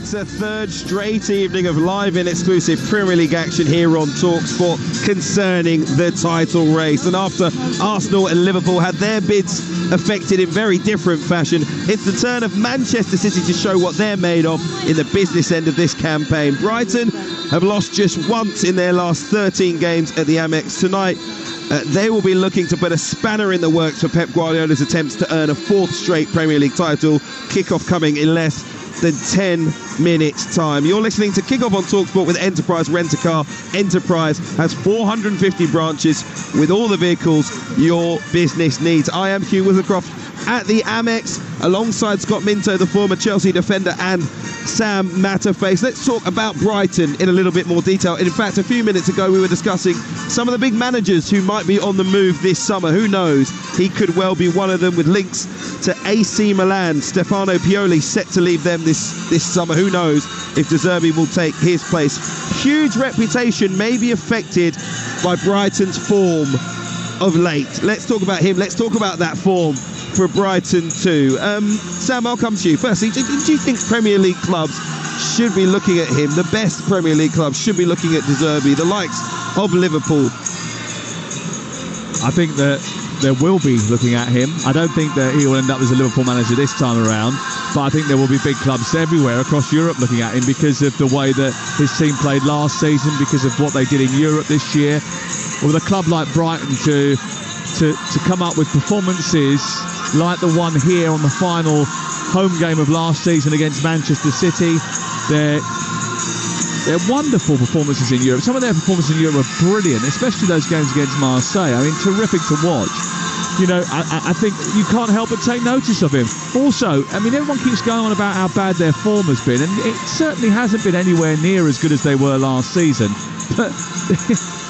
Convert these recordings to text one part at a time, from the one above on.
It's a third straight evening of live and exclusive Premier League action here on Talksport concerning the title race. And after Arsenal and Liverpool had their bids affected in very different fashion, it's the turn of Manchester City to show what they're made of in the business end of this campaign. Brighton have lost just once in their last 13 games at the Amex. Tonight, they will be looking to put a spanner in the works for Pep Guardiola's attempts to earn a fourth straight Premier League title. Kickoff coming in less than 10 minutes time. You're listening to Kickoff on Talksport with Enterprise Rent-A-Car. Enterprise has 450 branches with all the vehicles your business needs. I am Hugh Withercroft at the Amex alongside Scott Minto, the former Chelsea defender, and Sam Matterface. Let's talk about Brighton in a little bit more detail. In fact, a few minutes ago we were discussing some of the big managers who might be on the move this summer. Who knows? He could well be one of them, with links to AC Milan. Stefano Pioli set to leave them this summer. Who knows if De Zerbi will take his place? Huge reputation may be affected by Brighton's form of late. Let's talk about him. Let's talk about that form for Brighton too. Sam, I'll come to you. Firstly, do you think Premier League clubs should be looking at him? The best Premier League clubs should be looking at De Zerbi, the likes of Liverpool. I think that there will be looking at him. I don't think that he will end up as a Liverpool manager this time around, but I think there will be big clubs everywhere across Europe looking at him because of the way that his team played last season, because of what they did in Europe this year. With a club like Brighton to come up with performances like the one here on the final home game of last season against Manchester City. They're wonderful performances in Europe. Some of their performances in Europe are brilliant, especially those games against Marseille. I mean, terrific to watch. You know, I think you can't help but take notice of him. Also, I mean, everyone keeps going on about how bad their form has been, and it certainly hasn't been anywhere near as good as they were last season. But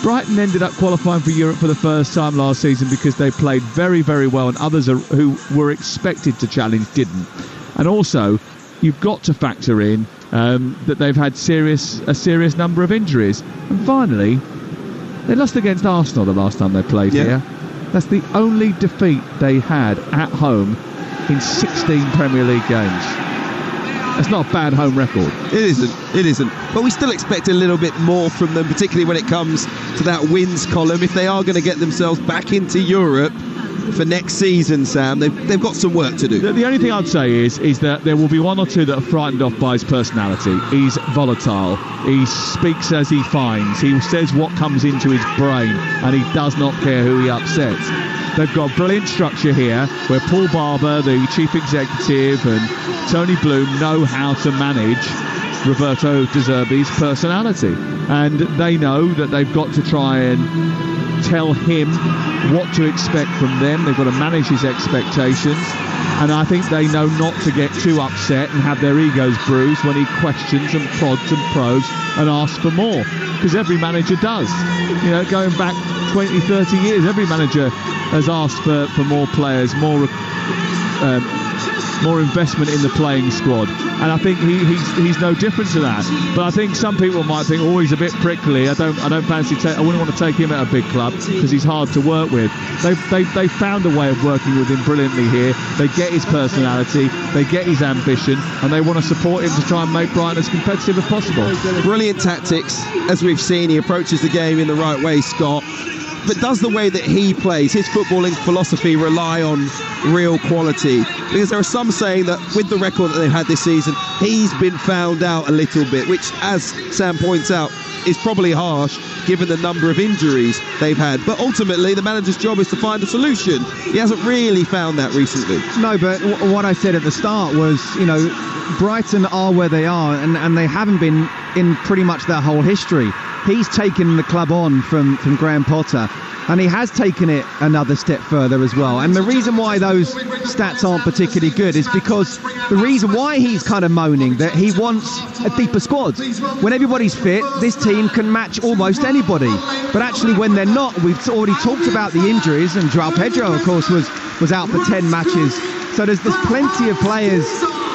Brighton ended up qualifying for Europe for the first time last season because they played very, very well, and others who were expected to challenge didn't. And also, you've got to factor in that they've had a serious number of injuries. And finally, they lost against Arsenal the last time they played here. That's the only defeat they had at home in 16 Premier League games. That's not a bad home record. It isn't. But we still expect a little bit more from them, particularly when it comes to that wins column. If they are going to get themselves back into Europe for next season, Sam, they've got some work to do. The only thing I'd say is that there will be one or two that are frightened off by his personality. He's volatile. He speaks as he finds. He says what comes into his brain, and he does not care who he upsets. They've got brilliant structure here where Paul Barber, the chief executive, and Tony Bloom know how to manage Roberto De Zerbi's personality. And they know that they've got to try and tell him what to expect from them. They've got to manage his expectations. And I think they know not to get too upset and have their egos bruised when he questions and prods and probes and asks for more. Because every manager does. You know, going back 20, 30 years, every manager has asked for more players, more investment in the playing squad, and I think he's no different to that. But I think some people might think, oh, he's a bit prickly. I wouldn't want to take him at a big club because he's hard to work with. They found a way of working with him brilliantly here. They get his personality, they get his ambition, and they want to support him to try and make Brighton as competitive as possible. Brilliant tactics, as we've seen. He approaches the game in the right way, Scott. But does the way that he plays, his footballing philosophy, rely on real quality? Because there are some saying that with the record that they've had this season, he's been found out a little bit, which, as Sam points out, is probably harsh given the number of injuries they've had. But ultimately, the manager's job is to find a solution. He hasn't really found that recently. No, but what I said at the start was, you know, Brighton are where they are, and they haven't been in pretty much their whole history. He's taken the club on from Graham Potter, and he has taken it another step further as well. And the reason why those stats aren't particularly good is because the reason why he's kind of moaning that he wants a deeper squad. When everybody's fit, this team can match almost anybody. But actually when they're not, we've already talked about the injuries, and João Pedro, of course, was out for 10 matches. So there's plenty of players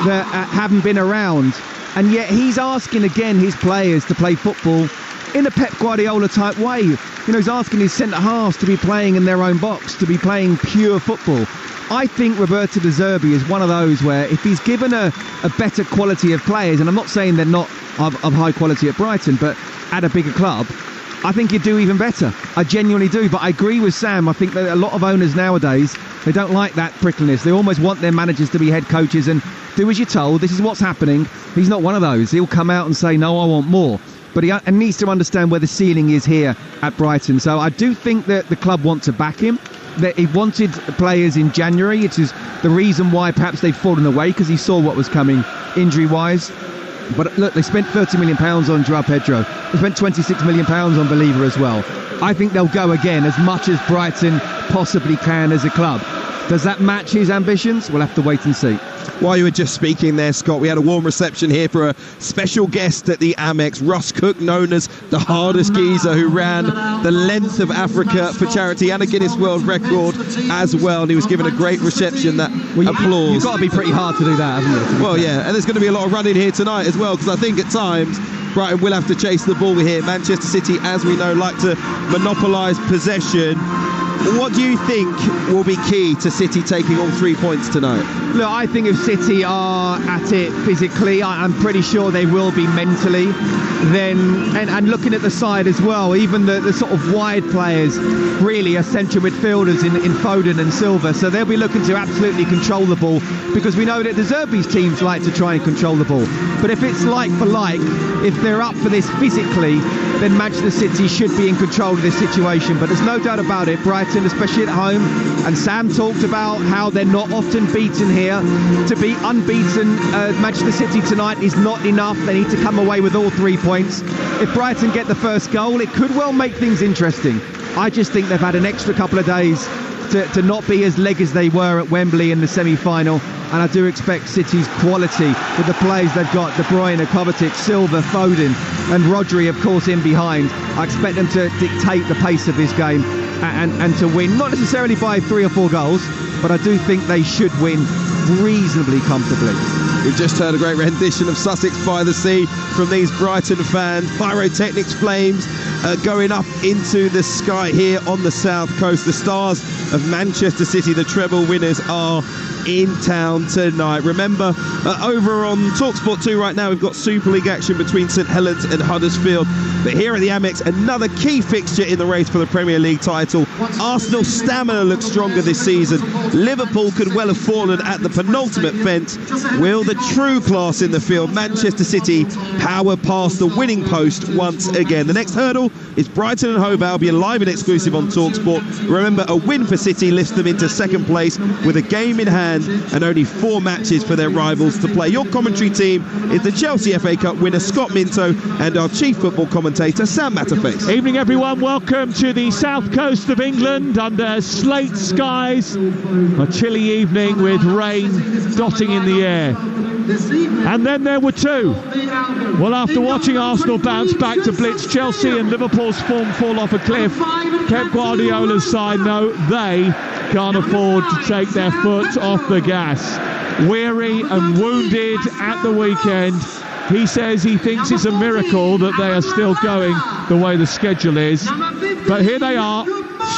that haven't been around. And yet he's asking again his players to play football in a Pep Guardiola type way. You know, he's asking his centre-halves to be playing in their own box, to be playing pure football. I think Roberto De Zerbi is one of those where if he's given a better quality of players, and I'm not saying they're not of high quality at Brighton, but at a bigger club, I think he'd do even better. I genuinely do. But I agree with Sam. I think that a lot of owners nowadays, they don't like that prickliness. They almost want their managers to be head coaches and do as you're told. This is what's happening. He's not one of those. He'll come out and say, no, I want more. But he needs to understand where the ceiling is here at Brighton. So I do think that the club want to back him. That he wanted players in January, which is the reason why perhaps they've fallen away, because he saw what was coming injury-wise. But look, they spent £30 million on Joao Pedro. They spent £26 million on Believer as well. I think they'll go again as much as Brighton possibly can as a club. Does that match his ambitions? We'll have to wait and see. While you were just speaking there, Scott, we had a warm reception here for a special guest at the Amex, Russ Cook, known as the hardest geezer, who ran the length of Africa for charity and a Guinness World Record as well. And he was given a great reception. Applause. You've got to be pretty hard to do that, haven't you? Well, yeah, and there's going to be a lot of running here tonight as well, because I think at times Brighton will have to chase the ball here. Manchester City, as we know, like to monopolise possession. What do you think will be key to City taking all 3 points tonight? Look, I think if City are at it physically, I'm pretty sure they will be mentally. Then, and looking at the side as well, even the sort of wide players really are central midfielders in Foden and Silva. So they'll be looking to absolutely control the ball, because we know that De Zerbi's teams like to try and control the ball. But if it's like for like, if they're up for this physically, then Manchester City should be in control of this situation. But there's no doubt about it, Brighton, especially at home, and Sam talked about how they're not often beaten here. To be unbeaten, Manchester City tonight is not enough. They need to come away with all 3 points. If Brighton get the first goal, it could well make things interesting. I just think they've had an extra couple of days to not be as leg as they were at Wembley in the semi-final. And I do expect City's quality with the players they've got, De Bruyne, Kovacic, Silva, Foden and Rodri, of course, in behind. I expect them to dictate the pace of this game and to win, not necessarily by 3 or 4 goals, but I do think they should win reasonably comfortably. We've just heard a great rendition of Sussex by the Sea from these Brighton fans. Pyrotechnics, flames going up into the sky here on the south coast. The stars of Manchester City, the treble winners, are in town tonight. Remember, over on Talksport 2 right now, we've got Super League action between St Helens and Huddersfield. But here at the Amex, another key fixture in the race for the Premier League title. Arsenal's stamina looks stronger this season. Liverpool could well have fallen at the penultimate fence. Will the true class in the field, Manchester City, power past the winning post once again? The next hurdle is Brighton and Hove Albion, live and exclusive on Talksport. Remember, a win for City lifts them into second place with a game in hand and only 4 matches for their rivals to play. Your commentary team is the Chelsea FA Cup winner Scott Minto and our chief football commentator Sam Matterface. Evening everyone, welcome to the south coast of England under slate skies. A chilly evening with rain dotting in the air. And then there were 2. Well, after watching Arsenal bounce back to blitz Chelsea and Liverpool's form fall off a cliff, Pep Guardiola's side know they can't afford to take their foot off the gas. Weary and wounded at the weekend, he says he thinks it's a miracle that they are still going the way the schedule is. But here they are,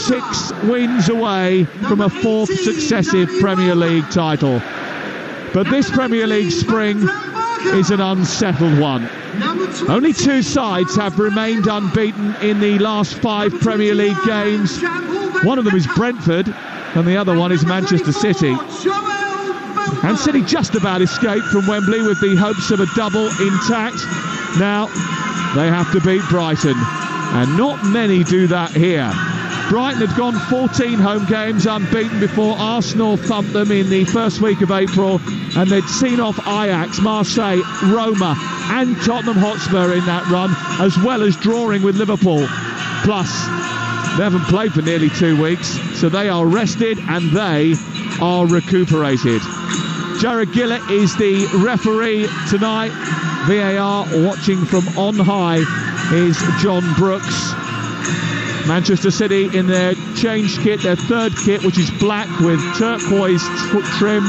6 wins away from a 4th successive Premier League title. But this Premier League spring is an unsettled one. Only 2 sides have remained unbeaten in the last 5 Premier League games. One of them is Brentford and the other one is Manchester City. And City just about escaped from Wembley with the hopes of a double intact. Now they have to beat Brighton, and not many do that here. Brighton had gone 14 home games unbeaten before Arsenal thumped them in the first week of April, and they'd seen off Ajax, Marseille, Roma and Tottenham Hotspur in that run, as well as drawing with Liverpool. Plus, they haven't played for nearly 2 weeks, so they are rested and they are recuperated. Jared Gillett is the referee tonight. VAR watching from on high is John Brooks. Manchester City in their change kit, their 3rd kit, which is black with turquoise trim,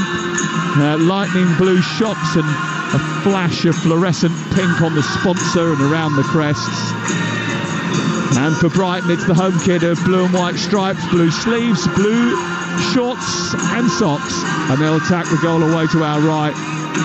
lightning blue shocks and a flash of fluorescent pink on the sponsor and around the crests. And for Brighton, it's the home kit of blue and white stripes, blue sleeves, blue shorts and socks, and they'll attack the goal away to our right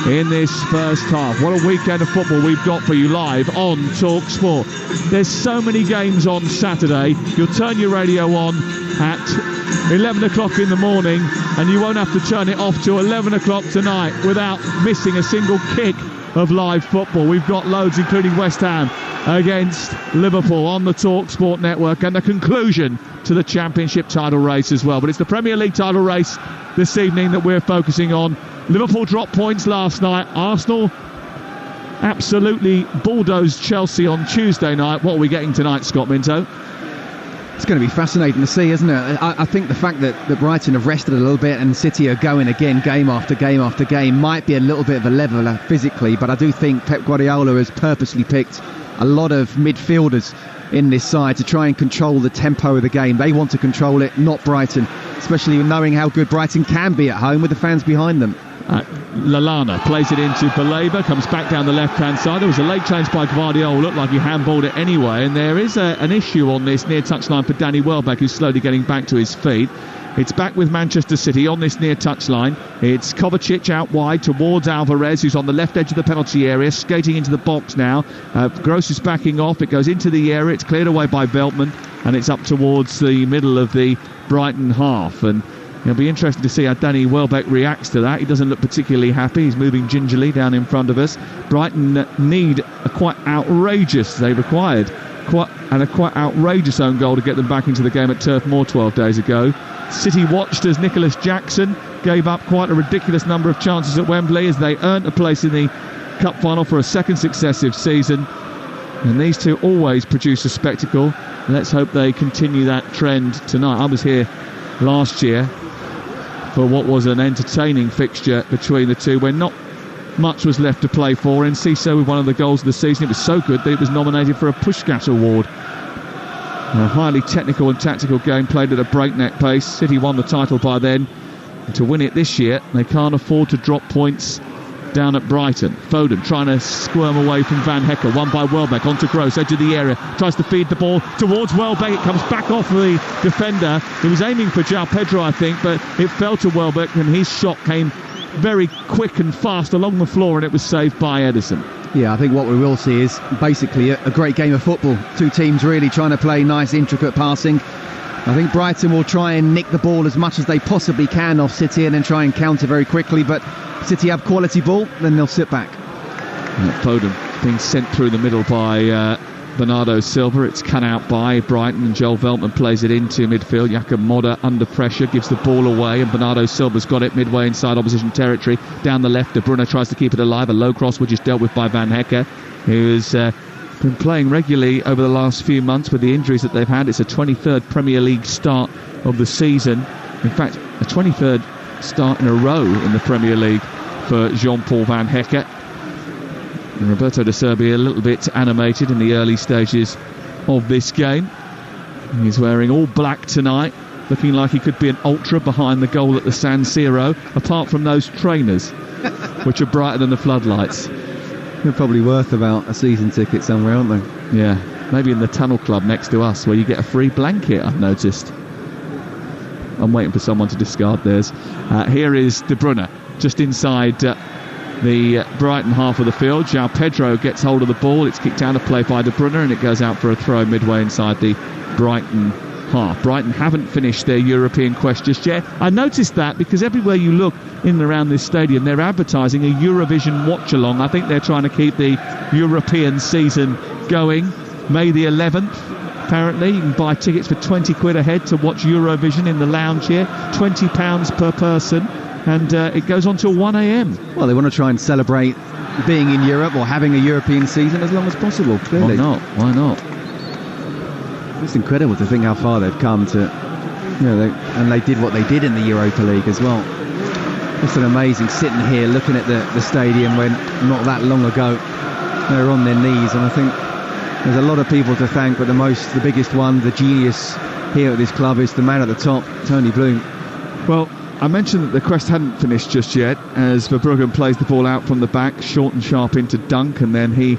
in this first half. What a weekend of football we've got for you live on Talksport. There's so many games on Saturday. You'll turn your radio on at 11 o'clock in the morning, and you won't have to turn it off till 11 o'clock tonight without missing a single kick of live football. We've got loads, including West Ham against Liverpool on the Talksport network, and the conclusion to the Championship title race as well. But it's the Premier League title race this evening that we're focusing on. Liverpool dropped points last night. Arsenal absolutely bulldozed Chelsea on Tuesday night. What are we getting tonight, Scott Minto? It's going to be fascinating to see, isn't it? I think the fact that Brighton have rested a little bit and City are going again game after game after game might be a little bit of a leveler physically, but I do think Pep Guardiola has purposely picked a lot of midfielders in this side to try and control the tempo of the game. They want to control it, not Brighton, especially knowing how good Brighton can be at home with the fans behind them. Lallana plays it into Baleba, comes back down the left-hand side. There was a late change by Guardiola, looked like he handballed it anyway, and there is an issue on this near touchline for Danny Welbeck, who's slowly getting back to his feet. It's back with Manchester City on this near touchline. It's Kovacic out wide towards Alvarez, who's on the left edge of the penalty area, skating into the box now. Gross is backing off. It goes into the area. It's cleared away by Veltman, and it's up towards the middle of the Brighton half. And it'll be interesting to see how Danny Welbeck reacts to that. He doesn't look particularly happy. He's moving gingerly down in front of us. Brighton need a quite outrageous, they required a quite outrageous own goal to get them back into the game at Turf Moor 12 days ago. City watched as Nicholas Jackson gave up quite a ridiculous number of chances at Wembley as they earned a place in the cup final for a second successive season. And these two always produce a spectacle. Let's hope they continue that trend tonight. I was here last year for what was an entertaining fixture between the two when not much was left to play for. Enciso with one of the goals of the season. It was so good that it was nominated for a Puskás Award. A highly technical and tactical game played at a breakneck pace. City won the title by then. And to win it this year, they can't afford to drop points down at Brighton. Foden trying to squirm away from Van Hecke. Won by Welbeck onto Gross, edge of the area. Tries to feed the ball towards Welbeck. It comes back off the defender. He was aiming for João Pedro, I think, but it fell to Welbeck, and his shot came very quick and fast along the floor, and it was saved by Edison. Yeah, I think what we will see is basically a great game of football. Two teams really trying to play nice, intricate passing. I think Brighton will try and nick the ball as much as they possibly can off City and then try and counter very quickly, but City have quality ball, then they'll sit back. Foden being sent through the middle by Bernardo Silva. It's cut out by Brighton, and Joel Veltman plays it into midfield. Jakob Modder under pressure gives the ball away, and Bernardo Silva's got it midway inside opposition territory. Down the left, De Bruyne tries to keep it alive. A low cross which is dealt with by Van Hecke, who's been playing regularly over the last few months with the injuries that they've had. It's a 23rd Premier League start of the season. In fact, a 23rd start in a row in the Premier League for Jean-Paul Van Hecke. And Roberto De Zerbi a little bit animated in the early stages of this game. He's wearing all black tonight, looking like he could be an ultra behind the goal at the San Siro, apart from those trainers, which are brighter than the floodlights. They're probably worth about a season ticket somewhere, aren't they? Yeah, maybe in the Tunnel Club next to us, where you get a free blanket, I've noticed. I'm waiting for someone to discard theirs. Here is De Bruyne, just inside the Brighton half of the field. João Pedro gets hold of the ball. It's kicked out of play by De Bruyne, and it goes out for a throw midway inside the Brighton half. Brighton haven't finished their European quest just yet. I noticed that because everywhere you look in and around this stadium, they're advertising a Eurovision watch-along. I think they're trying to keep the European season going. May the 11th, apparently. You can buy tickets for 20 quid a head to watch Eurovision in the lounge here. £20 per person. And it goes on till 1 a.m. Well, they want to try and celebrate being in Europe or having a European season as long as possible, clearly. Why not? It's incredible to think how far they've come to, and they did what they did in the Europa League as well. It's an amazing sitting here looking at the stadium when not that long ago they were on their knees, and I think there's a lot of people to thank, but the biggest one, the genius here at this club, is the man at the top, Tony Bloom. Well, I mentioned that the quest hadn't finished just yet as Verbruggen plays the ball out from the back, short and sharp into Dunk, and then he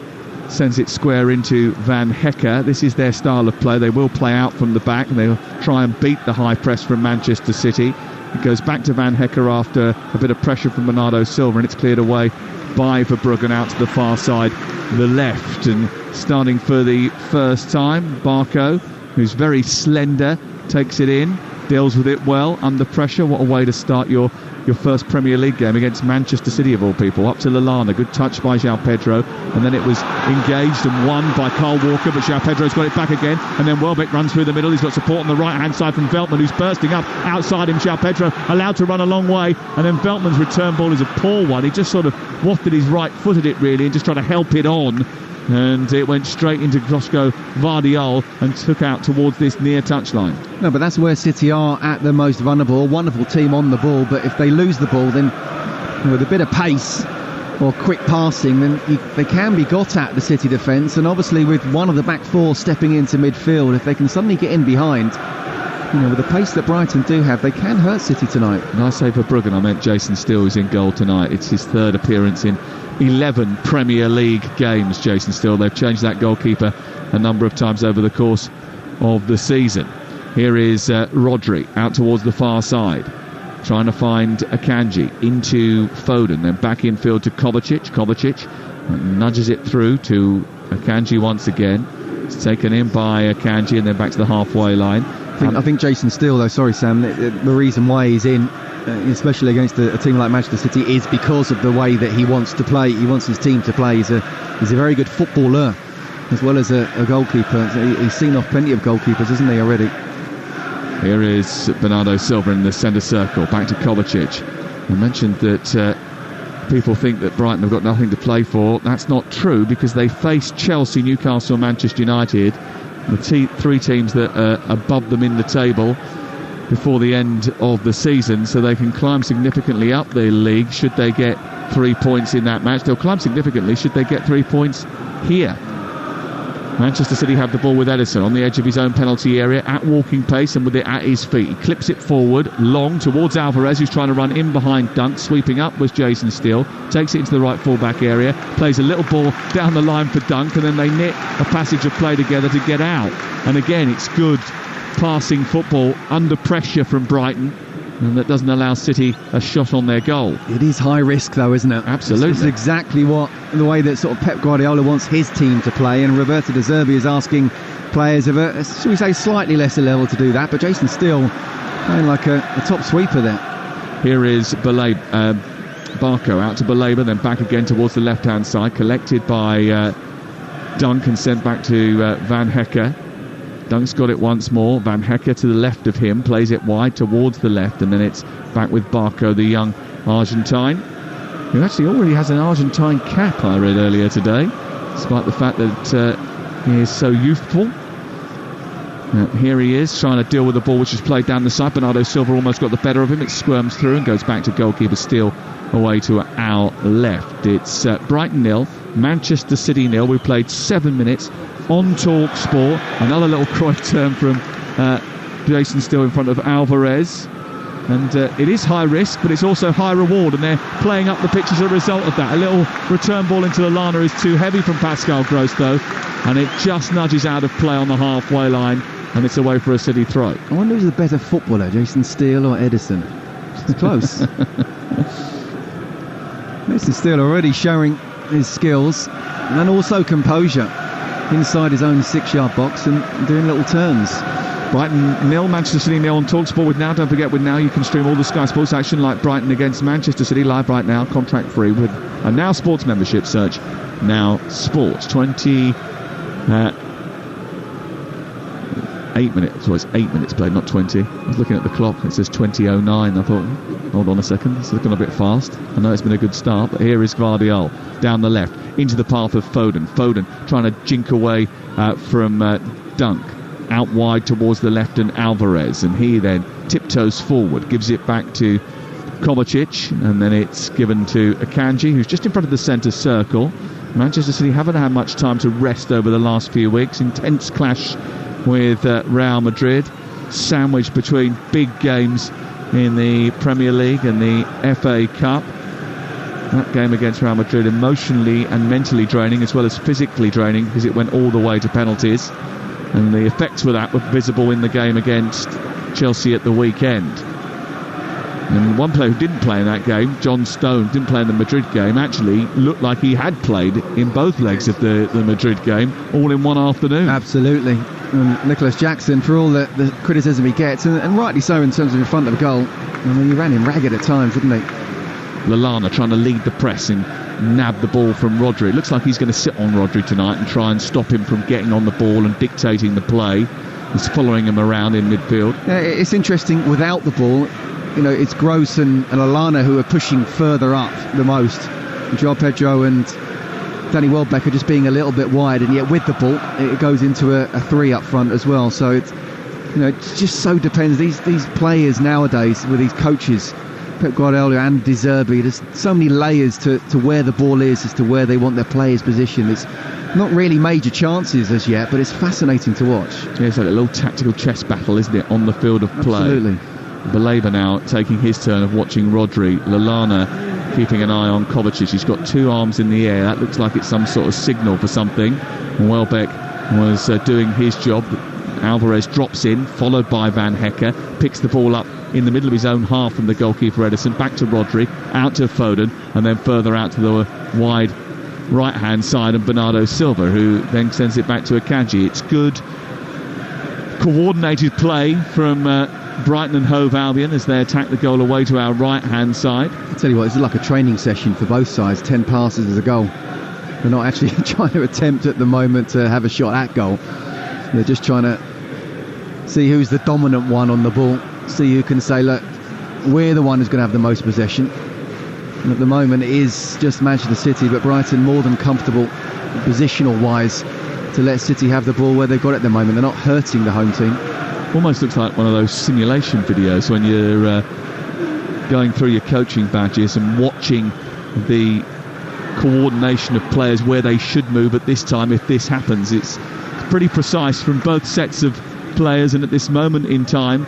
sends it square into Van Hecke. This is their style of play. They will play out from the back, and they'll try and beat the high press from Manchester City. It goes back to Van Hecker after a bit of pressure from Bernardo Silva, and it's cleared away by Verbruggen out to the far side, the left. And starting for the first time, Barco, who's very slender, takes it in, deals with it well under pressure. What a way to start your first Premier League game against Manchester City, of all people. Up to Lallana, good touch by João Pedro, and then it was engaged and won by Carl Walker, but João Pedro's got it back again, and then Welbeck runs through the middle. He's got support on the right hand side from Veltman, who's bursting up outside him. João Pedro allowed to run a long way, and then Veltman's return ball is a poor one. He just sort of wafted his right foot at it really and just tried to help it on, and it went straight into Josko Vardiol and took out towards this near touchline. No, but that's where City are at the most vulnerable. A wonderful team on the ball, but if they lose the ball, then with a bit of pace or quick passing, then they can be got at, the City defence. And obviously with one of the back four stepping into midfield, if they can suddenly get in behind, with the pace that Brighton do have, they can hurt City tonight. And I say Verbruggen, I meant Jason Steele, who's in goal tonight. It's his third appearance in 11 Premier League games, Jason Steele. They've changed that goalkeeper a number of times over the course of the season. Here is Rodri out towards the far side, trying to find Akanji into Foden, then back infield to Kovacic nudges it through to Akanji once again. It's taken in by Akanji and then back to the halfway line. I think Jason Steele, though, sorry Sam, the reason why he's in, especially against a team like Manchester City, is because of the way that he wants to play. He wants his team to play. He's a very good footballer as well as a goalkeeper. He's seen off plenty of goalkeepers, hasn't he, already? Here is Bernardo Silva in the centre circle, back to Kovacic. I mentioned that people think that Brighton have got nothing to play for. That's not true, because they face Chelsea, Newcastle, Manchester United, the three teams that are above them in the table before the end of the season, so they can climb significantly up the league should they get 3 points in that match. They'll climb significantly should they get 3 points here. Manchester City have the ball with Ederson on the edge of his own penalty area at walking pace and with it at his feet. He clips it forward, long towards Alvarez, who's trying to run in behind Dunk. Sweeping up was Jason Steele. Takes it into the right full-back area, plays a little ball down the line for Dunk, and then they knit a passage of play together to get out. And again, it's good passing football under pressure from Brighton, and that doesn't allow City a shot on their goal. It is high risk, though, isn't it? Absolutely. It's exactly the way that sort of Pep Guardiola wants his team to play, and Roberto De Zerbi is asking players of a, shall we say, slightly lesser level to do that. But Jason Steele playing like a top sweeper there. Here is Barco out to Baleba, then back again towards the left-hand side, collected by Dunk and sent back to Van Hecker. Dunk's got it once more. Van Hecker to the left of him, plays it wide towards the left, and then it's back with Barco, the young Argentine, who actually already has an Argentine cap, I read earlier today, despite the fact that he is so youthful. Here he is trying to deal with the ball, which is played down the side. Bernardo Silva almost got the better of him. It squirms through and goes back to goalkeeper Steele away to our left. It's Brighton 0, Manchester City 0. We played 7 minutes on Talksport. Another little Cruyff term from Jason Steele in front of Alvarez. And it is high risk, but it's also high reward, and they're playing up the pitch as a result of that. A little return ball into Lallana is too heavy from Pascal Gross, though, and it just nudges out of play on the halfway line, and it's away for a City throw. I wonder who's the better footballer, Jason Steele or Ederson? It's close. Jason Steele already showing his skills and also composure inside his own 6-yard box and doing little turns. Brighton 0, Manchester City 0 on Talksport with Now. Don't forget, with Now you can stream all the Sky Sports action like Brighton against Manchester City live right now, contract free, with a Now Sports membership. Search Now Sports. 8 minutes. Well, it's 8 minutes played, not 20. I was looking at the clock. It says 20:09. I thought, hold on a second, it's looking a bit fast. I know it's been a good start, but here is Gvardiol down the left into the path of Foden. Foden trying to jink away from Dunk. Out wide towards the left and Alvarez, and he then tiptoes forward, gives it back to Kovacic, and then it's given to Akanji, who's just in front of the centre circle. Manchester City haven't had much time to rest over the last few weeks. Intense clash with Real Madrid, sandwiched between big games in the Premier League and the FA Cup. That game against Real Madrid emotionally and mentally draining, as well as physically draining, because it went all the way to penalties. And the effects of that were visible in the game against Chelsea at the weekend. And one player who didn't play in that game, John Stone, didn't play in the Madrid game, actually looked like he had played in both legs of the Madrid game, all in one afternoon. Absolutely. And Nicholas Jackson, for all the criticism he gets, and rightly so in terms of in front of goal, I mean, he ran him ragged at times, didn't he? Lallana trying to lead the press and nab the ball from Rodri. It looks like he's going to sit on Rodri tonight and try and stop him from getting on the ball and dictating the play. He's following him around in midfield. Yeah, it's interesting, without the ball, you know, it's Gross and Lallana who are pushing further up the most. João Pedro and Danny Welbeck are just being a little bit wide, and yet with the ball it goes into a three up front as well. So it's, you know, it just so depends. These players nowadays with these coaches, Pep Guardiola and De Zerbi, there's so many layers to where the ball is, as to where they want their players positioned. It's not really major chances as yet, but it's fascinating to watch. Yeah, it's like a little tactical chess battle, isn't it, on the field of play. Absolutely. Baleba now taking his turn of watching Rodri. Lallana keeping an eye on Kovacic. He's got two arms in the air. That looks like it's some sort of signal for something. And Welbeck was doing his job. Alvarez drops in, followed by Van Hecker, picks the ball up in the middle of his own half from the goalkeeper Ederson, back to Rodri, out to Foden, and then further out to the wide right-hand side of Bernardo Silva, who then sends it back to Akanji. It's good coordinated play from Brighton and Hove Albion as they attack the goal away to our right-hand side. I'll tell you what, this is like a training session for both sides. 10 passes as a goal. They're not actually trying to attempt at the moment to have a shot at goal. They're just trying to see who's the dominant one on the ball, see who can say, look, we're the one who's going to have the most possession. And at the moment it is just Manchester City, but Brighton more than comfortable positional wise to let City have the ball where they've got it at the moment. They're not hurting the home team. Almost looks like one of those simulation videos when you're going through your coaching badges and watching the coordination of players where they should move at this time if this happens. It's pretty precise from both sets of players, and at this moment in time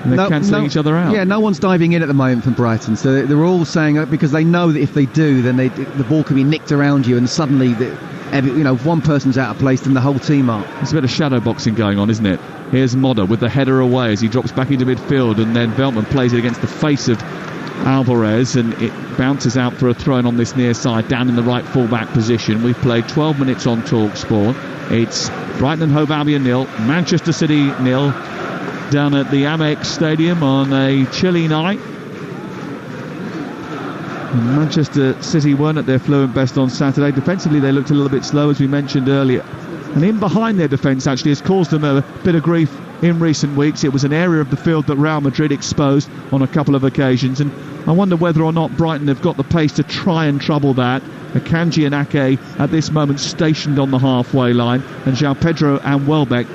they're cancelling each other out. Yeah, no one's diving in at the moment from Brighton, so they're all saying, because they know that if they do, then the ball can be nicked around you, and suddenly if one person's out of place, then the whole team are. There's a bit of shadow boxing going on, isn't it? Here's Modder with the header away as he drops back into midfield, and then Veltman plays it against the face of Alvarez, and it bounces out for a throw-in on this near side, down in the right full-back position. We've played 12 minutes on Talksport. It's Brighton and Hove Albion 0, Manchester City 0, down at the Amex Stadium on a chilly night. And Manchester City weren't at their fluent best on Saturday. Defensively, they looked a little bit slow, as we mentioned earlier. And in behind their defence, actually, has caused them a bit of grief in recent weeks. It was an area of the field that Real Madrid exposed on a couple of occasions, and I wonder whether or not Brighton have got the pace to try and trouble that. Akanji and Ake at this moment stationed on the halfway line, and João Pedro and Welbeck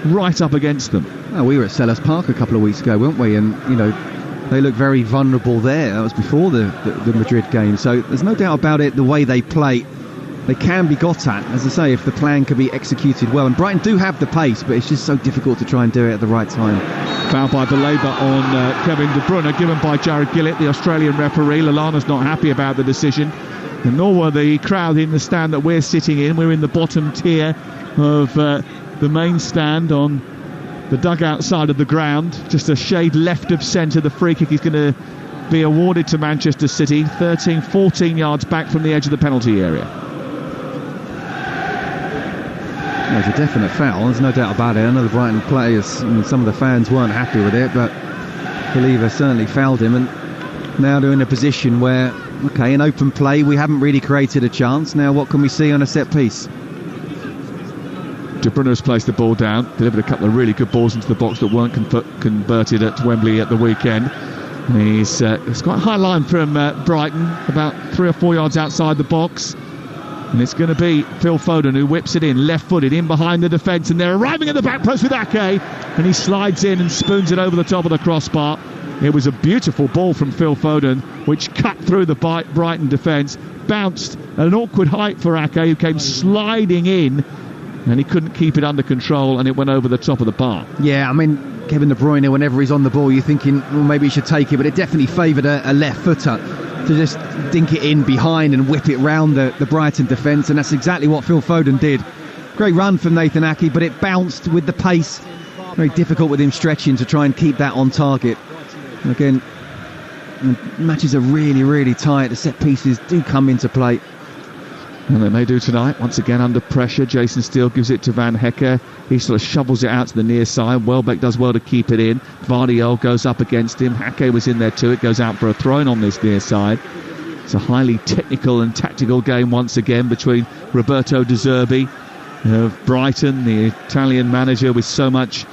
right up against them. Well, we were at Selhurst Park a couple of weeks ago, weren't we? And, you know, they looked very vulnerable there. That was before the Madrid game. So there's no doubt about it, the way they play, they can be got at, as I say, if the plan can be executed well. And Brighton do have the pace, but it's just so difficult to try and do it at the right time. Foul by Baleba on Kevin De Bruyne, given by Jared Gillett, the Australian referee. Lallana's not happy about the decision, and nor were the crowd in the stand that we're sitting in. We're in the bottom tier of the main stand on the dugout side of the ground, just a shade left of centre. The free kick is going to be awarded to Manchester City, 14 yards back from the edge of the penalty area. There's a definite foul, there's no doubt about it. I know the Brighton players, some of the fans weren't happy with it, but Believer certainly fouled him, and now they're in a position where, okay, in open play we haven't really created a chance. Now what can we see on a set piece? De Bruyne has placed the ball down, delivered a couple of really good balls into the box that weren't converted at Wembley at the weekend. And it's quite a high line from Brighton, about 3 or 4 yards outside the box. And it's going to be Phil Foden who whips it in, left-footed, in behind the defence, and they're arriving at the back post with Ake, and he slides in and spoons it over the top of the crossbar. It was a beautiful ball from Phil Foden, which cut through the Brighton defence, bounced at an awkward height for Ake, who came sliding in, and he couldn't keep it under control, and it went over the top of the bar. Yeah, I mean, Kevin De Bruyne, whenever he's on the ball, you're thinking, well, maybe he should take it, but it definitely favoured a left footer to just dink it in behind and whip it round the Brighton defence, and that's exactly what Phil Foden did. Great run from Nathan Ake, but it bounced with the pace. Very difficult with him stretching to try and keep that on target. And again, And matches are really, really tight. The set pieces do come into play. And they may do tonight. Once again under pressure, Jason Steele gives it to Van Hecker. He sort of shovels it out to the near side. Welbeck does well to keep it in. Vardiol goes up against him. Hake was in there too. It goes out for a throw-in on this near side. It's a highly technical and tactical game once again between Roberto De Zerbi of Brighton, the Italian manager with so much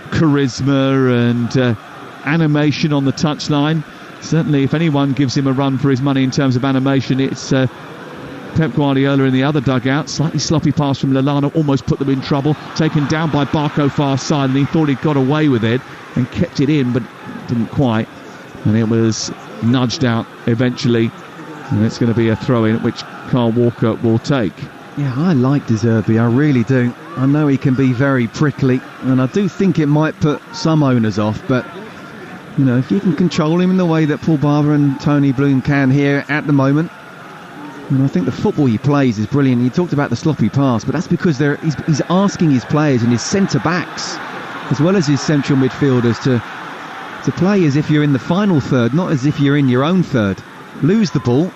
charisma and animation on the touchline. Certainly, if anyone gives him a run for his money in terms of animation, it's Pep Guardiola in the other dugout. Slightly sloppy pass from Lallana, almost put them in trouble. Taken down by Barco far side, and he thought he got away with it and kept it in, but didn't quite. And it was nudged out eventually. And it's going to be a throw-in, which Carl Walker will take. Yeah, I like De Zerbi, I really do. I know he can be very prickly, and I do think it might put some owners off, but you know, if you can control him in the way that Paul Barber and Tony Bloom can here at the moment, and I think the football he plays is brilliant. He talked about the sloppy pass, but that's because he's asking his players and his centre-backs, as well as his central midfielders, to play as if you're in the final third, not as if you're in your own third. Lose the ball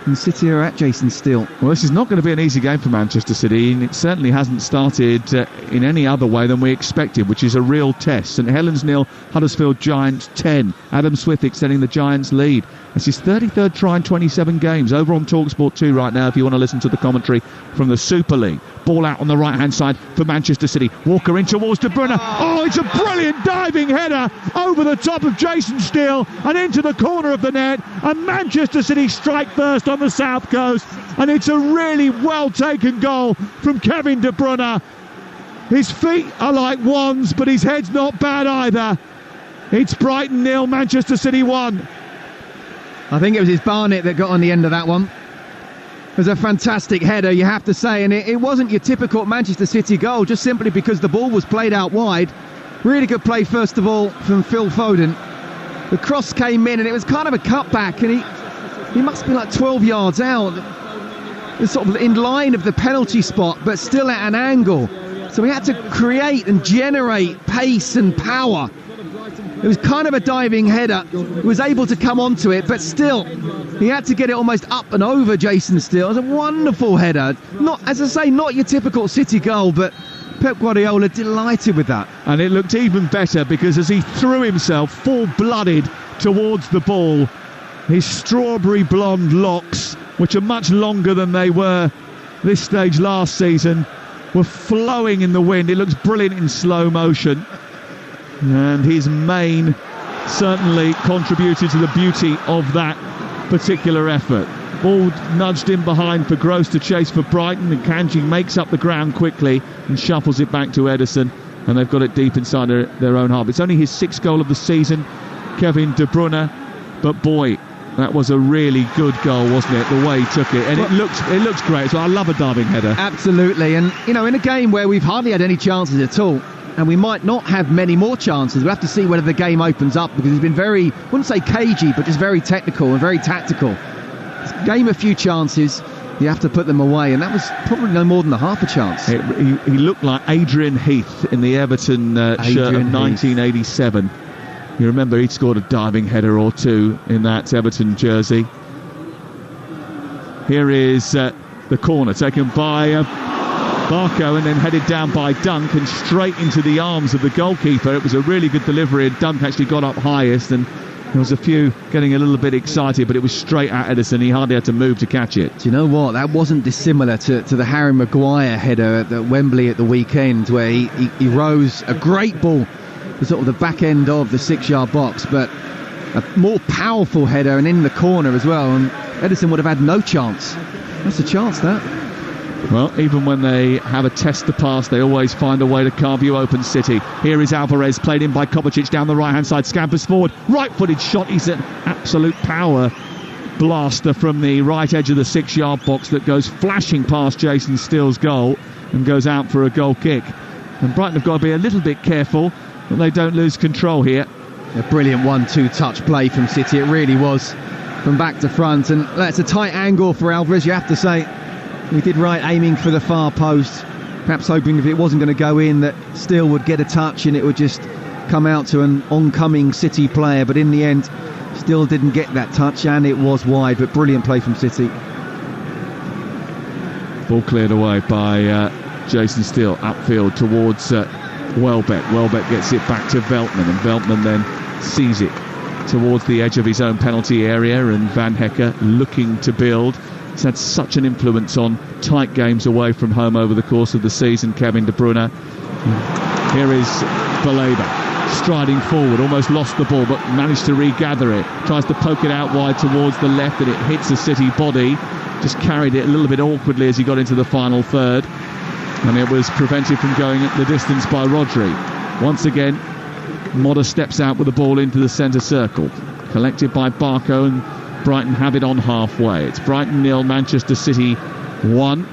and sit here at Jason Steele. Well, this is not going to be an easy game for Manchester City, and it certainly hasn't started in any other way than we expected, which is a real test. St Helens 0, Huddersfield Giants 10. Adam Smith extending the Giants' lead. It's his 33rd try in 27 games. Over on Talksport 2 right now, if you want to listen to the commentary from the Super League. Ball out on the right-hand side for Manchester City. Walker in towards De Bruyne. Oh, it's a brilliant diving header over the top of Jason Steele and into the corner of the net. And Manchester City strike first on the south coast. And it's a really well-taken goal from Kevin De Bruyne. His feet are like wands, but his head's not bad either. It's Brighton 0, Manchester City 1. I think it was his Barnett that got on the end of that one. It was a fantastic header, you have to say, and it wasn't your typical Manchester City goal, just simply because the ball was played out wide. Really good play, first of all, from Phil Foden. The cross came in, and it was kind of a cutback, and he must be like 12 yards out. It's sort of in line of the penalty spot, but still at an angle. So he had to create and generate pace and power. It was kind of a diving header. He was able to come onto it, but still, he had to get it almost up and over Jason Steele. It was a wonderful header. Not, as I say, not your typical City goal, but Pep Guardiola delighted with that. And it looked even better because as he threw himself full-blooded towards the ball, his strawberry blonde locks, which are much longer than they were this stage last season, were flowing in the wind. It looks brilliant in slow motion. And his mane certainly contributed to the beauty of that particular effort. Ball nudged in behind for Gross to chase for Brighton, and Kanji makes up the ground quickly and shuffles it back to Ederson, and they've got it deep inside their own half. It's only his 6th goal of the season, Kevin De Bruyne, but boy, that was a really good goal, wasn't it? The way he took it, and it looks great. So I love a diving header. Absolutely, and you know, in a game where we've hardly had any chances at all, and we might not have many more chances. We'll have to see whether the game opens up, because he's been very, I wouldn't say cagey, but just very technical and very tactical. Game a few chances, you have to put them away, and that was probably no more than a half a chance. He looked like Adrian Heath in the Everton shirt of 1987. You remember he'd scored a diving header or two in that Everton jersey. Here is the corner taken by Barco, and then headed down by Dunk and straight into the arms of the goalkeeper. It was a really good delivery, and Dunk actually got up highest, and there was a few getting a little bit excited, but it was straight at Ederson. He hardly had to move to catch it. Do you know what? That wasn't dissimilar to the Harry Maguire header at Wembley at the weekend, where he rose a great ball to sort of the back end of the 6-yard box, but a more powerful header and in the corner as well, and Ederson would have had no chance. That's a chance, that. Well, even when they have a test to pass, they always find a way to carve you open, City. Here is Alvarez, played in by Kovacic down the right-hand side, scampers forward, right-footed shot. He's an absolute power blaster from the right edge of the 6-yard box that goes flashing past Jason Steele's goal and goes out for a goal kick. And Brighton have got to be a little bit careful that they don't lose control here. A brilliant 1-2 touch play from City, it really was, from back to front, and that's a tight angle for Alvarez, you have to say. He did right aiming for the far post, perhaps hoping if it wasn't going to go in that Steele would get a touch and it would just come out to an oncoming City player, but in the end Still didn't get that touch, and it was wide, but brilliant play from City. Ball cleared away by Jason Steele, upfield towards Welbeck. Welbeck gets it back to Veltman, and Veltman then sees it towards the edge of his own penalty area, and Van Hecke looking to build. He's had such an influence on tight games away from home over the course of the season, Kevin De Bruyne. Here is Baleba striding forward, almost lost the ball but managed to regather it, tries to poke it out wide towards the left, and it hits a City body. Just carried it a little bit awkwardly as he got into the final third, and it was prevented from going the distance by Rodri. Once again, Modder steps out with the ball into the centre circle, collected by Barco, and Brighton have it on halfway. It's Brighton 0, Manchester City 1.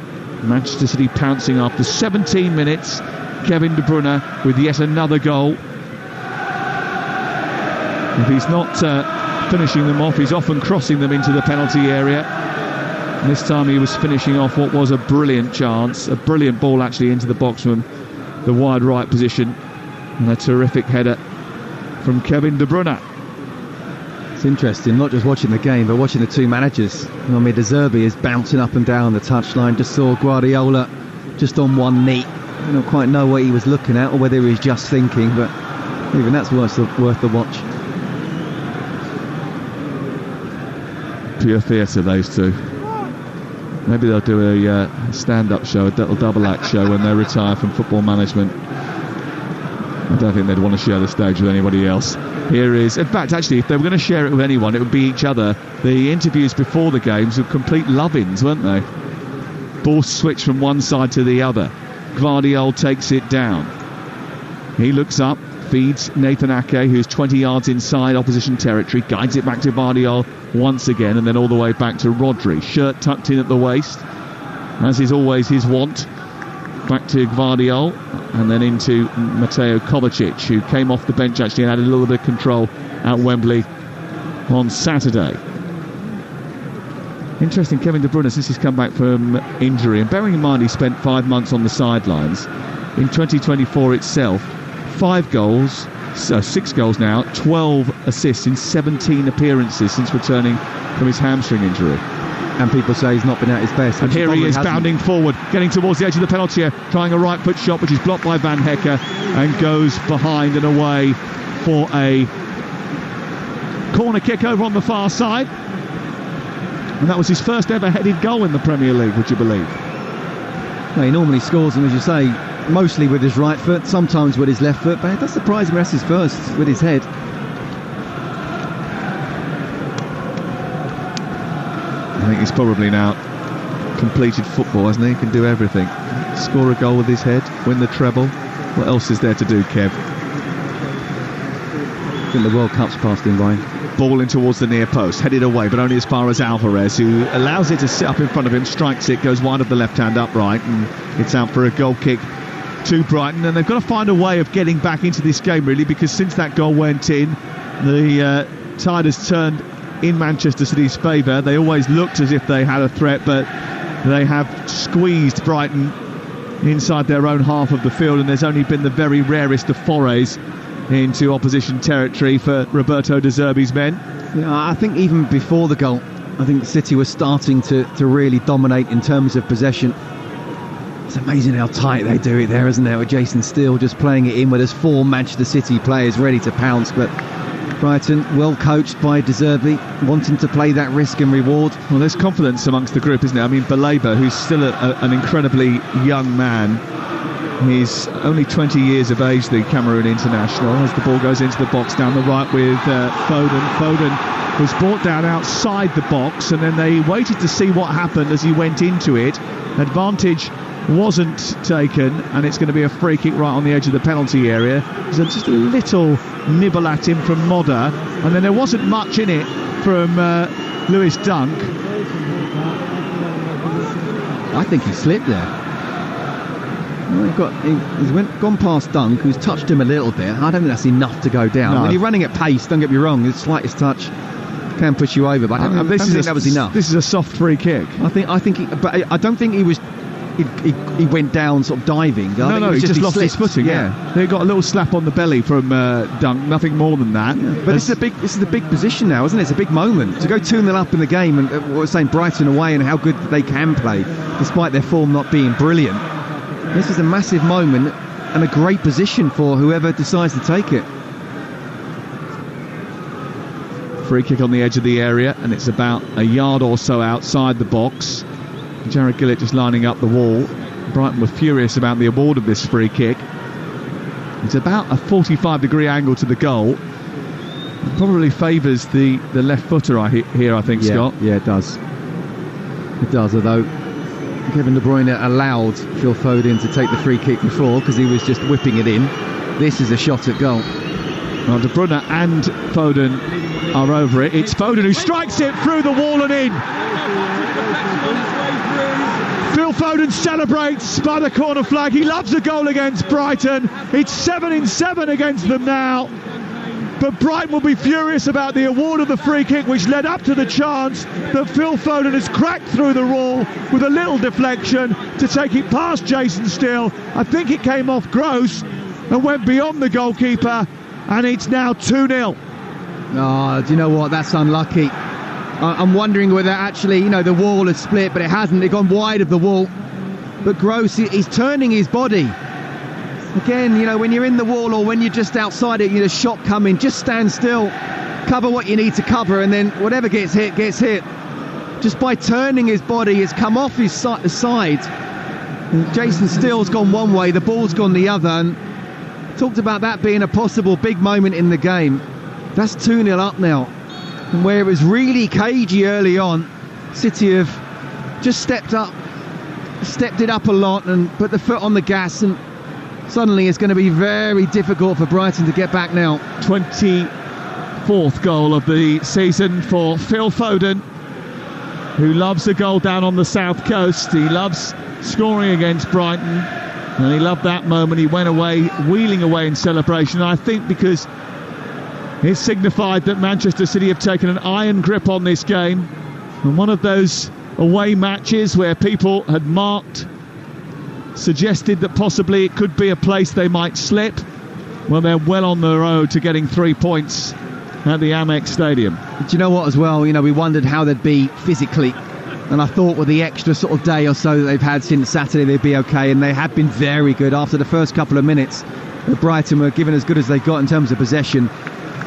Manchester City pouncing after 17 minutes. Kevin De Bruyne with yet another goal. If he's not finishing them off, he's often crossing them into the penalty area. And this time he was finishing off what was a brilliant chance, a brilliant ball actually into the box from the wide right position, and a terrific header from Kevin De Bruyne. It's interesting, not just watching the game, but watching the two managers. I mean, De Zerbi is bouncing up and down the touchline. Just saw Guardiola just on one knee. I don't quite know what he was looking at or whether he was just thinking, but even that's worth the watch. Pure theatre, those two. Maybe they'll do a stand-up show, a double act show when they retire from football management. I don't think they'd want to share the stage with anybody else. Here is, in fact, actually, if they were going to share it with anyone, it would be each other. The interviews before the games were complete love-ins, weren't they? Ball switched from one side to the other. Gvardiol takes it down. He looks up, feeds Nathan Ake, who's 20 yards inside opposition territory, guides it back to Gvardiol once again, and then all the way back to Rodri. Shirt tucked in at the waist, as is always his wont. Back to Gvardiol, and then into Mateo Kovacic, who came off the bench actually and had a little bit of control at Wembley on Saturday. Interesting, Kevin De Bruyne, since he's come back from injury, and bearing in mind he spent 5 months on the sidelines, in 2024 itself, 5 goals, 6 goals now, 12 assists in 17 appearances since returning from his hamstring injury. And people say he's not been at his best. And here he is bounding forward, getting towards the edge of the penalty area, trying a right foot shot, which is blocked by Van Hecke, and goes behind and away for a corner kick over on the far side. And that was his first ever headed goal in the Premier League, would you believe? Well, he normally scores them, as you say, mostly with his right foot, sometimes with his left foot, but it does surprise me that's his first with his head. I think he's probably now completed football, hasn't he? He can do everything. Score a goal with his head, win the treble. What else is there to do, Kev? I think the World Cup's passed him by. Ball in towards the near post, headed away, but only as far as Alvarez, who allows it to sit up in front of him, strikes it, goes wide of the left-hand upright, and it's out for a goal kick to Brighton. And they've got to find a way of getting back into this game, really, because since that goal went in, the tide has turned in Manchester City's favour. They always looked as if they had a threat, but they have squeezed Brighton inside their own half of the field, and there's only been the very rarest of forays into opposition territory for Roberto De Zerbi's men. Yeah, I think even before the goal, I think City was starting to really dominate in terms of possession. It's amazing how tight they do it there, isn't it, with Jason Steele just playing it in where there's 4 Manchester City players ready to pounce. But Brighton, well coached by De Zerbi, wanting to play that risk and reward. Well, there's confidence amongst the group, isn't there? I mean, Baleba, who's still an incredibly young man, he's only 20 years of age, the Cameroon international, as the ball goes into the box down the right with Foden. Foden was brought down outside the box, and then they waited to see what happened as he went into it. Advantage wasn't taken, and it's going to be a free kick right on the edge of the penalty area. There's just a little nibble at him from Modder, and then there wasn't much in it from Lewis Dunk. I think he slipped there. Well, he's gone past Dunk, who's touched him a little bit. I don't think that's enough to go down. No. When you're running at pace, don't get me wrong, the slightest touch can push you over, but I don't think that was enough. This is a soft free kick. I don't think he was he went down sort of diving. No, he just lost his footing. Yeah, they got a little slap on the belly from Dunk. Nothing more than that. Yeah. But this is a big position now, isn't it? It's a big moment to go 2-0 up in the game, and what we're saying, Brighton away, and how good they can play despite their form not being brilliant. This is a massive moment and a great position for whoever decides to take it. Free kick on the edge of the area, and it's about a yard or so outside the box. Jared Gillett just lining up the wall. Brighton were furious about the award of this free kick. It's about a 45-degree angle to the goal. It probably favours the left footer here, I think, Scott. Yeah, it does. It does, although Kevin De Bruyne allowed Phil Foden to take the free kick before because he was just whipping it in. This is a shot at goal. Well, De Bruyne and Foden are over it. It's Foden who strikes it through the wall and in. Phil Foden celebrates by the corner flag. He loves a goal against Brighton. It's 7-7 against them now. But Brighton will be furious about the award of the free kick, which led up to the chance that Phil Foden has cracked through the wall with a little deflection to take it past Jason Steele. I think it came off Gross and went beyond the goalkeeper, and it's now 2-0. Oh, do you know what? That's unlucky. I'm wondering whether actually, the wall has split, but it hasn't. It's gone wide of the wall. But Gross, he's turning his body. Again, when you're in the wall or when you're just outside it, a shot coming, just stand still, cover what you need to cover, and then whatever gets hit, gets hit. Just by turning his body, it's come off his side. And Jason Steele's gone one way, the ball's gone the other, and talked about that being a possible big moment in the game. That's 2-0 up now. And where it was really cagey early on, City have just stepped it up a lot and put the foot on the gas, and suddenly it's going to be very difficult for Brighton to get back now. 24th goal of the season for Phil Foden, who loves a goal down on the south coast. He loves scoring against Brighton, and he loved that moment. He went away, wheeling away in celebration. And I think because it signified that Manchester City have taken an iron grip on this game, and one of those away matches where people had suggested that possibly it could be a place they might slip. Well, they're well on the road to getting 3 points at the Amex Stadium. Do you know what as well? We wondered how they'd be physically, and I thought with the extra sort of day or so that they've had since Saturday they'd be okay, and they have been very good. After the first couple of minutes, Brighton were given as good as they got in terms of possession.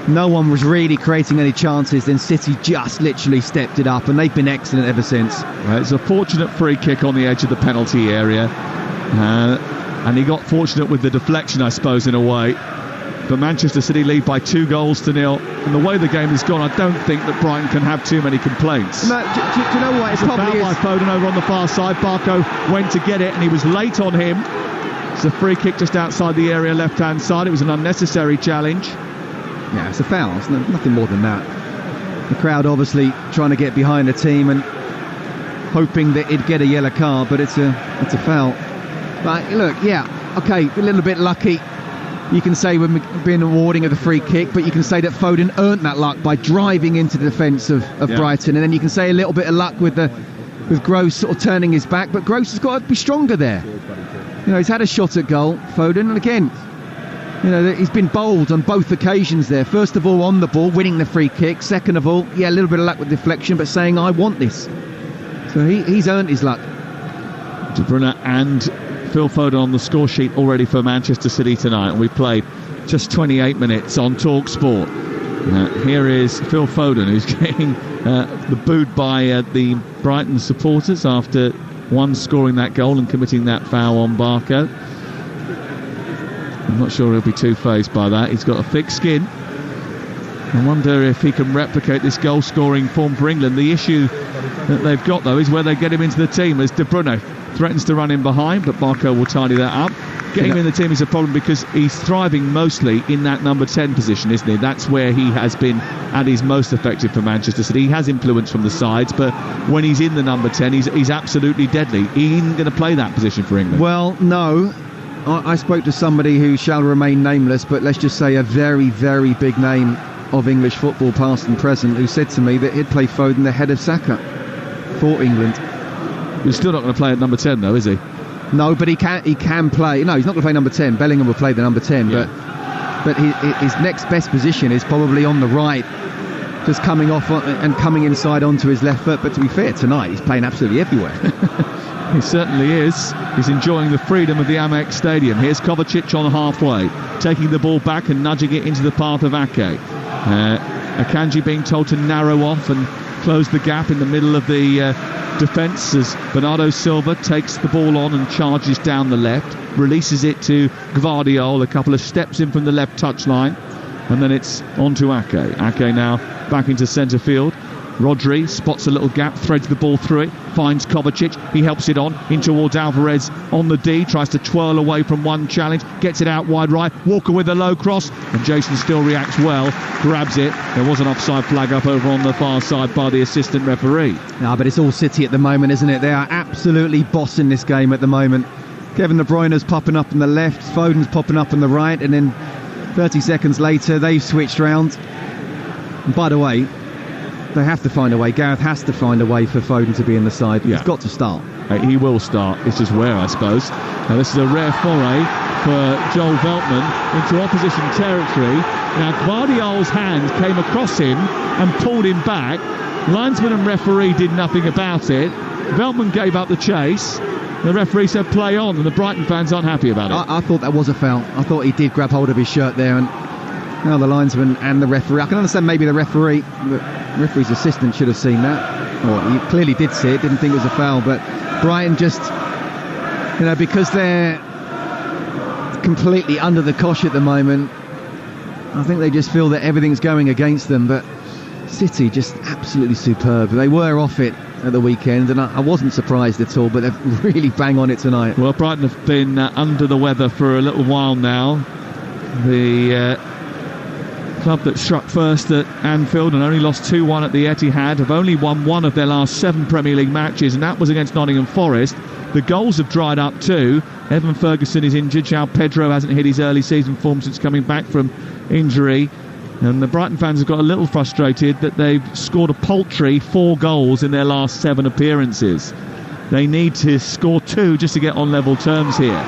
No one was really creating any chances, then City just literally stepped it up, and they've been excellent ever since. Well, it's a fortunate free kick on the edge of the penalty area, and he got fortunate with the deflection, I suppose, in a way. But Manchester City lead by 2-0, and the way the game has gone, I don't think that Brighton can have too many complaints. No, do you know what? It's probably by Foden over on the far side. Barco went to get it, and he was late on him. It's a free kick just outside the area, left-hand side. It was an unnecessary challenge. Yeah, it's a foul. It's nothing more than that. The crowd obviously trying to get behind the team and hoping that it'd get a yellow card, but it's a foul. But look, yeah, okay, a little bit lucky. You can say we've been awarding of the free kick, but you can say that Foden earned that luck by driving into the defence of Brighton, and then you can say a little bit of luck with Gross sort of turning his back, but Gross has got to be stronger there. He's had a shot at goal, Foden, and again, he's been bold on both occasions there. First of all, on the ball, winning the free kick. Second of all, a little bit of luck with deflection, but saying, I want this. So he's earned his luck. De Bruyne and Phil Foden on the score sheet already for Manchester City tonight. And we played just 28 minutes on Talksport. Here is Phil Foden, who's getting booed by the Brighton supporters after one scoring that goal and committing that foul on Barco. I'm not sure he'll be too fazed by that. He's got a thick skin. I wonder if he can replicate this goal-scoring form for England. The issue that they've got, though, is where they get him into the team, as De Bruyne threatens to run in behind, but Barco will tidy that up. Getting him in the team is a problem because he's thriving mostly in that number 10 position, isn't he? That's where he has been at his most effective for Manchester City. He has influence from the sides, but when he's in the number 10, he's absolutely deadly. He isn't going to play that position for England. Well, no. I spoke to somebody who shall remain nameless, but let's just say a very, very big name of English football, past and present, who said to me that he'd play Foden ahead of Saka for England. He's still not going to play at number 10, though, is he? No, but he can play. No, he's not going to play number 10. Bellingham will play the number 10, but his next best position is probably on the right, just coming off and coming inside onto his left foot. But to be fair, tonight he's playing absolutely everywhere. He certainly is. He's enjoying the freedom of the Amex Stadium. Here's Kovacic on halfway, taking the ball back and nudging it into the path of Ake. Akanji being told to narrow off and close the gap in the middle of the defence as Bernardo Silva takes the ball on and charges down the left, releases it to Gvardiol, a couple of steps in from the left touchline, and then it's on to Ake. Ake now back into centre field. Rodri spots a little gap, threads the ball through it, finds Kovacic, he helps it on in towards Alvarez on the D, tries to twirl away from one challenge, gets it out wide right, Walker with a low cross, and Jason still reacts well, grabs it. There was an offside flag up over on the far side by the assistant referee. No, but it's all City at the moment, isn't it? They are absolutely bossing this game at the moment. Kevin De Bruyne's popping up on the left, Foden's popping up on the right, and then 30 seconds later they've switched round. And by the way, they have to find a way. Gareth has to find a way for Foden to be in the side. He's got to start. He will start. It's just where, I suppose. Now this is a rare foray for Joel Veltman into opposition territory. Now Gvardiol's hand came across him and pulled him back. Linesman and referee did nothing about it. Veltman gave up the chase. The referee said play on, and the Brighton fans aren't happy about it. I thought that was a foul. I thought he did grab hold of his shirt there, and now the linesman and the referee. I can understand maybe the referee's assistant should have seen that. Or he clearly did see it, didn't think it was a foul, but Brighton just, because they're completely under the cosh at the moment, I think they just feel that everything's going against them. But City just absolutely superb. They were off it at the weekend, and I wasn't surprised at all, but they're really bang on it tonight. Well, Brighton have been under the weather for a little while now. The club that struck first at Anfield and only lost 2-1 at the Etihad have only won one of their last 7 Premier League matches, and that was against Nottingham Forest. The goals have dried up too. Evan Ferguson is injured. João Pedro hasn't hit his early season form since coming back from injury. And the Brighton fans have got a little frustrated that they've scored a paltry 4 goals in their last 7 appearances. They need to score 2 just to get on level terms here.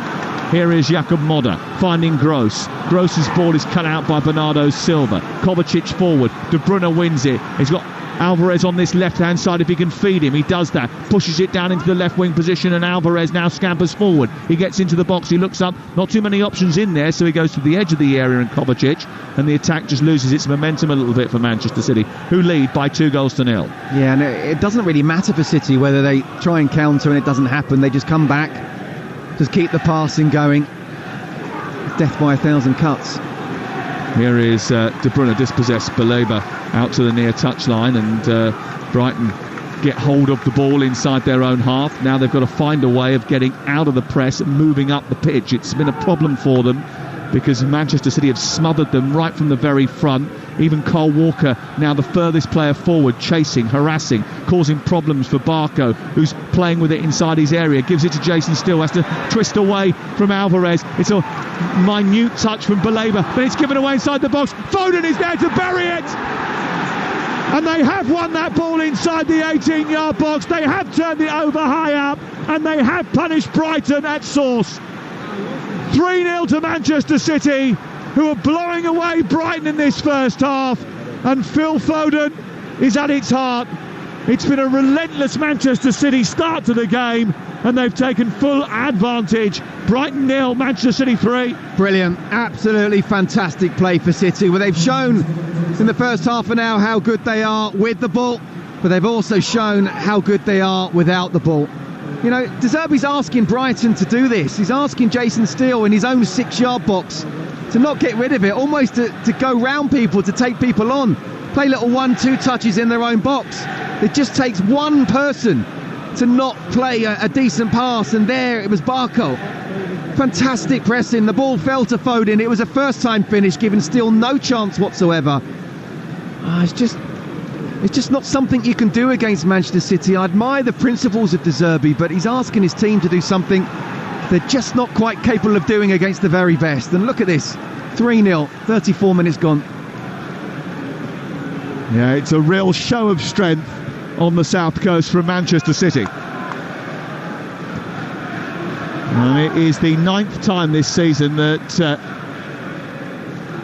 Here is Jakob Modder finding Gross. Gross's ball is cut out by Bernardo Silva. Kovacic forward. De Bruyne wins it. He's got Alvarez on this left-hand side if he can feed him. He does that. Pushes it down into the left-wing position, and Alvarez now scampers forward. He gets into the box. He looks up. Not too many options in there, so he goes to the edge of the area in Kovacic, and the attack just loses its momentum a little bit for Manchester City, who lead by 2-0. Yeah, and it doesn't really matter for City whether they try and counter and it doesn't happen. They just come back, just keep the passing going. Death by 1,000 cuts. Here is De Bruyne, dispossessed Baleba out to the near touchline, and Brighton get hold of the ball inside their own half. Now they've got to find a way of getting out of the press and moving up the pitch. It's been a problem for them because Manchester City have smothered them right from the very front. Even Kyle Walker, now the furthest player forward, chasing, harassing, causing problems for Barco, who's playing with it inside his area. Gives it to Jason Still, has to twist away from Alvarez. It's a minute touch from Baleba, but it's given away inside the box. Foden is there to bury it! And they have won that ball inside the 18-yard box. They have turned it over high up, and they have punished Brighton at source. 3-0 to Manchester City, who are blowing away Brighton in this first half, and Phil Foden is at its heart. It's been a relentless Manchester City start to the game, and they've taken full advantage. Brighton 0, Manchester City 3. Brilliant, absolutely fantastic play for City, where they've shown in the first half an hour how good they are with the ball, but they've also shown how good they are without the ball. De Zerbi's asking Brighton to do this. He's asking Jason Steele in his own 6-yard box to not get rid of it, almost to go round people, to take people on, play little 1-2 touches in their own box. It just takes one person to not play a decent pass, and there it was Barco. Fantastic pressing, the ball fell to Foden. It was a first-time finish, giving Steele no chance whatsoever. It's just not something you can do against Manchester City. I admire the principles of De Zerbi, but he's asking his team to do something they're just not quite capable of doing against the very best. And look at this, 3-0, 34 minutes gone. Yeah, it's a real show of strength on the south coast from Manchester City. And it is the 9th time this season that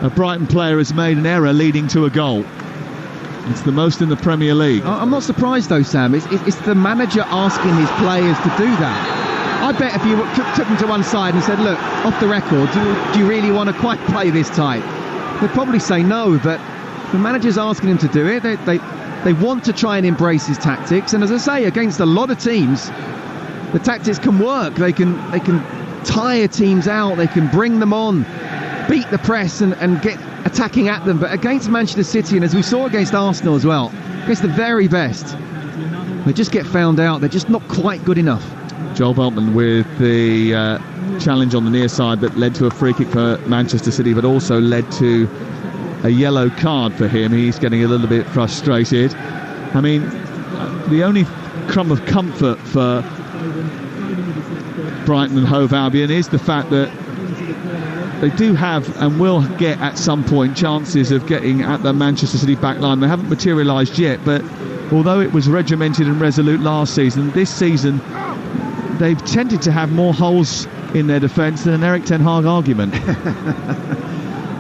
a Brighton player has made an error leading to a goal. It's the most in the Premier League. I'm not surprised though, Sam. It's the manager asking his players to do that. I bet if you took them to one side and said, look, off the record, do you really want to quite play this tight? They'd probably say no, but the manager's asking them to do it. They want to try and embrace his tactics, and as I say, against a lot of teams, the tactics can work. They can tire teams out, they can bring them on, beat the press and get attacking at them. But against Manchester City, and as we saw against Arsenal as well, against the very best, they just get found out. They're just not quite good enough. Joel Veltman with the challenge on the near side that led to a free kick for Manchester City, but also led to a yellow card for him. He's getting a little bit frustrated. I mean, the only crumb of comfort for Brighton and Hove Albion is the fact that they do have and will get at some point chances of getting at the Manchester City back line. They haven't materialised yet, but although it was regimented and resolute last season, this season they've tended to have more holes in their defence than an Eric Ten Hag argument.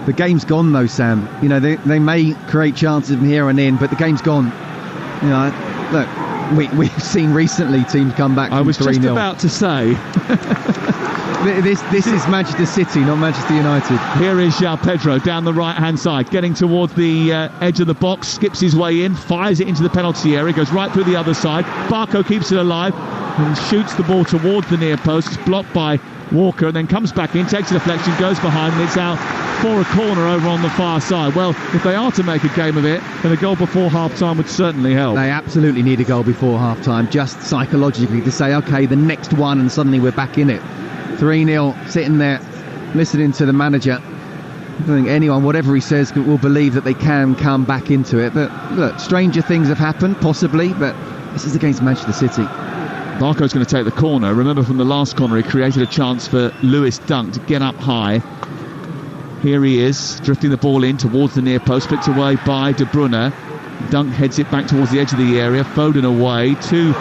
The game's gone though, Sam. You know, they may create chances from here and in, but the game's gone. You know, look, we've seen recently teams come back from 3-0. I was just about to say. This is Manchester City, not Manchester United. Here is João Pedro down the right-hand side, getting towards the edge of the box, skips his way in, fires it into the penalty area, goes right through the other side. Barco keeps it alive and shoots the ball towards the near post. It's blocked by Walker and then comes back in, takes a deflection, goes behind, and it's out for a corner over on the far side. Well, if they are to make a game of it, then a goal before half-time would certainly help. They absolutely need a goal before half-time, just psychologically, to say, OK, the next one, and suddenly we're back in it. 3-0, sitting there, listening to the manager. I don't think anyone, whatever he says, will believe that they can come back into it. But look, stranger things have happened, possibly, but this is against Manchester City. Barco's going to take the corner. Remember from the last corner, he created a chance for Lewis Dunk to get up high. Here he is, drifting the ball in towards the near post, flicked away by De Bruyne. Dunk heads it back towards the edge of the area. Foden away. Two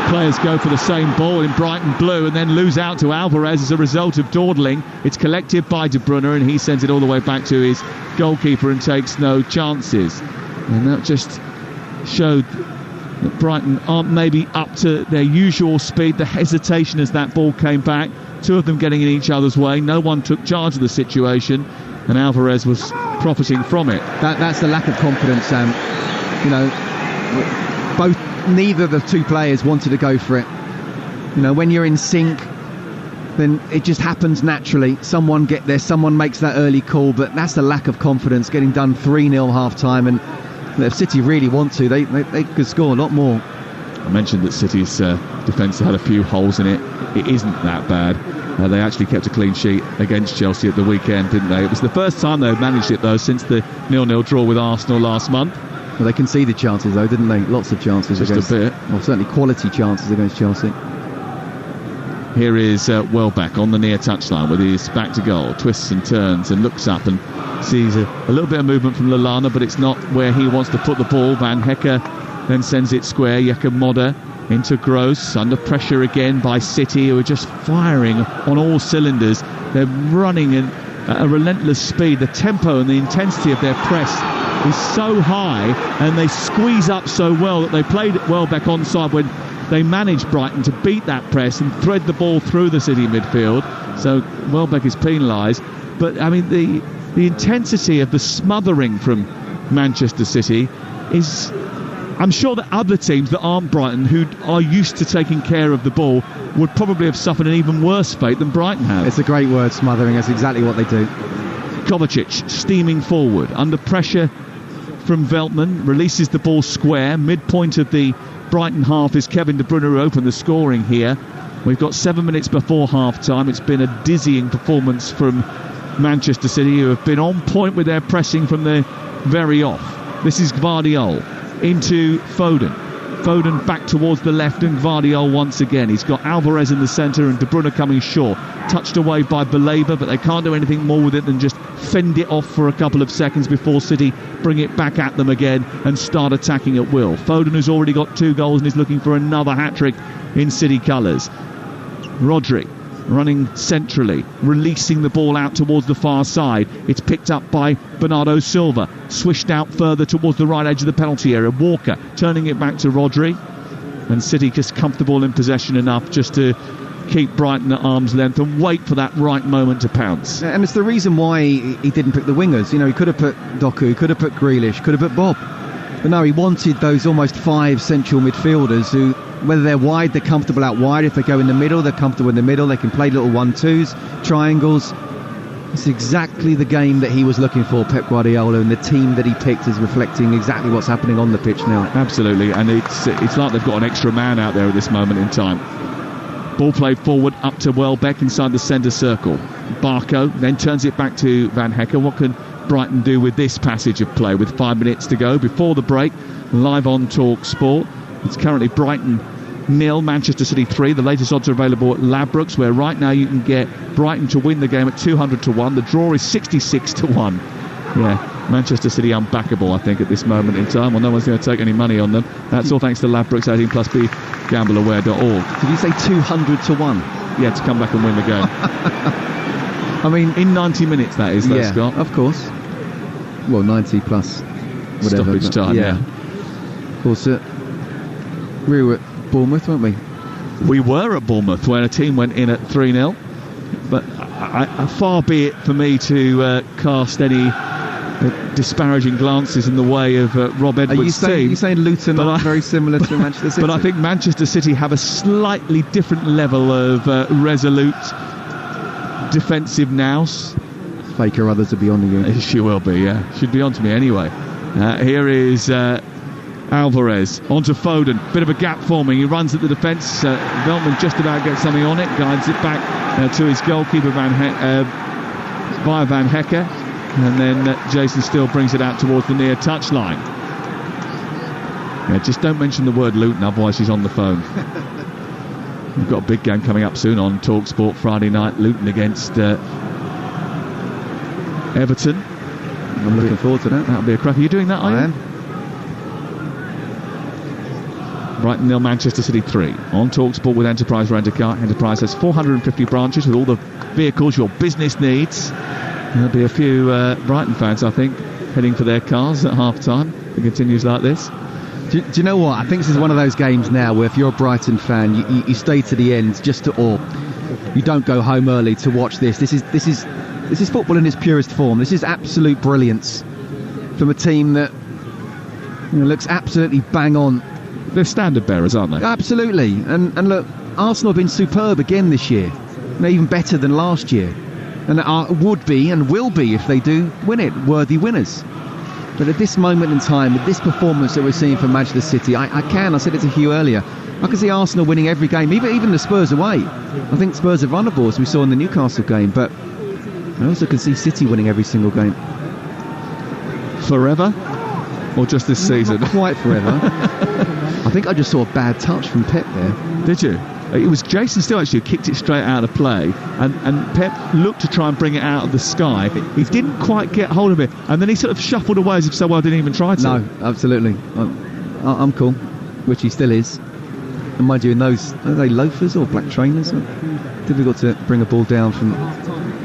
players go for the same ball in Brighton blue and then lose out to Alvarez as a result of dawdling. It's collected by De Bruyne and he sends it all the way back to his goalkeeper and takes no chances. And that just showed that Brighton aren't maybe up to their usual speed. The hesitation as that ball came back, two of them getting in each other's way. No one took charge of the situation and Alvarez was profiting from it. That's the lack of confidence, Sam. You know, neither of the two players wanted to go for it. You know, when you're in sync, then it just happens naturally. Someone get there, someone makes that early call, but that's the lack of confidence, getting done 3-0 half-time. And if City really want to, they could score a lot more. I mentioned that City's defence had a few holes in it. It isn't that bad. They actually kept a clean sheet against Chelsea at the weekend, didn't they? It was the first time they've managed it, though, since the 0-0 draw with Arsenal last month. Well, they conceded chances, though, didn't they? Lots of chances. Just against, a bit. Well, certainly quality chances against Chelsea. Here is Welbeck on the near touchline with his back to goal. Twists and turns and looks up and sees a little bit of movement from Lallana, but it's not where he wants to put the ball. Van Hecke then sends it square. Yekimodder into Gross, under pressure again by City, who are just firing on all cylinders. They're running at a relentless speed. The tempo and the intensity of their press is so high, and they squeeze up so well that they played Welbeck onside when they managed Brighton to beat that press and thread the ball through the City midfield. So Welbeck is penalised. But I mean, the intensity of the smothering from Manchester City is, I'm sure that other teams that aren't Brighton, who are used to taking care of the ball, would probably have suffered an even worse fate than Brighton have. It's a great word, smothering. That's exactly what they do. Kovacic steaming forward under pressure from Veltman, releases the ball square. Midpoint of the Brighton half is Kevin De Bruyne, who opened the scoring here. We've got 7 minutes before half-time. It's been a dizzying performance from Manchester City, who have been on point with their pressing from the very off. This is Gvardiol into Foden. Foden back towards the left, and Gvardiol once again. He's got Alvarez in the centre and De Bruyne coming short. Touched away by Baleba, but they can't do anything more with it than just fend it off for a couple of seconds before City bring it back at them again and start attacking at will. Foden, who's already got 2 goals and is looking for another hat-trick in City colours. Rodri running centrally, releasing the ball out towards the far side. It's picked up by Bernardo Silva, swished out further towards the right edge of the penalty area. Walker turning it back to Rodri, and City just comfortable in possession enough just to keep Brighton at arm's length and wait for that right moment to pounce. And it's the reason why he didn't pick the wingers. You know, he could have put Doku, could have put Grealish, could have put Bob. But no, he wanted those almost 5 central midfielders who, whether they're wide, they're comfortable out wide. If they go in the middle, they're comfortable in the middle. They can play little 1-2s, triangles. It's exactly the game that he was looking for, Pep Guardiola, and the team that he picked is reflecting exactly what's happening on the pitch now. Absolutely, and it's like they've got an extra man out there at this moment in time. Ball played forward up to Welbeck inside the centre circle. Barco then turns it back to Van Hecker. What can Brighton do with this passage of play with 5 minutes to go before the break? Live on Talksport. It's currently Brighton 0, Manchester City 3. The latest odds are available at Ladbrokes, where right now you can get Brighton to win the game at 200 to 1. The draw is 66 to 1. Yeah, Manchester City unbackable, I think, at this moment in time. Well, no one's going to take any money on them. That's all thanks to Ladbrokes 18+B gambleaware.org. Did you say 200 to 1? Yeah, to come back and win the game. I mean, in 90 minutes, that is, though, yeah, Scott. of course. Well, 90 plus whatever. Stoppage time, yeah. Of course, we were at Bournemouth, weren't we? We were at Bournemouth when a team went in at 3-0. But far be it for me to cast any disparaging glances in the way of Rob Edwards' team. Are you saying Luton are very similar to Manchester City? But I think Manchester City have a slightly different level of resolute defensive nous. Faker others will be on you. She will be, yeah. She'd be on to me anyway. Here is Alvarez onto Foden. Bit of a gap forming. He runs at the defence. Veltman just about gets something on it. Guides it back to his goalkeeper via Van Hecker. And then Jason Steele brings it out towards the near touchline. Yeah, just don't mention the word Luton, otherwise he's on the phone. We've got a big game coming up soon on Talksport Friday night. Luton against Everton. I'm looking forward to that. That'll be a cracker. Are you doing that, are you? I am. Brighton 0, Manchester City 3. On Talksport with Enterprise Rent-A-Car. Enterprise has 450 branches with all the vehicles your business needs. There'll be a few Brighton fans, I think, heading for their cars at half-time. It continues like this. Do you know what? I think this is one of those games now where if you're a Brighton fan, you stay to the end or you don't go home early to watch this. This is football in its purest form. This is absolute brilliance from a team that looks absolutely bang on. They're standard bearers, aren't they? Absolutely. And look, Arsenal have been superb again this year. Even better than last year. And would be and will be, if they do win it, worthy winners. But at this moment in time, with this performance that we're seeing from Manchester City, I said it to Hugh earlier, I can see Arsenal winning every game, even the Spurs away. I think Spurs are vulnerable, as we saw in the Newcastle game, but I also can see City winning every single game. Forever? Or just this season? Not quite forever. I think I just saw a bad touch from Pep there. Did you? It was Jason Steele actually who kicked it straight out of play, and Pep looked to try and bring it out of the sky. He didn't quite get hold of it, and then he sort of shuffled away as if so well didn't even try to. No, absolutely. I'm cool, which he still is. And mind you, in those, are they loafers or black trainers? Difficult to bring a ball down from.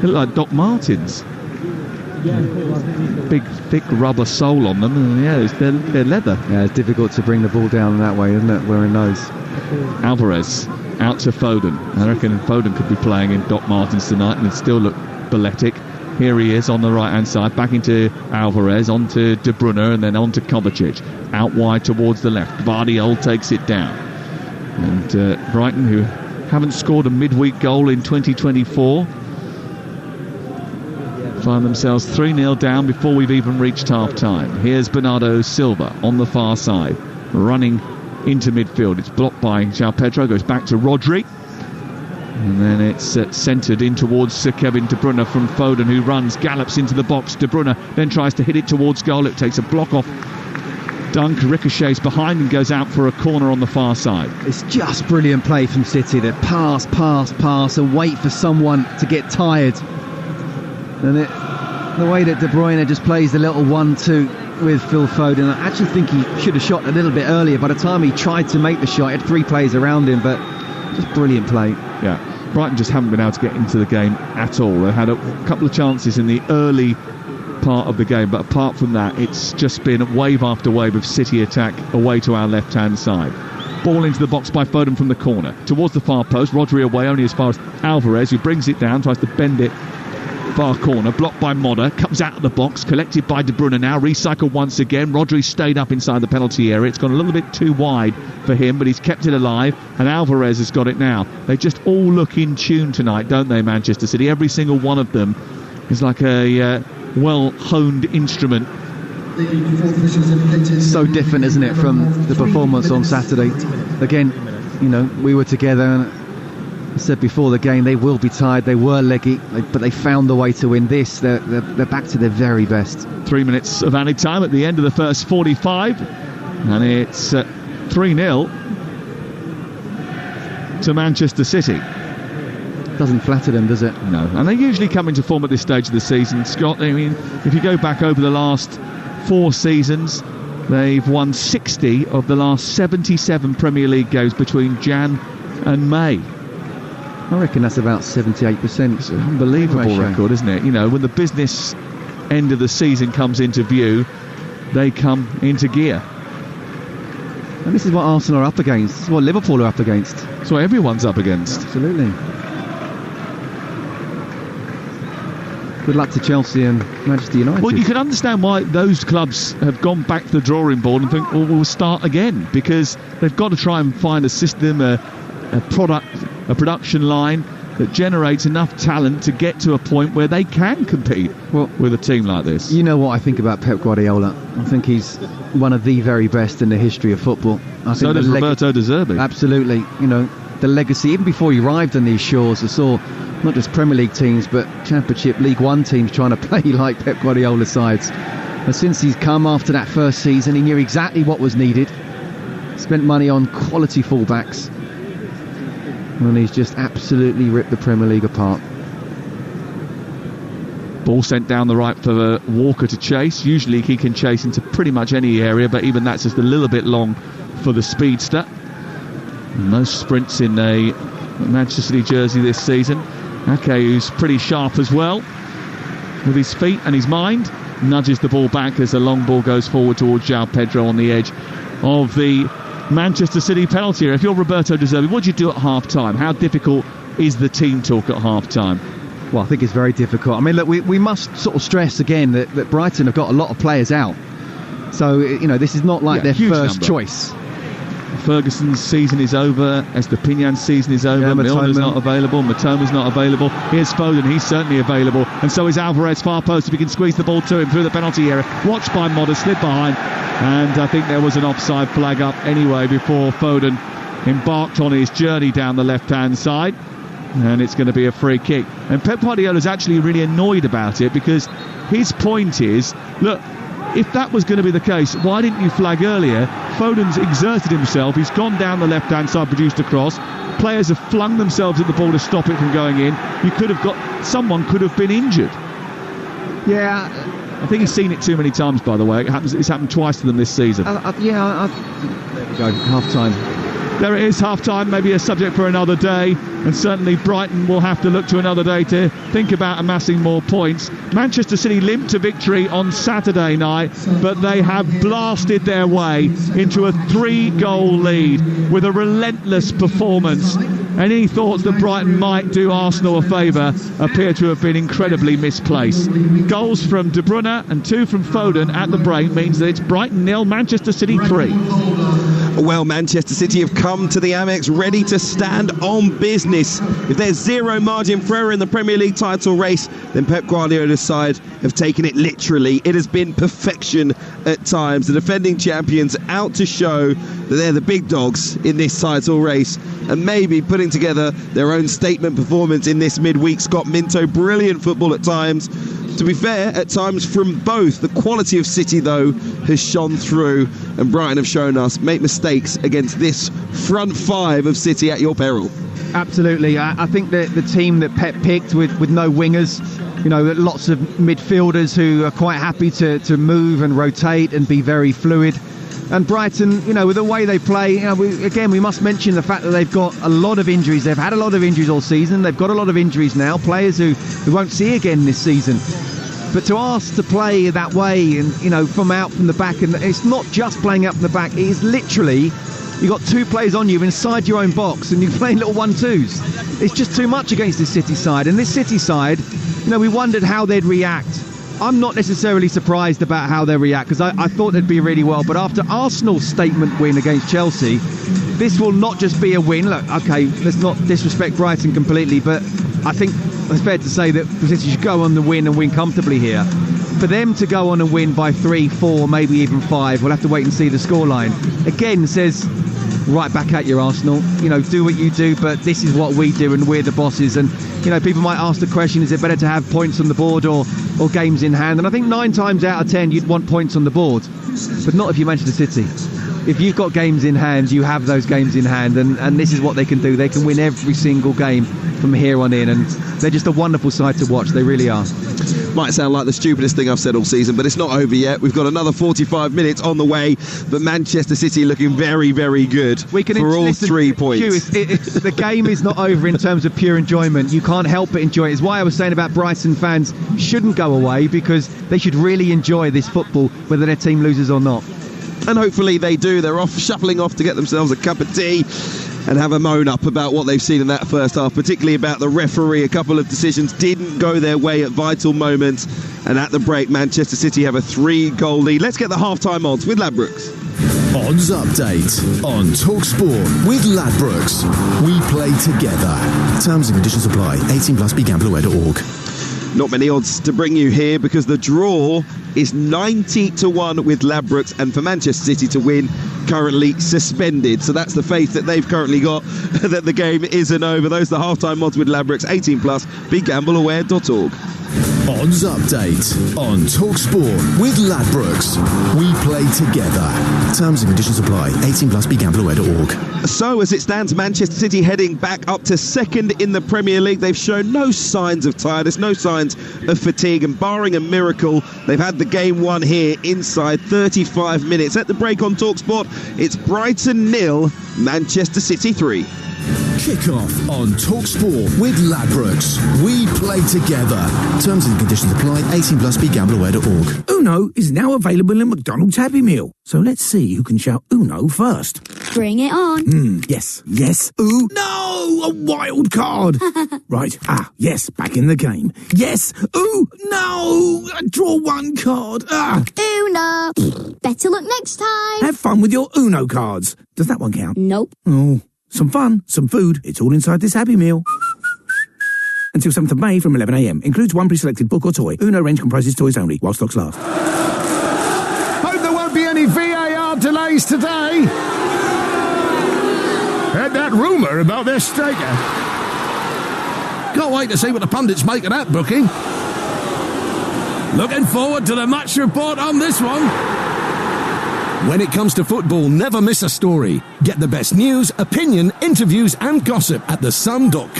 They look like Doc Martens. Big, thick rubber sole on them, and yeah, they're leather. Yeah, it's difficult to bring the ball down that way, isn't it, wearing those? Alvarez out to Foden. I reckon Foden could be playing in Doc Martens tonight and still look balletic. Here he is on the right hand side, back into Alvarez, onto De Bruyne, and then on to Kovacic, out wide towards the left. Vardiol takes it down, and Brighton, who haven't scored a midweek goal in 2024, find themselves 3-0 down before we've even reached half time. Here's Bernardo Silva on the far side, running into midfield. It's blocked by João Pedro, goes back to Rodri, and then it's centred in towards Kevin De Bruyne from Foden, who runs, gallops into the box. De Bruyne then tries to hit it towards goal. It takes a block off Dunk, ricochets behind and goes out for a corner on the far side. It's just brilliant play from City. They pass and wait for someone to get tired. And the way that De Bruyne just plays the little 1-2 with Phil Foden, I actually think he should have shot a little bit earlier. By the time he tried to make the shot, he had 3 players around him, but just brilliant play. Yeah, Brighton just haven't been able to get into the game at all. They had a couple of chances in the early part of the game, but apart from that, it's just been wave after wave of City attack away to our left-hand side. Ball into the box by Foden from the corner. Towards the far post, Rodri away only as far as Alvarez, who brings it down, tries to bend it far corner, blocked by Modder, comes out of the box, collected by De Bruyne now, recycled once again. Rodri stayed up inside the penalty area. It's gone a little bit too wide for him, but he's kept it alive, and Alvarez has got it now. They just all look in tune tonight, don't they, Manchester City? Every single one of them is like a well-honed instrument. So different, isn't it, from the performance on Saturday? Again, you know, we were together and I said before the game they will be tired, they were leggy, but they found the way to win this. They're back to their very best. 3 minutes of added time at the end of the first 45, and it's 3-0 to Manchester City. Doesn't flatter them, does it? No, and they usually come into form at this stage of the season, Scott. I mean, if you go back over the last 4 seasons, they've won 60 of the last 77 Premier League games between Jan and May. I reckon that's about 78%. It's an unbelievable record, isn't it? You know, when the business end of the season comes into view, they come into gear. And this is what Arsenal are up against. This is what Liverpool are up against. That's what everyone's up against. Absolutely. Good luck to Chelsea and Manchester United. Well, you can understand why those clubs have gone back to the drawing board and think, well, we'll start again, because they've got to try and find a system, a production line that generates enough talent to get to a point where they can compete with a team like this. You know what I think about Pep Guardiola? I think he's one of the very best in the history of football. So does Roberto De Zerbi. Absolutely. You know, the legacy, even before he arrived on these shores, I saw not just Premier League teams but Championship, League One teams trying to play like Pep Guardiola's sides. And since he's come after that first season, he knew exactly what was needed. Spent money on quality fullbacks, and he's just absolutely ripped the Premier League apart. Ball sent down the right for Walker to chase. Usually he can chase into pretty much any area, but even that's just a little bit long for the speedster. And no sprints in a Manchester City jersey this season. Ake, who's pretty sharp as well with his feet and his mind, nudges the ball back as the long ball goes forward towards João Pedro on the edge of the Manchester City penalty area. If you're Roberto De Zerbi, what do you do at half-time? How difficult is the team talk at half-time? Well, I think it's very difficult. I mean, look, we must sort of stress again that Brighton have got a lot of players out. So, you know, this is not like their first choice. Ferguson's season is over. Estepinan's season is over. Milner's not available. Matoma's not available. Here's Foden. He's certainly available. And so is Alvarez, far post, if he can squeeze the ball to him through the penalty area. Watched by Modder, slid behind. And I think there was an offside flag up anyway before Foden embarked on his journey down the left-hand side. And it's going to be a free kick. And Pep Guardiola's actually really annoyed about it, because his point is, look, if that was going to be the case, why didn't you flag earlier? Foden's exerted himself. He's gone down the left-hand side, produced a cross. Players have flung themselves at the ball to stop it from going in. Someone could have been injured. Yeah. I think he's seen it too many times, by the way. It's happened twice to them this season. There we go, half-time. There it is, half-time, maybe a subject for another day, and certainly Brighton will have to look to another day to think about amassing more points. Manchester City limped to victory on Saturday night, but they have blasted their way into a 3-goal lead with a relentless performance. Any thoughts that Brighton might do Arsenal a favour appear to have been incredibly misplaced. Goals from De Bruyne and 2 from Foden at the break means that it's Brighton 0, Manchester City 3. Well, Manchester City have come to the Amex ready to stand on business. If there's zero margin for error in the Premier League title race, then Pep Guardiola's side have taken it literally. It has been perfection at times. The defending champions out to show that they're the big dogs in this title race, and maybe putting together their own statement performance in this midweek. Scott Minto, brilliant football at times. To be fair, at times from both. The quality of City, though, has shone through, and Brighton have shown us make mistakes against this front 5 of City at your peril. Absolutely. I think that the team that Pep picked with no wingers, you know, lots of midfielders who are quite happy to move and rotate and be very fluid. And Brighton, with the way they play, we must mention the fact that they've got a lot of injuries. They've had a lot of injuries all season. They've got a lot of injuries now, players who we won't see again this season. But to ask to play that way and, from the back, and it's not just playing out from the back, it is literally, you've got two players on you inside your own box and you're playing little 1-2s. It's just too much against this City side. And this City side, we wondered how they'd react. I'm not necessarily surprised about how they react because I thought they'd be really well. But after Arsenal's statement win against Chelsea, this will not just be a win. Look, okay, let's not disrespect Brighton completely, but I think it's fair to say that City should go on the win and win comfortably here. For them to go on and win by 3, 4, maybe even 5, we'll have to wait and see the scoreline. Again, says right back at your Arsenal. Do what you do, but this is what we do and we're the bosses. And, people might ask the question, is it better to have points on the board or games in hand? And I think 9 times out of 10 you'd want points on the board, but not if you're Manchester City. If you've got games in hand, you have those games in hand, and this is what they can do. They can win every single game from here on in, and they're just a wonderful side to watch. They really are. Might sound like the stupidest thing I've said all season, but it's not over yet. We've got another 45 minutes on the way, but Manchester City looking very, very good for all 3 points. The game is not over in terms of pure enjoyment. You can't help but enjoy it. It's why I was saying about Brighton fans shouldn't go away, because they should really enjoy this football, whether their team loses or not. And hopefully they do. They're shuffling off to get themselves a cup of tea and have a moan up about what they've seen in that first half, particularly about the referee. A couple of decisions didn't go their way at vital moments, and at the break Manchester City have a 3-goal lead. Let's get the half-time odds with Ladbrokes. Odds update on Talksport with Ladbrokes. We play together. Terms and conditions apply. 18+, begambleaware.org. Not many odds to bring you here because the draw is 90-1 with Ladbrokes, and for Manchester City to win, currently suspended. So that's the faith that they've currently got that the game isn't over. Those are the half-time odds with Ladbrokes. 18+, begambleaware.org. Odds update on Talksport with Ladbrokes. We play together. Terms and conditions apply. 18+, begambleaware.org. So as it stands, Manchester City heading back up to second in the Premier League. They've shown no signs of tiredness, no signs of fatigue, and barring a miracle, they've had the game won here inside 35 minutes. At the break on Talksport, it's Brighton 0, Manchester City 3. Kick-off on Talksport with Ladbrokes. We play together. Terms and conditions apply. 18+, begambleaware.org. Uno is now available in McDonald's Happy Meal. So let's see who can shout Uno first. Bring it on. Yes. Ooh, no! A wild card. Right. Yes, back in the game. Yes. Ooh, no! Draw 1 card. Uno. Better luck next time. Have fun with your Uno cards. Does that one count? Nope. Oh. Some fun, some food, it's all inside this Happy Meal. Until 7th of May from 11 a.m. Includes one pre-selected book or toy. Uno range comprises toys only, while stocks last. Hope there won't be any VAR delays today. Heard that rumour about their striker. Can't wait to see what the pundits make of that booking. Looking forward to the match report on this one. When it comes to football, never miss a story. Get the best news, opinion, interviews and gossip at thesun.co.uk.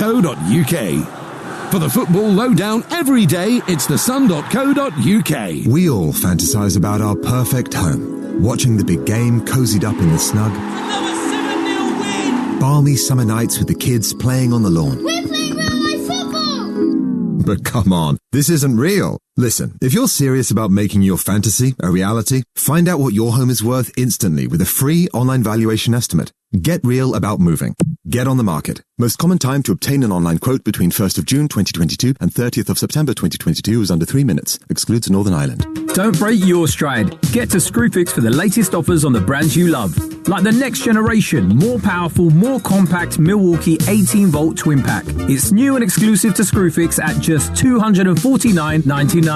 For the football lowdown every day, it's thesun.co.uk. We all fantasize about our perfect home. Watching the big game cozied up in the snug. Another 7-0 win! Balmy summer nights with the kids playing on the lawn. We're playing real-life football! But come on, this isn't real. Listen, if you're serious about making your fantasy a reality, find out what your home is worth instantly with a free online valuation estimate. Get real about moving. Get on the market. Most common time to obtain an online quote between 1st of June 2022 and 30th of September 2022 is under 3 minutes. Excludes Northern Ireland. Don't break your stride. Get to Screwfix for the latest offers on the brands you love. Like the next generation, more powerful, more compact Milwaukee 18-volt twin pack. It's new and exclusive to Screwfix at just $249.99.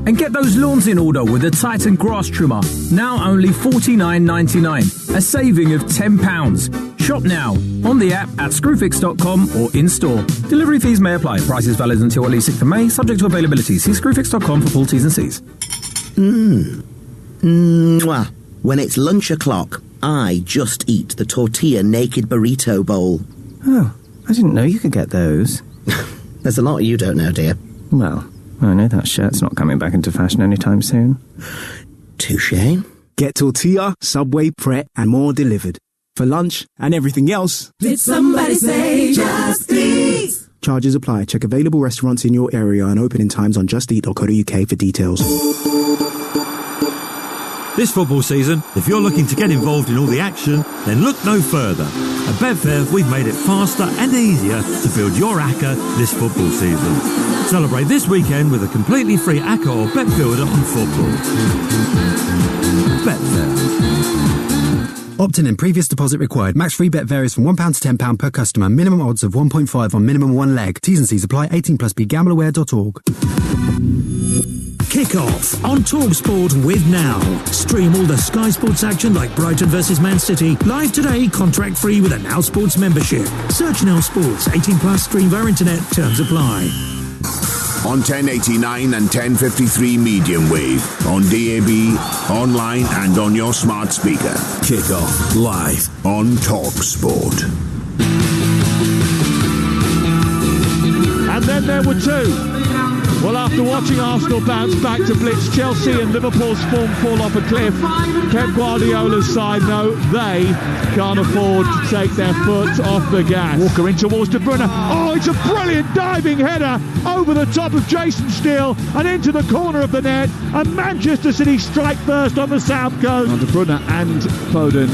And get those lawns in order with a Titan grass trimmer, now only $49.99. A saving of £10. Shop now, on the app at screwfix.com or in-store. Delivery fees may apply. Prices valid until at least 6th of May, subject to availability. See screwfix.com for full T's and C's. Mwah. When it's lunch o'clock, I just eat the tortilla naked burrito bowl. Oh, I didn't know you could get those. There's a lot you don't know, dear. Well, I know that shirt's not coming back into fashion anytime soon. Touché. Get tortilla, Subway, Pret, and more delivered. For lunch and everything else. Did somebody say Just Eat? Charges apply. Check available restaurants in your area and opening times on justeat.co.uk for details. This football season, if you're looking to get involved in all the action, then look no further. At Betfair, we've made it faster and easier to build your ACCA this football season. Celebrate this weekend with a completely free ACCA or Bet Builder on football. Betfair. Opt-in and previous deposit required. Max free bet varies from £1 to £10 per customer. Minimum odds of 1.5 on minimum one leg. T's and C's apply. 18+. BeGambleAware.org. Kick off on Talksport with Now. Stream all the Sky Sports action like Brighton versus Man City live today, contract free with a Now Sports membership. Search Now Sports. 18+. Stream via internet. Terms apply. On 1089 and 1053 medium wave, on DAB, online and on your smart speaker. Kick off live on Talksport. And then there were two. Well, after watching Arsenal bounce back to blitz Chelsea and Liverpool's form fall off a cliff, Pep Guardiola's side know they can't afford to take their foot off the gas. Walker in towards De Bruyne. Oh, it's a brilliant diving header over the top of Jason Steele and into the corner of the net. And Manchester City strike first on the south coast. De Bruyne and Foden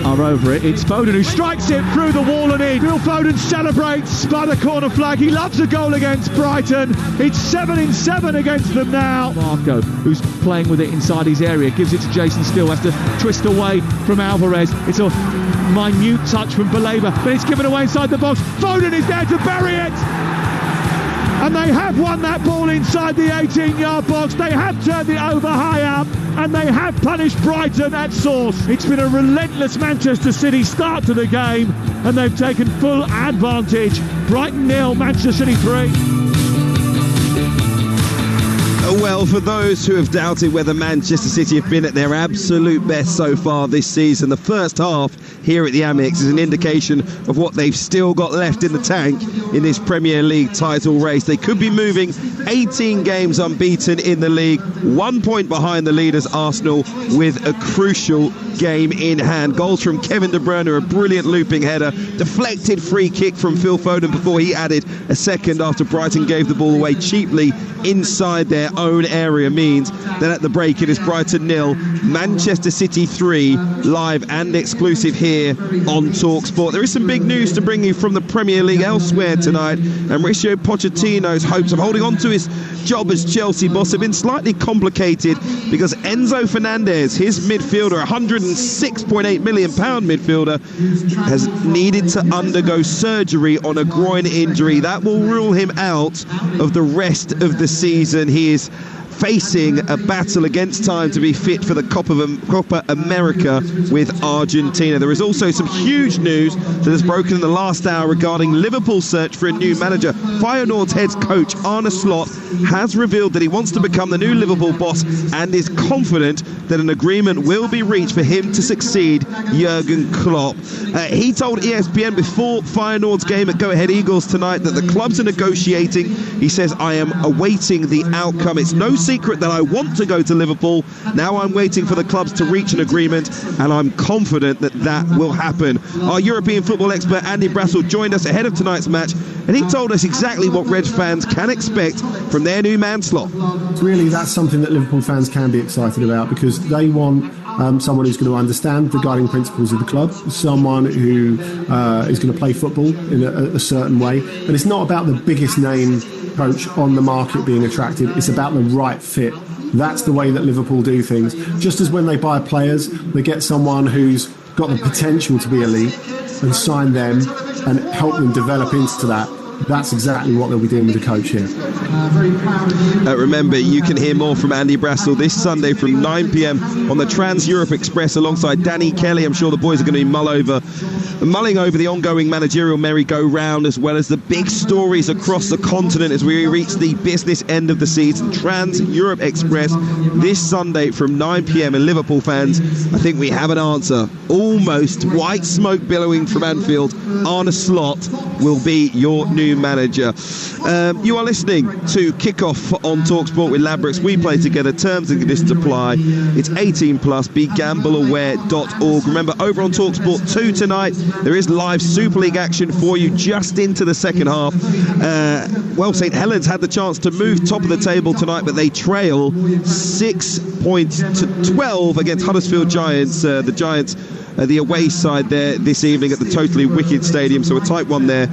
are over it. It's Foden who strikes it through the wall and in. Phil Foden celebrates by the corner flag. He loves a goal against Brighton. It's 7-7 against them now. Marco, who's playing with it inside his area, gives it to Jason Steele, has to twist away from Alvarez. It's a minute touch from Baleba, but it's given away inside the box. Foden is there to bury it. And they have won that ball inside the 18-yard box. They have turned it over high up, and they have punished Brighton at source. It's been a relentless Manchester City start to the game, and they've taken full advantage. Brighton 0, Manchester City 3. Well, for those who have doubted whether Manchester City have been at their absolute best so far this season, the first half here at the Amex is an indication of what they've still got left in the tank in this Premier League title race. They could be moving 18 games unbeaten in the league, 1 point behind the leaders Arsenal with a crucial game in hand. Goals from Kevin De Bruyne, a brilliant looping header, deflected free kick from Phil Foden before he added a second after Brighton gave the ball away cheaply inside their own area, means that at the break it is Brighton 0, Manchester City 3, live and exclusive here on Talksport. There is some big news to bring you from the Premier League elsewhere tonight, and Mauricio Pochettino's hopes of holding on to his job as Chelsea boss have been slightly complicated because Enzo Fernandez, his midfielder, £106.8 million midfielder, has needed to undergo surgery on a groin injury that will rule him out of the rest of the season. He is facing a battle against time to be fit for the Copa America with Argentina. There is also some huge news that has broken in the last hour regarding Liverpool's search for a new manager. Feyenoord's head coach Arne Slot has revealed that he wants to become the new Liverpool boss and is confident that an agreement will be reached for him to succeed Jurgen Klopp. He told ESPN before Feyenoord's game at Go Ahead Eagles tonight that the clubs are negotiating. He says, I am awaiting the outcome. It's no secret that I want to go to Liverpool. Now I'm waiting for the clubs to reach an agreement, and I'm confident that that will happen. Our European football expert Andy Brassel joined us ahead of tonight's match, and he told us exactly what Reds fans can expect from their new man Slot. Really, that's something that Liverpool fans can be excited about, because they want someone who's going to understand the guiding principles of the club, someone who is going to play football in a certain way. But it's not about the biggest name coach on the market being attracted, it's about the right fit. That's the way that Liverpool do things. Just as when they buy players, they get someone who's got the potential to be elite and sign them and help them develop into that. That's exactly what they'll be doing with the coach here. Remember, you can hear more from Andy Brassel this Sunday from 9 p.m. on the Trans-Europe Express alongside Danny Kelly. I'm sure the boys are going to be mulling over the ongoing managerial merry-go-round, as well as the big stories across the continent as we reach the business end of the season. Trans-Europe Express this Sunday from 9 p.m. and Liverpool fans, I think we have an answer. Almost white smoke billowing from Anfield. Arne Slot will be your new new manager. You are listening to Kickoff on TalkSport with Ladbrokes. We play together. Terms and conditions apply. It's 18 plus. BeGambleAware.org. Remember, over on TalkSport 2 tonight, there is live Super League action for you just into the second half. St Helens had the chance to move top of the table tonight, but they trail 6 points to 12 against Huddersfield Giants. The Giants, the away side there this evening at the Totally Wicked Stadium, so a tight one there.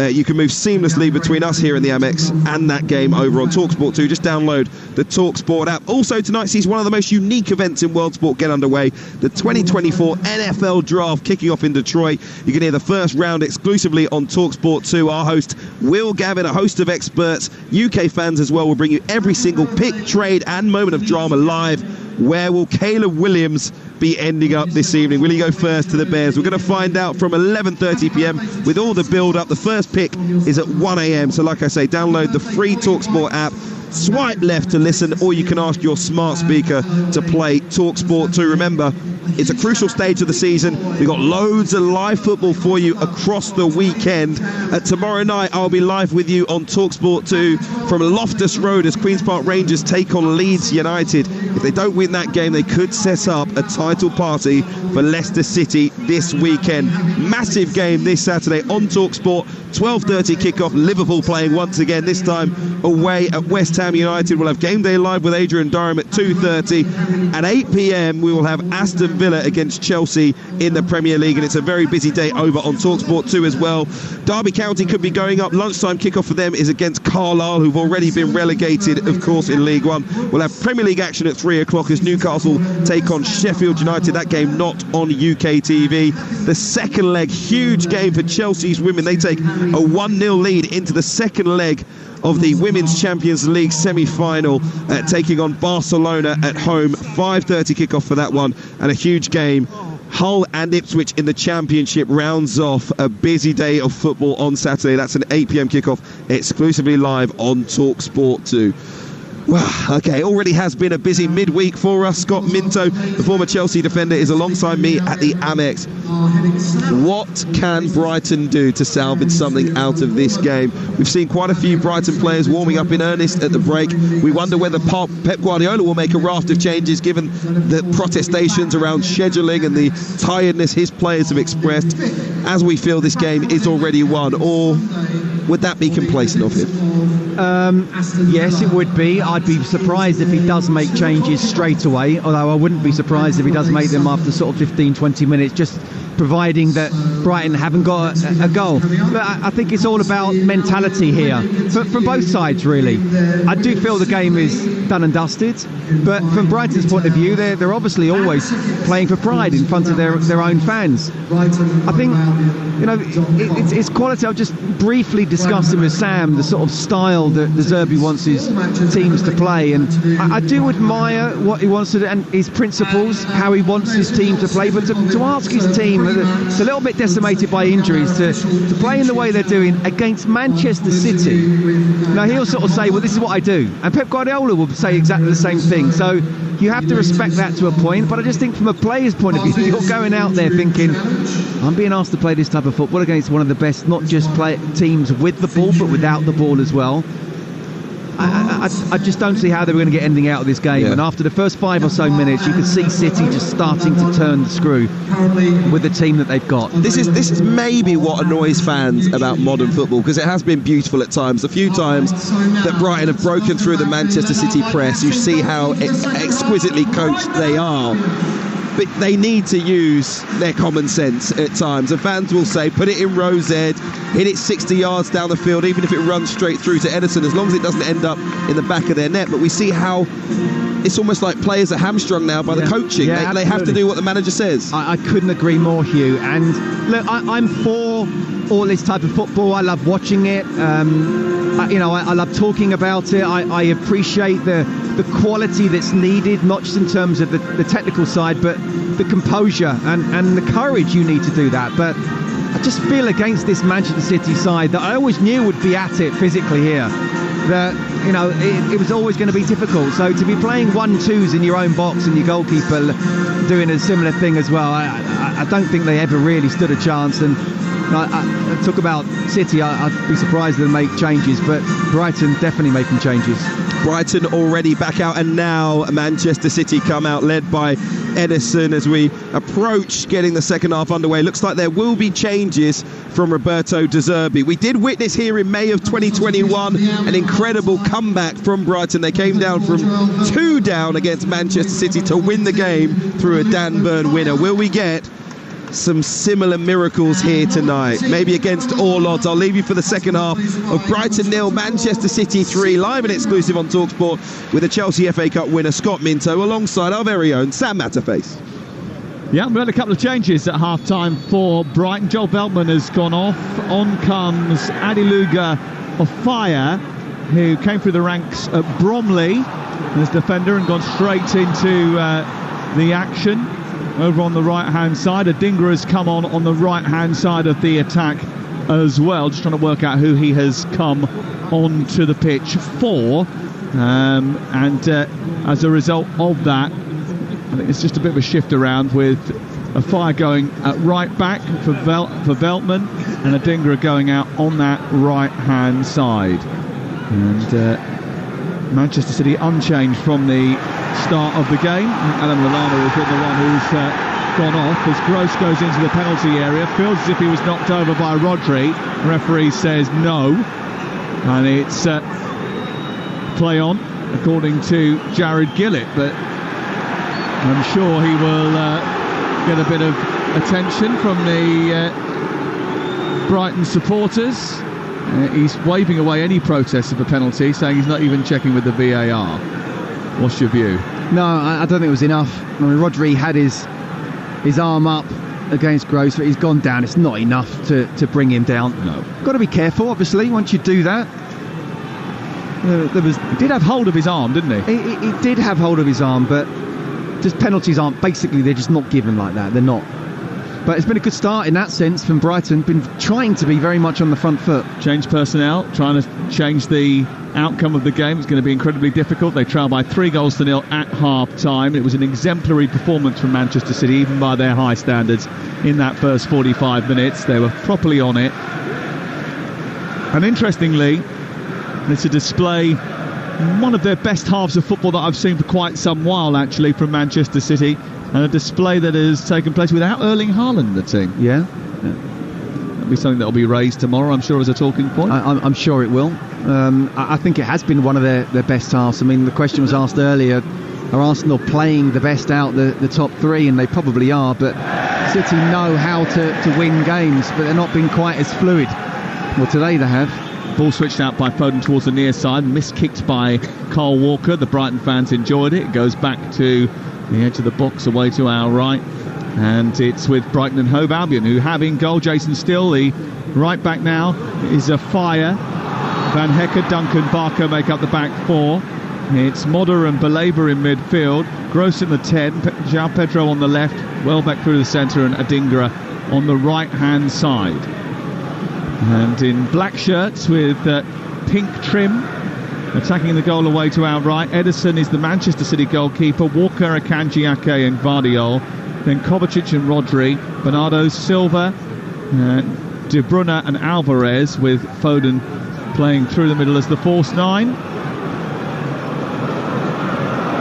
You can move seamlessly between us here in the Amex and that game over on TalkSport 2. Just download the TalkSport app. Also tonight sees one of the most unique events in world sport get underway, the 2024 NFL Draft kicking off in Detroit. You can hear the first round exclusively on TalkSport 2. Our host Will Gavin, a host of experts, UK fans as well, will bring you every single pick, trade and moment of drama live. Where will Caleb Williams be ending up this evening? Will he go first to the Bears? We're going to find out from 11:30 p.m. with all the build-up. The first pick is at 1 a.m. So like I say, download the free TalkSport app, swipe left to listen, or you can ask your smart speaker to play TalkSport 2. Remember, it's a crucial stage of the season. We've got loads of live football for you across the weekend. Tomorrow night, I'll be live with you on TalkSport 2 from Loftus Road as Queen's Park Rangers take on Leeds United. If they don't win that game, they could set up a title party for Leicester City this weekend. Massive game this Saturday on TalkSport. 12:30 kickoff. Liverpool playing once again, this time away at West Ham United. We'll have Game Day Live with Adrian Durham at 2:30. At 8 p.m, we will have Aston Villa against Chelsea in the Premier League, and it's a very busy day over on TalkSport 2 as well. Derby County could be going up. Lunchtime kickoff for them is against Carlisle, who've already been relegated, of course, in League One. We'll have Premier League action at 3 o'clock as Newcastle take on Sheffield United. That game not on UK TV. The second leg, huge game for Chelsea's women. They take a 1-0 lead into the second leg of the Women's Champions League semi-final, taking on Barcelona at home. 5:30 kickoff for that one, and a huge game. Hull and Ipswich in the Championship rounds off a busy day of football on Saturday. That's an 8 p.m. kickoff, exclusively live on TalkSport 2. Well, okay, already has been a busy midweek for us. Scott Minto, the former Chelsea defender, is alongside me at the Amex. What can Brighton do to salvage something out of this game? We've seen quite a few Brighton players warming up in earnest at the break. We wonder whether Pep Guardiola will make a raft of changes given the protestations around scheduling and the tiredness his players have expressed, as we feel this game is already won. Or would that be complacent of him? Yes, it would be. I'd be surprised if he does make changes straight away, although I wouldn't be surprised if he does make them after sort of 15-20 minutes, just providing that Brighton haven't got a goal. But I think it's all about mentality here, from both sides really. I do feel the game is done and dusted, but from Brighton's point of view, they're obviously always playing for pride in front of their own fans. I think, you know, it's quality. I've just briefly discussing with Sam the sort of style that the Zerbi wants his teams to play, and I do admire what he wants to do and his principles, how he wants his team to play, but to ask his team, it's a little bit decimated by injuries, to play in the way they're doing against Manchester City. Now he'll sort of say, well, this is what I do, and Pep Guardiola will say exactly the same thing, so you have to respect that to a point. But I just think from a player's point of view, you're going out there thinking, I'm being asked to play this type of football against one of the best, not just teams with the ball but without the ball as well. I just don't see how they were going to get anything out of this game. Yeah. And after the first 5 or so minutes, you could see City just starting to turn the screw with the team that they've got. This is maybe what annoys fans about modern football, because it has been beautiful at times. A few times that Brighton have broken through the Manchester City press, you see how exquisitely coached they are. But they need to use their common sense at times. And fans will say, put it in row Z, hit it 60 yards down the field, even if it runs straight through to Edison, as long as it doesn't end up in the back of their net. But we see how it's almost like players are hamstrung now by the coaching. They have to do what the manager says. I couldn't agree more, Hugh. And look, I'm for all this type of football. I love watching it. I love talking about it. I appreciate the quality that's needed, not just in terms of the technical side, but the composure and the courage you need to do that. But I just feel against this Manchester City side that I always knew would be at it physically here, that it was always going to be difficult. So to be playing 1-2s in your own box and your goalkeeper doing a similar thing as well, I don't think they ever really stood a chance. And talk about City, I'd be surprised if they make changes, but Brighton definitely making changes. Brighton already back out, and now Manchester City come out led by Ederson as we approach getting the second half underway. Looks like there will be changes from Roberto De Zerbi. We did witness here in May of 2021 an incredible comeback from Brighton. They came down from 2 down against Manchester City to win the game through a Dan Burn winner. Will we get some similar miracles here tonight? Maybe against all odds. I'll leave you for the second half of Brighton 0, Manchester City 3, live and exclusive on Talksport with the Chelsea FA Cup winner Scott Minto alongside our very own Sam Matterface. Yeah, we had a couple of changes at half-time for Brighton. Joel Veltman has gone off. On comes Adiluga of Fire, who came through the ranks at Bromley as defender and gone straight into the action. Over on the right-hand side, Adingra has come on the right-hand side of the attack as well. Just trying to work out who he has come onto the pitch for. As a result of that, I think it's just a bit of a shift around with a Fire going at right back for Veltman and Adingra going out on that right-hand side. And Manchester City unchanged from the start of the game. Alan Lallana has been the one who's gone off as Gross goes into the penalty area. Feels as if he was knocked over by Rodri. The referee says no, and it's play on according to Jared Gillett, but I'm sure he will get a bit of attention from the Brighton supporters. He's waving away any protest of a penalty, saying he's not even checking with the VAR. What's your view? No, I don't think it was enough. I mean, Rodri had his arm up against Gross, but he's gone down. It's not enough to bring him down. No. Got to be careful, obviously, once you do that. He did have hold of his arm, didn't he? He did have hold of his arm, but just penalties aren't, basically, they're just not given like that. They're not. But it's been a good start in that sense from Brighton. Been trying to be very much on the front foot. Change personnel, trying to change the outcome of the game. It's going to be incredibly difficult. They trail by 3-0 at half-time. It was an exemplary performance from Manchester City, even by their high standards, in that first 45 minutes. They were properly on it. And interestingly, it's a display, one of their best halves of football that I've seen for quite some while, actually, from Manchester City. And a display that has taken place without Erling Haaland, the team. Yeah. That'll be something that will be raised tomorrow, I'm sure, as a talking point. I'm sure it will. I think it has been one of their best halves. I mean, the question was asked earlier, are Arsenal playing the best out the top three? And they probably are, but City know how to win games, but they're not being quite as fluid. Well, today they have. Ball switched out by Foden towards the near side, miskicked by Kyle Walker. The Brighton fans enjoyed it. It goes back to the edge of the box away to our right, and it's with Brighton and Hove Albion, who have in goal Jason Still. The right back now is a Fire. Van Hecker, Duncan, Barker make up the back four. It's Modder and Baleba in midfield, Gross in the 10, João Pedro on the left, Welbeck through the centre, and Adingra on the right hand side. And in black shirts with pink trim, attacking the goal away to our right, Ederson is the Manchester City goalkeeper, Walker, Akanji, Ake and Gvardiol, then Kovacic and Rodri, Bernardo Silva, De Bruyne and Alvarez, with Foden playing through the middle as the false nine.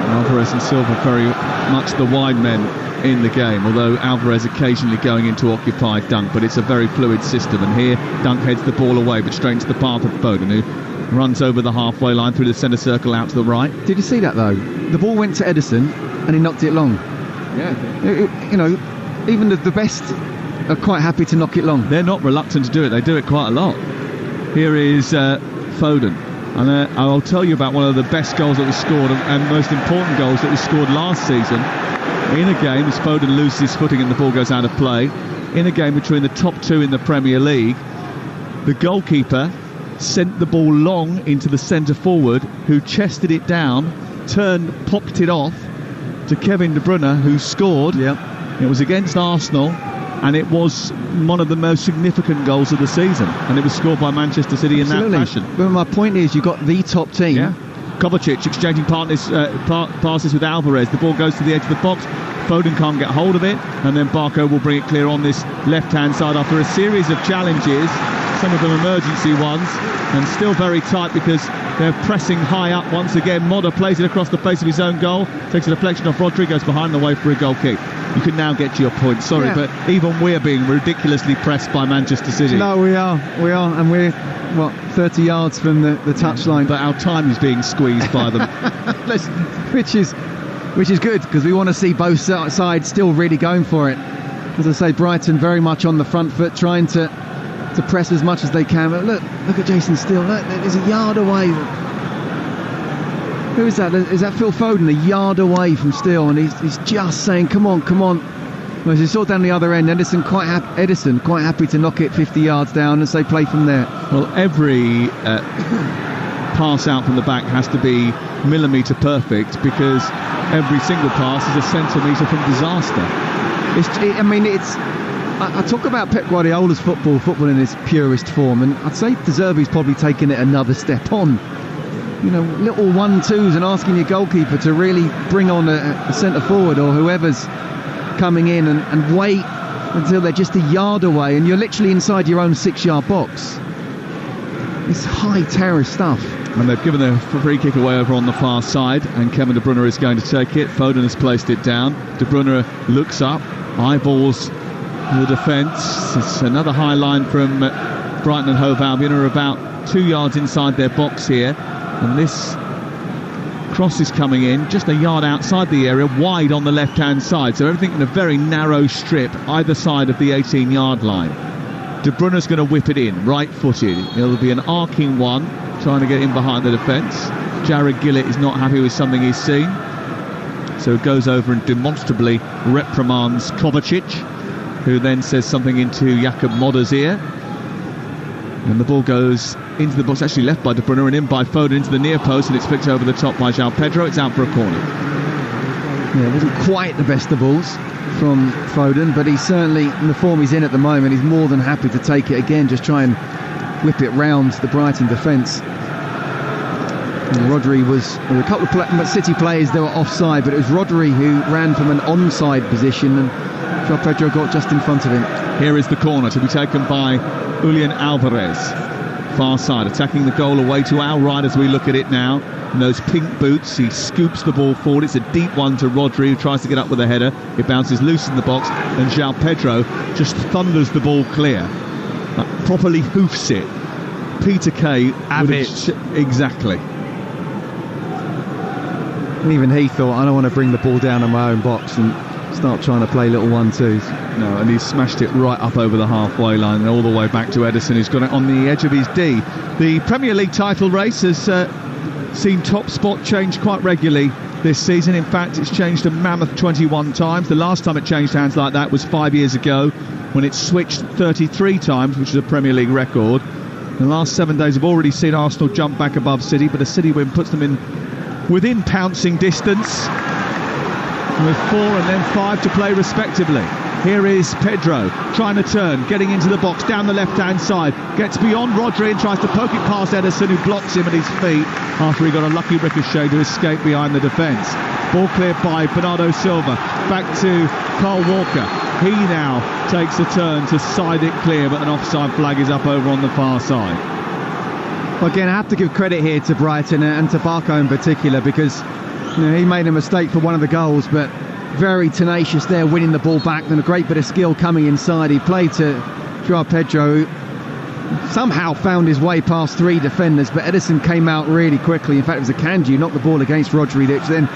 Alvarez and Silva very much the wide men in the game, although Alvarez occasionally going into occupied Dunk, but it's a very fluid system, and here Dunk heads the ball away but straight into the path of Foden, who runs over the halfway line through the centre circle out to the right. Did you see that though? The ball went to Ederson and he knocked it long. Yeah. You know, even the best are quite happy to knock it long. They're not reluctant to do it, they do it quite a lot. Here is Foden, and I'll tell you about one of the best goals that was scored and most important goals that was scored last season in a game as Foden loses his footing and the ball goes out of play. In a game between the top two in the Premier League, the goalkeeper sent the ball long into the centre forward, who chested it down, turned, popped it off to Kevin De Bruyne, who scored. Yep. It was against Arsenal, and it was one of the most significant goals of the season, and it was scored by Manchester City in that fashion. But my point is, you've got the top team Kovacic exchanging passes with Alvarez. The ball goes to the edge of the box. Foden can't get hold of it, and then Barco will bring it clear on this left-hand side after a series of challenges, some of them emergency ones, and still very tight because they're pressing high up once again. Modder plays it across the face of his own goal, takes a deflection off Rodri, goes behind the way for a goal kick. You can now get to your point, sorry, but even we're being ridiculously pressed by Manchester City. No, we are, and we're 30 yards from the touchline. But our time is being squeezed by them. Which is good, because we want to see both sides still really going for it. As I say, Brighton very much on the front foot, trying to press as much as they can. But look at Jason Steele. Look, there's a yard away. Who is that? Is that Phil Foden? A yard away from Steele, and he's just saying, "Come on, come on." Well, as you saw down the other end, Edison quite happy to knock it 50 yards down and say play from there. Well, every pass out from the back has to be millimetre perfect, because every single pass is a centimetre from disaster. I talk about Pep Guardiola's football in its purest form, and I'd say De Zerbi's probably taken it another step on. You know, little 1-2s and asking your goalkeeper to really bring on a centre forward or whoever's coming in and wait until they're just a yard away and you're literally inside your own 6-yard box. It's high terror stuff. And they've given a free kick away over on the far side, and Kevin De Bruyne is going to take it. Foden has placed it down. De Bruyne looks up, eyeballs the defence. It's another high line from Brighton and Hove Albion, are about 2 yards inside their box here. And this cross is coming in just a yard outside the area, wide on the left-hand side. So everything in a very narrow strip either side of the 18-yard line. De Bruyne's going to whip it in, right-footed. It'll be an arcing one, trying to get in behind the defence. Jared Gillett is not happy with something he's seen, so it goes over and demonstrably reprimands Kovacic, who then says something into Jakob Modder's ear, and the ball goes into the box, actually left by De Bruyne and in by Foden into the near post, and it's flicked over the top by João Pedro. It's out for a corner. Yeah, it wasn't quite the best of balls from Foden, but he's certainly, in the form he's in at the moment, he's more than happy to take it again, just try and whip it round the Brighton defence. Rodri there were a couple of City players that were offside, but it was Rodri who ran from an onside position, and João Pedro got just in front of him. Here is the corner to be taken by Julian Alvarez. Far side, attacking the goal away to our right as we look at it now. In those pink boots, he scoops the ball forward. It's a deep one to Rodri, who tries to get up with a header. It bounces loose in the box, and João Pedro just thunders the ball clear. Properly hoofs it. Peter Kay, exactly. And even he thought, I don't want to bring the ball down in my own box and start trying to play little 1-2s. No, and he's smashed it right up over the halfway line and all the way back to Edison, who's got it on the edge of his D. The Premier League title race has seen Talksport change quite regularly this season. In fact, it's changed a mammoth 21 times. The last time it changed hands like that was 5 years ago, when it switched 33 times, which is a Premier League record. The last 7 days have already seen Arsenal jump back above City, but a City win puts them within pouncing distance, with 4 and then 5 to play respectively. Here is Pedro trying to turn, getting into the box down the left-hand side, gets beyond Rodri and tries to poke it past Edison, who blocks him at his feet after he got a lucky ricochet to escape behind the defence. Ball cleared by Bernardo Silva, back to Carl Walker. He now takes a turn to side it clear, but an offside flag is up over on the far side. Well, again, I have to give credit here to Brighton and to Barco in particular, because he made a mistake for one of the goals, but very tenacious there, winning the ball back, and a great bit of skill coming inside. He played to João Pedro, who somehow found his way past 3 defenders, but Edison came out really quickly. In fact, it was a Kanji, knocked the ball against Rodri, which then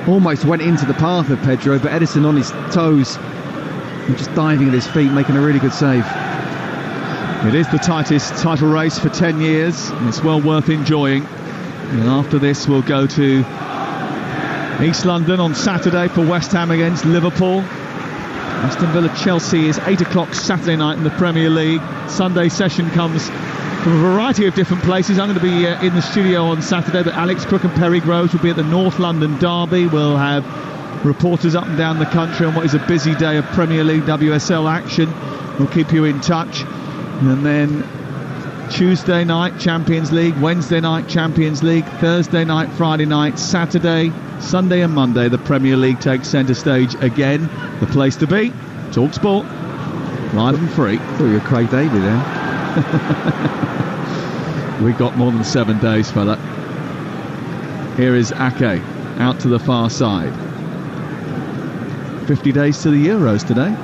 almost went into the path of Pedro, but Edison on his toes and just diving at his feet, making a really good save. It is the tightest title race for 10 years, and it's well worth enjoying. And after this, we'll go to East London on Saturday for West Ham against Liverpool. Aston Villa Chelsea is 8 o'clock Saturday night in the Premier League. Sunday session comes from a variety of different places. I'm going to be in the studio on Saturday, but Alex Crook and Perry Groves will be at the North London Derby. We'll have reporters up and down the country on what is a busy day of Premier League WSL action. We'll keep you in touch. And then Tuesday night, Champions League. Wednesday night, Champions League. Thursday night, Friday night, Saturday, Sunday and Monday, the Premier League takes centre stage again. The place to be, Talksport, live and free. I thought you were Craig David there. We got more than 7 days, fella. Here is Ake, out to the far side. 50 days to the Euros today.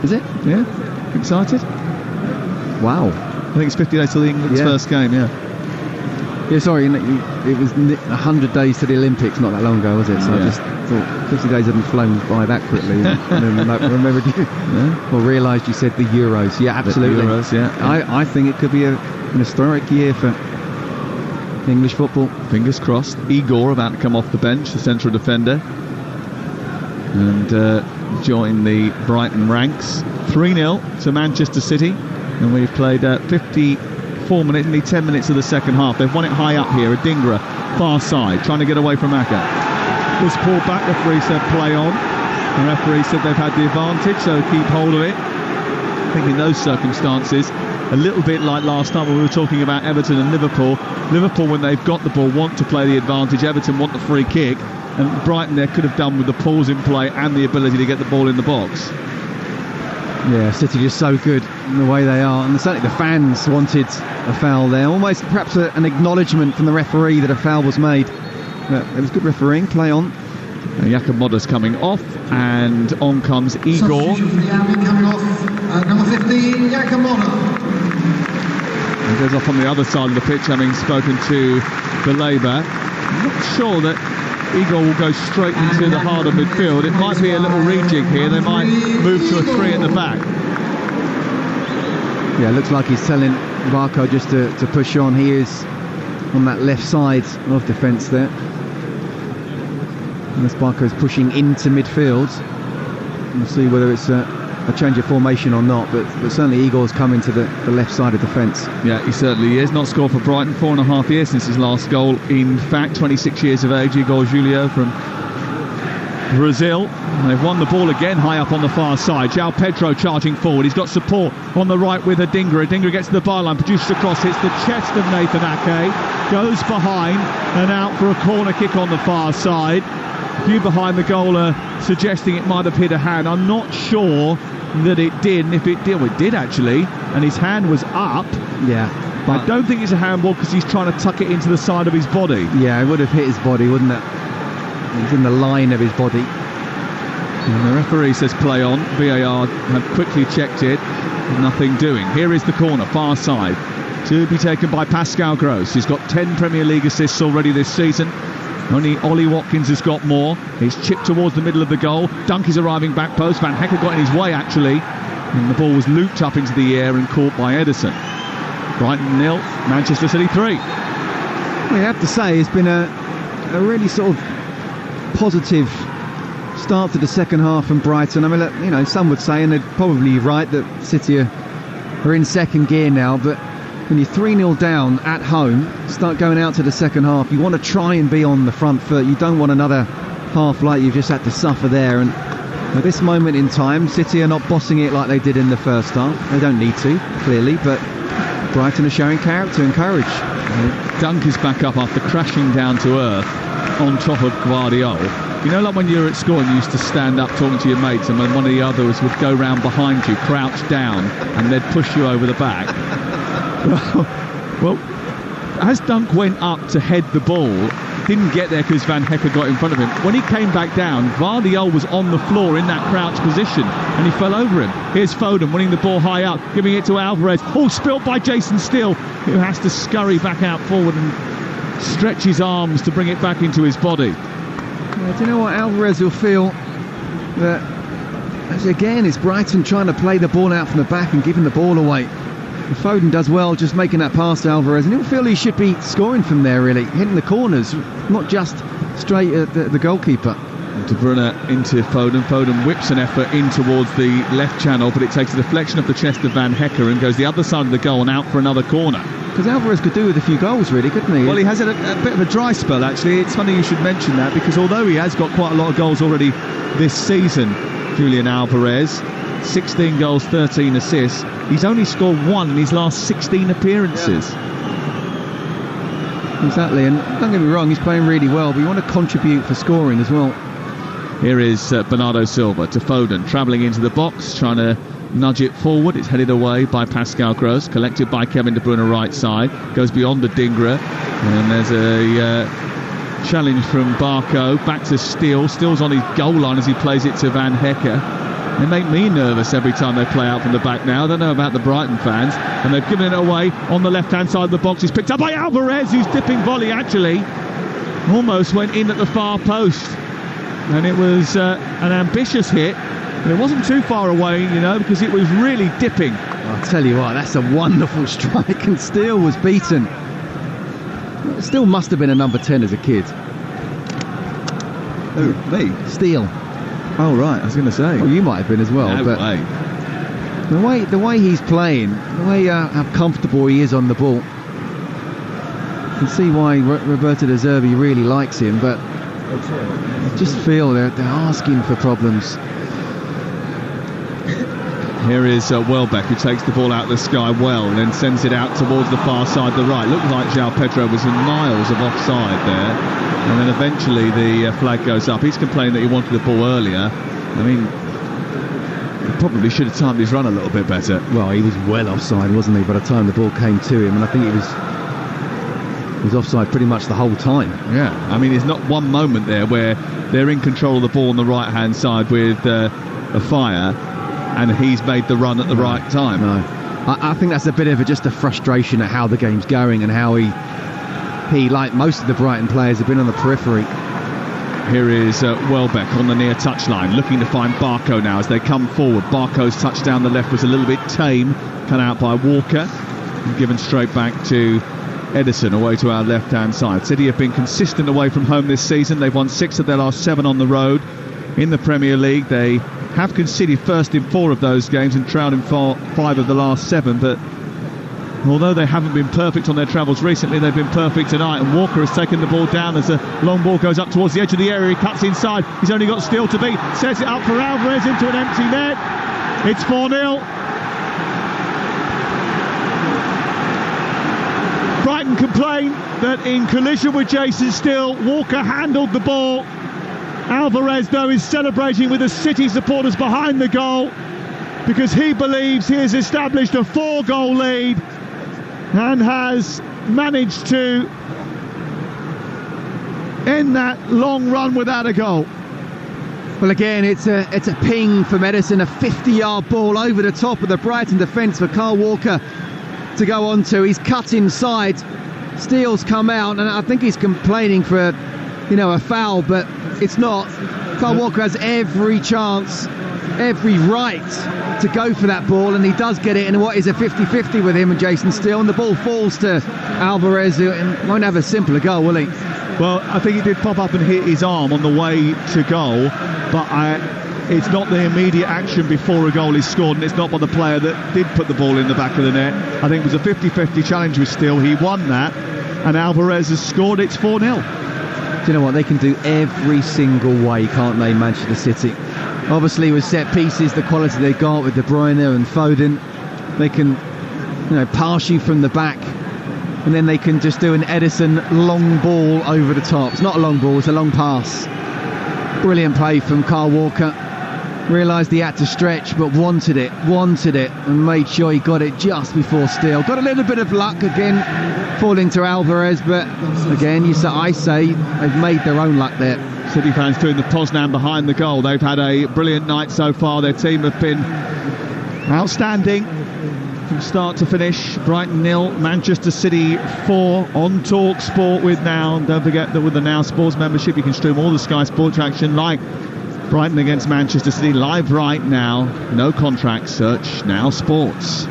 Is it? Yeah. Excited? Wow. I think it's 50 days till England's first game, yeah. Yeah, sorry, it was 100 days to the Olympics not that long ago, was it? So I just thought 50 days hadn't flown by that quickly. And then remembered you, or realised you said the Euros. Yeah, absolutely. The Euros, yeah. I think it could be an historic year for English football. Fingers crossed. Igor about to come off the bench, the central defender, and join the Brighton ranks. 3-0 to Manchester City, and we've played 54 minutes, nearly 10 minutes of the second half. They've won it high up here. Adingra, far side, trying to get away from Aka. Was pulled back. Referee said play on. The referee said they've had the advantage, so keep hold of it. I think in those circumstances, a little bit like last time when we were talking about Everton and Liverpool. Liverpool, when they've got the ball, want to play the advantage. Everton want the free kick. And Brighton there could have done with the pause in play and the ability to get the ball in the box. Yeah, City just so good in the way they are, and certainly the fans wanted a foul there, almost perhaps an acknowledgement from the referee that a foul was made. But it was good refereeing. Play on. Yakamoto's coming off, and on comes Igor. Coming off, number 15, Yakamoto. He goes off on the other side of the pitch, having spoken to the Labour. I'm not sure that Igor will go straight into the heart of midfield. It might be a little rejig here. They might move to a 3 at the back. Yeah, it looks like he's telling Barco just to push on. He is on that left side of defence there. Unless Barco's pushing into midfield. We'll see whether it's a change of formation or not, but certainly Igor's coming to the left side of defence. Yeah, he certainly is. Not scored for Brighton, 4.5 years since his last goal. In fact, 26 years of age, Igor Julio from Brazil. And they've won the ball again high up on the far side. João Pedro charging forward. He's got support on the right with Adingra. Adingra gets to the byline, produces a cross, hits the chest of Nathan Ake, goes behind and out for a corner kick on the far side. A few behind the goal are suggesting it might have hit a hand. I'm not sure that it did, and if it did, well, it did actually, and his hand was up. Yeah, but I don't think it's a handball because he's trying to tuck it into the side of his body. Yeah, it would have hit his body, wouldn't it? It's in the line of his body. And the referee says play on. VAR have quickly checked it. Nothing doing. Here is the corner, far side, to be taken by Pascal Gross. He's got 10 Premier League assists already this season. Only Ollie Watkins has got more. He's chipped towards the middle of the goal. Dunk is arriving back post. Van Hecker got in his way actually, and the ball was looped up into the air and caught by Ederson. Brighton 0, Manchester City 3. We have to say it's been a really sort of positive start to the second half from Brighton. I mean, you know, some would say, and they're probably right, that City are in second gear now, but when you're 3-0 down at home, start going out to the second half, you want to try and be on the front foot. You don't want another half like you've just had to suffer there. And at this moment in time, City are not bossing it like they did in the first half. They don't need to, clearly, but Brighton are showing character and courage. Dunk is back up after crashing down to earth on top of Guardiola. You know, like when you were at school and you used to stand up talking to your mates, and when one of the others would go round behind you, crouch down, and they'd push you over the back. Well, as Dunk went up to head the ball, didn't get there because Van Hecker got in front of him. When he came back down, Guardiola was on the floor in that crouch position, and he fell over him. Here's Foden winning the ball high up, giving it to Alvarez. Oh, spilt by Jason Steele, who has to scurry back out forward and stretch his arms to bring it back into his body. Yeah, do you know what? Alvarez will feel that, again, it's Brighton trying to play the ball out from the back and giving the ball away. And Foden does well just making that pass to Alvarez, and he'll feel he should be scoring from there, really, hitting the corners, not just straight at the goalkeeper. De Bruyne into Foden. Foden whips an effort in towards the left channel, but it takes a deflection of the chest of Van Hecker and goes the other side of the goal and out for another corner. Because Alvarez could do with a few goals, really, couldn't he? Well, he has had a bit of a dry spell, actually. It's funny you should mention that, because although he has got quite a lot of goals already this season, Julian Alvarez. 16 goals, 13 assists. He's only scored 1 in his last 16 appearances. Exactly, and don't get me wrong, he's playing really well, but you want to contribute for scoring as well. Here is Bernardo Silva to Foden, travelling into the box, trying to nudge it forward. It's headed away by Pascal Gross, collected by Kevin De Bruyne right side, goes beyond the Dingra, and there's a challenge from Barco, back to Steele. Steele's on his goal line as he plays it to Van Hecker. They make me nervous every time they play out from the back now. I don't know about the Brighton fans. And they've given it away on the left-hand side of the box. He's picked up by Alvarez, whose dipping volley actually almost went in at the far post. And it was an ambitious hit. But it wasn't too far away, you know, because it was really dipping. I'll tell you what, that's a wonderful strike. And Steele was beaten. Steele must have been a number 10 as a kid. Who, me? Steele. Oh right, I was going to say. Well, you might have been as well. No but way. The way he's playing, the way how comfortable he is on the ball, you can see why Roberto De Zerbi really likes him. But I just feel they're asking for problems. Here is Welbeck, who takes the ball out of the sky well and then sends it out towards the far side, the right. Looked like João Pedro was in miles of offside there. And then eventually the flag goes up. He's complaining that he wanted the ball earlier. I mean, he probably should have timed his run a little bit better. Well, he was well offside, wasn't he, by the time the ball came to him? And I think he was offside pretty much the whole time. Yeah, I mean, there's not one moment there where they're in control of the ball on the right-hand side with a fire, and he's made the run at the right time. No, I think that's a bit of just a frustration at how the game's going and how he, like most of the Brighton players, have been on the periphery. Here is Welbeck on the near touchline, looking to find Barco now as they come forward. Barco's touch down the left was a little bit tame, cut out by Walker, and given straight back to Edison away to our left-hand side. City have been consistent away from home this season. They've won 6 of their last 7 on the road. In the Premier League, they have conceded first in 4 of those games and trailed in 5 of the last 7, but although they haven't been perfect on their travels recently, they've been perfect tonight. And Walker has taken the ball down as a long ball goes up towards the edge of the area. He cuts inside. He's only got Steele to beat. Sets it up for Alvarez into an empty net. It's 4-0. Brighton complain that in collision with Jason Steele, Walker handled the ball. Alvarez, though, is celebrating with the City supporters behind the goal because he believes he has established a 4-goal lead and has managed to end that long run without a goal. Well, again, it's a ping from Edison, a 50-yard ball over the top of the Brighton defence for Kyle Walker to go on to. He's cut inside. Steele's come out, and I think he's complaining for a foul, but it's not. Kyle Walker has every chance, every right to go for that ball, and he does get it in what is a 50-50 with him and Jason Steele, and the ball falls to Alvarez, who won't have a simpler goal, will he? Well, I think he did pop up and hit his arm on the way to goal, but it's not the immediate action before a goal is scored, and it's not by the player that did put the ball in the back of the net. I think it was a 50-50 challenge with Steele. He won that, and Alvarez has scored. It's 4-0. Do you know what? They can do every single way, can't they, Manchester City? Obviously, with set pieces, the quality they got with De Bruyne and Foden, they can, pass you from the back, and then they can just do an Edison long ball over the top. It's not a long ball, it's a long pass. Brilliant play from Kyle Walker. Realised he had to stretch, but wanted it, and made sure he got it just before Steele. Got a little bit of luck again, falling to Alvarez, but again, I say they've made their own luck there. City fans doing the Poznan behind the goal. They've had a brilliant night so far. Their team have been outstanding from start to finish. Brighton 0, Manchester City 4 on Talksport with Now. And don't forget that with the Now Sports membership, you can stream all the Sky Sports action like Brighton against Manchester City live right now. No contract. Search Now Sports.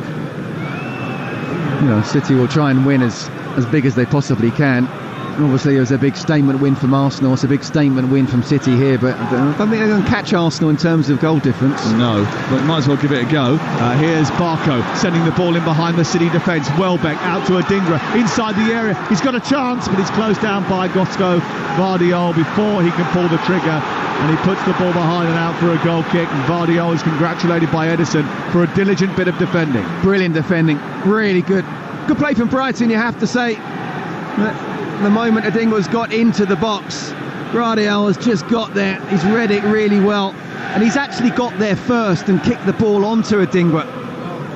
City will try and win as big as they possibly can. Obviously, it was a big statement win from Arsenal. It's a big statement win from City here, but I don't think they're going to catch Arsenal in terms of goal difference. No, but might as well give it a go. Here's Barco sending the ball in behind the City defence. Welbeck out to Adingra inside the area. He's got a chance, but he's closed down by Gosco Vardiol before he can pull the trigger. and he puts the ball behind and out for a goal kick. And Vardiol is congratulated by Edison for a diligent bit of defending. Brilliant defending, really good. Good play from Brighton, you have to say. The moment Adingwa's got into the box, Vardiol has just got there. He's read it really well, and he's actually got there first and kicked the ball onto Adingwa.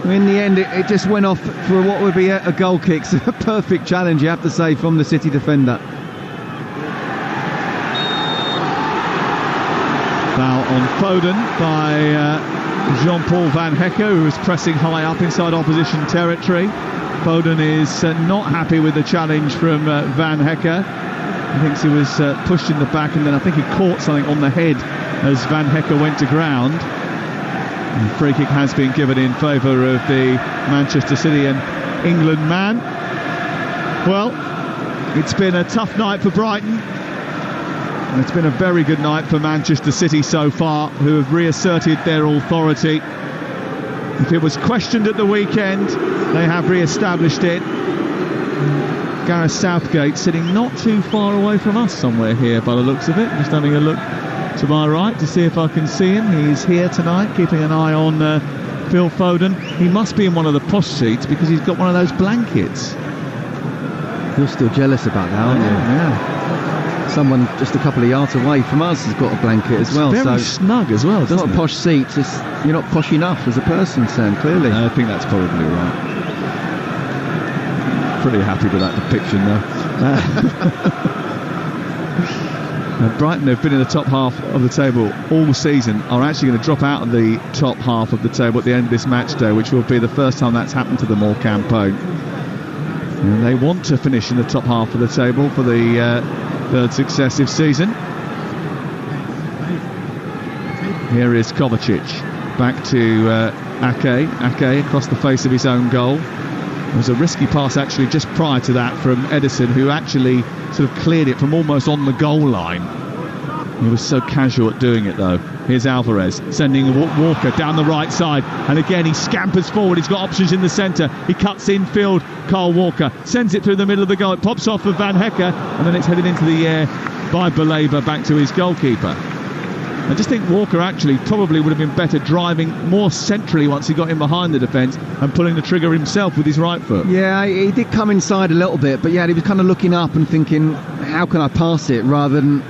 In the end, it just went off for what would be a goal kick. So a perfect challenge, you have to say, from the City defender. Foul on Foden by Jean-Paul Van Hecke, who was pressing high up inside opposition territory. Foden is not happy with the challenge from Van Hecke. He thinks he was pushed in the back, and then I think he caught something on the head as Van Hecke went to ground. And free kick has been given in favour of the Manchester City and England man. Well, it's been a tough night for Brighton. And it's been a very good night for Manchester City so far, who have reasserted their authority. If it was questioned at the weekend, they have re-established it. Gareth Southgate sitting not too far away from us somewhere here by the looks of it. Just having a look to my right to see if I can see him. He's here tonight, keeping an eye on Phil Foden. He must be in one of the posh seats because he's got one of those blankets. You're still jealous about that, aren't you? Yeah. Someone just a couple of yards away from us has got a blanket as well. It's very snug as well, doesn't it? It's not a posh seat. You're not posh enough as a person, Sam, clearly. I think that's probably right. Pretty happy with that depiction, though. Brighton, they've been in the top half of the table all season, are actually going to drop out of the top half of the table at the end of this match day, which will be the first time that's happened to them all campaign. And they want to finish in the top half of the table for the third successive season. Here is Kovacic back to Ake. Ake across the face of his own goal. There was a risky pass actually just prior to that from Edison, who actually sort of cleared it from almost on the goal line. He was so casual at doing it though. Here's Alvarez sending Walker down the right side, and again he scampers forward. He's got options in the centre. He cuts infield. Kyle Walker sends it through the middle of the goal. It pops off of Van Hecke, and then it's headed into the air by Baleba back to his goalkeeper. I just think Walker actually probably would have been better driving more centrally once he got in behind the defence and pulling the trigger himself with his right foot. Yeah, he did come inside a little bit, but yeah, he was kind of looking up and thinking, how can I pass it, rather than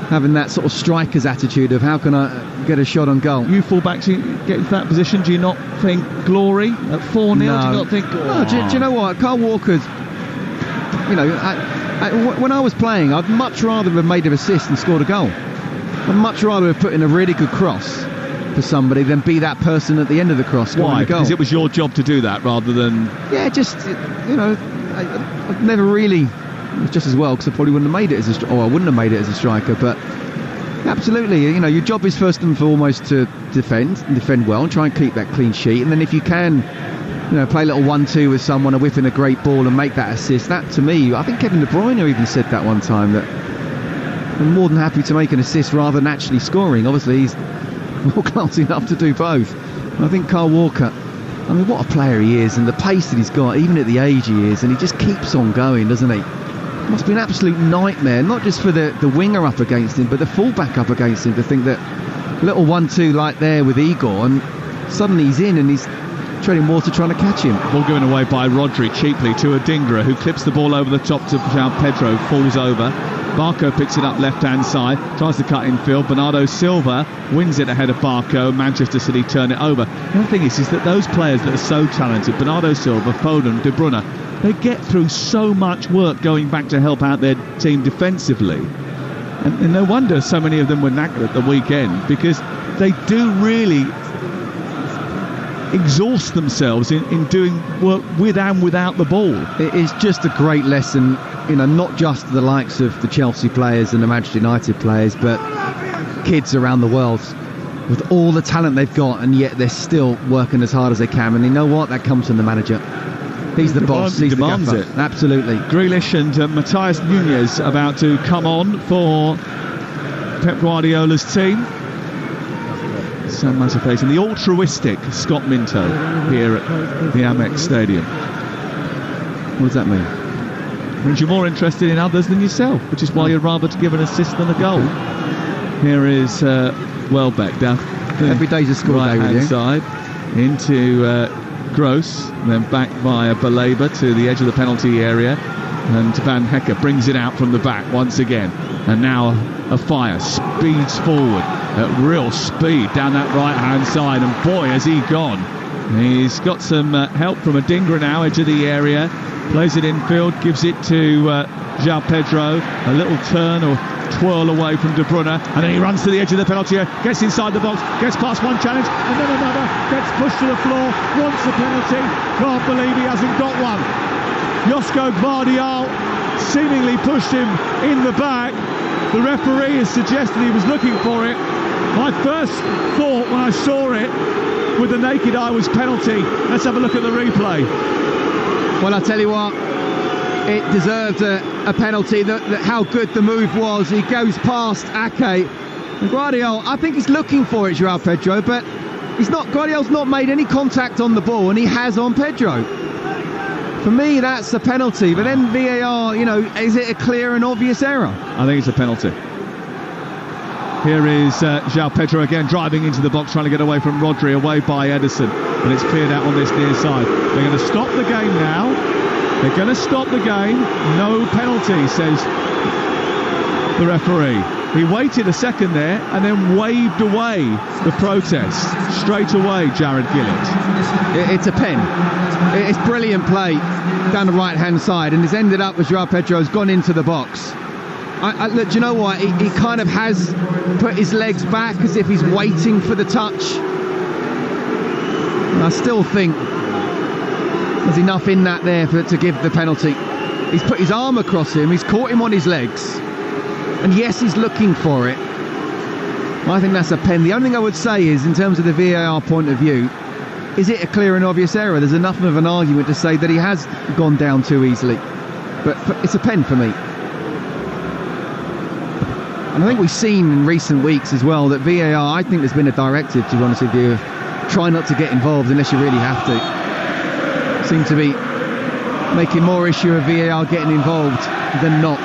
having that sort of striker's attitude of how can I get a shot on goal. You full-backs get into that position, do you not think glory at 4-0? No. Do you not think... No, do you know what? Kyle Walker's... You know, when I was playing, I'd much rather have made an assist and scored a goal. I'd much rather have put in a really good cross for somebody than be that person at the end of the cross scoring a goal. Because it was your job to do that rather than... Yeah, just, you know, I've never really... Just as well, because I probably wouldn't have made it as I wouldn't have made it as a striker, but absolutely, you know, your job is first and foremost to defend well and try and keep that clean sheet, and then if you can, you know, play a little 1-2 with someone and whip in a great ball and make that assist. That, to me, I think Kevin De Bruyne even said that one time, that I'm more than happy to make an assist rather than actually scoring. Obviously, he's more classy enough to do both. And I think Kyle Walker, I mean, what a player he is, and the pace that he's got, even at the age he is, and he just keeps on going, doesn't he? Must be an absolute nightmare, not just for the winger up against him, but the fullback up against him, to think that little 1-2 like there with Igor, and suddenly he's in and he's treading water trying to catch him. Ball given away by Rodri cheaply to Adingra, who clips the ball over the top to João Pedro, falls over. Barco picks it up left-hand side, tries to cut infield. Bernardo Silva wins it ahead of Barco. Manchester City turn it over. The other thing is that those players that are so talented, Bernardo Silva, Foden, De Bruyne, they get through so much work going back to help out their team defensively. And no wonder so many of them were knackered at the weekend, because they do really exhaust themselves in doing work with and without the ball. It is just a great lesson, you know, not just the likes of the Chelsea players and the Manchester United players, but kids around the world with all the talent they've got, and yet they're still working as hard as they can. And you know what? That comes from the manager. He's the boss. He demands the it. Absolutely. Grealish and Matthias Nunez about to come on for Pep Guardiola's team. Sam Matterface and the altruistic Scott Minto here at the Amex Stadium. What does that mean? Means you're more interested in others than yourself, which is why you'd rather to give an assist than a goal. Here is Welbeck down. Every day's a school day with you. Side into Gross, then back via Baleba to the edge of the penalty area, and Van Hecker brings it out from the back once again, and now a fire speeds forward at real speed down that right hand side, and boy has he gone. He's got some help from Adingra now, edge of the area, plays it infield, gives it to João Pedro, a little turn or twirl away from De Bruyne, and then he runs to the edge of the penalty area, gets inside the box, gets past one challenge, and then another, gets pushed to the floor, wants a penalty, can't believe he hasn't got one. Josko Gvardiol seemingly pushed him in the back. The referee has suggested he was looking for it. My first thought when I saw it with the naked eye was penalty. Let's have a look at the replay. Well, I'll tell you what, it deserved a penalty. How good the move was. He goes past Ake. And Gvardiol, I think he's looking for it, João Pedro, but Gvardiol's not made any contact on the ball, and he has on Pedro. For me, that's a penalty. But then VAR, is it a clear and obvious error? I think it's a penalty. Here is João Pedro again, driving into the box, trying to get away from Rodri, away by Ederson. And it's cleared out on this near side. They're going to stop the game now. They're going to stop the game. No penalty, says the referee. He waited a second there and then waved away the protest. Straight away, Jared Gillett. It's a pen. It's brilliant play down the right-hand side, and it's ended up as João Pedro has gone into the box. Look, do you know what? He kind of has put his legs back as if he's waiting for the touch. And I still think there's enough in that there to give the penalty. He's put his arm across him, he's caught him on his legs, and yes, he's looking for it. I think that's a pen. The only thing I would say is, in terms of the VAR point of view, is it a clear and obvious error? There's enough of an argument to say that he has gone down too easily. But it's a pen for me. And I think we've seen in recent weeks as well that VAR, I think there's been a directive, to be honest with you, try not to get involved unless you really have to. Seem to be making more issue of VAR getting involved than not.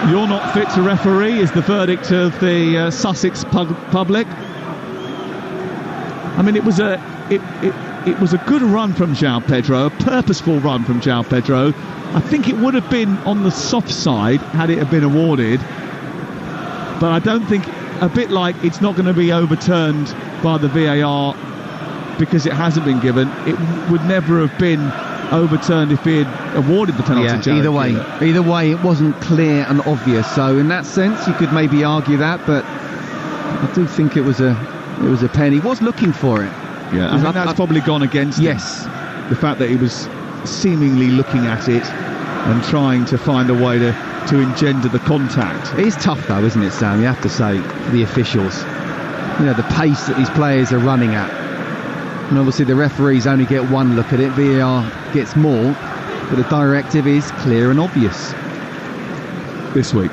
You're not fit to referee is the verdict of the Sussex public. I mean, it was a good run from João Pedro, a purposeful run from João Pedro. I think it would have been on the soft side had it have been awarded, but I don't think, a bit like it's not going to be overturned by the VAR because it hasn't been given, it would never have been overturned if he had awarded the penalty. Yeah, either way, it wasn't clear and obvious. So in that sense, you could maybe argue that, but I do think it was a pen. He was looking for it. Yeah, I think that's probably gone against him. Yes, the fact that he was seemingly looking at it and trying to find a way to engender the contact. It is tough though, isn't it, Sam? You have to say, the officials, the pace that these players are running at. And obviously the referees only get one look at it, VAR gets more, but the directive is clear and obvious. This week.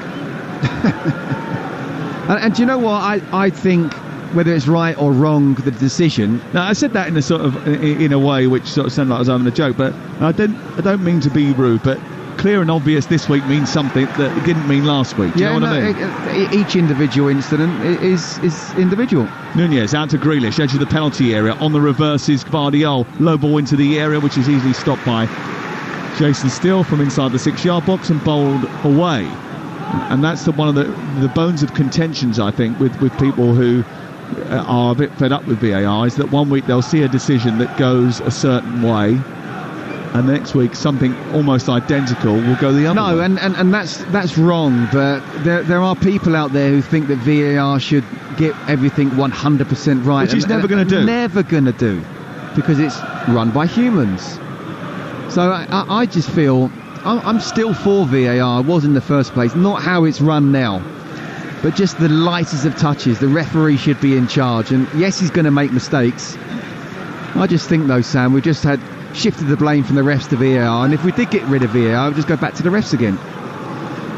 and do you know what? I think, whether it's right or wrong, the decision. Now, I said that in a way which sort of sounded like I was having a joke, but I don't mean to be rude, but clear and obvious this week means something that it didn't mean last week. Do you know what I mean? Each individual incident is individual. Nunez out to Grealish, edge of the penalty area. On the reverse is Gvardiol. Low ball into the area, which is easily stopped by Jason Steele from inside the 6-yard box and bowled away. And that's one of the bones of contentions, I think, with people who are a bit fed up with VAR, is that one week they'll see a decision that goes a certain way, and next week something almost identical will go the other way. No, and that's wrong, but there are people out there who think that VAR should get everything 100% right. Which he's never going to do. Never going to do, because it's run by humans. So I just feel, I'm still for VAR. I was in the first place, not how it's run now, but just the lightest of touches. The referee should be in charge, and yes, he's going to make mistakes. I just think though, Sam, we just had shifted the blame from the refs to VAR, and if we did get rid of VAR, we'd just go back to the refs again.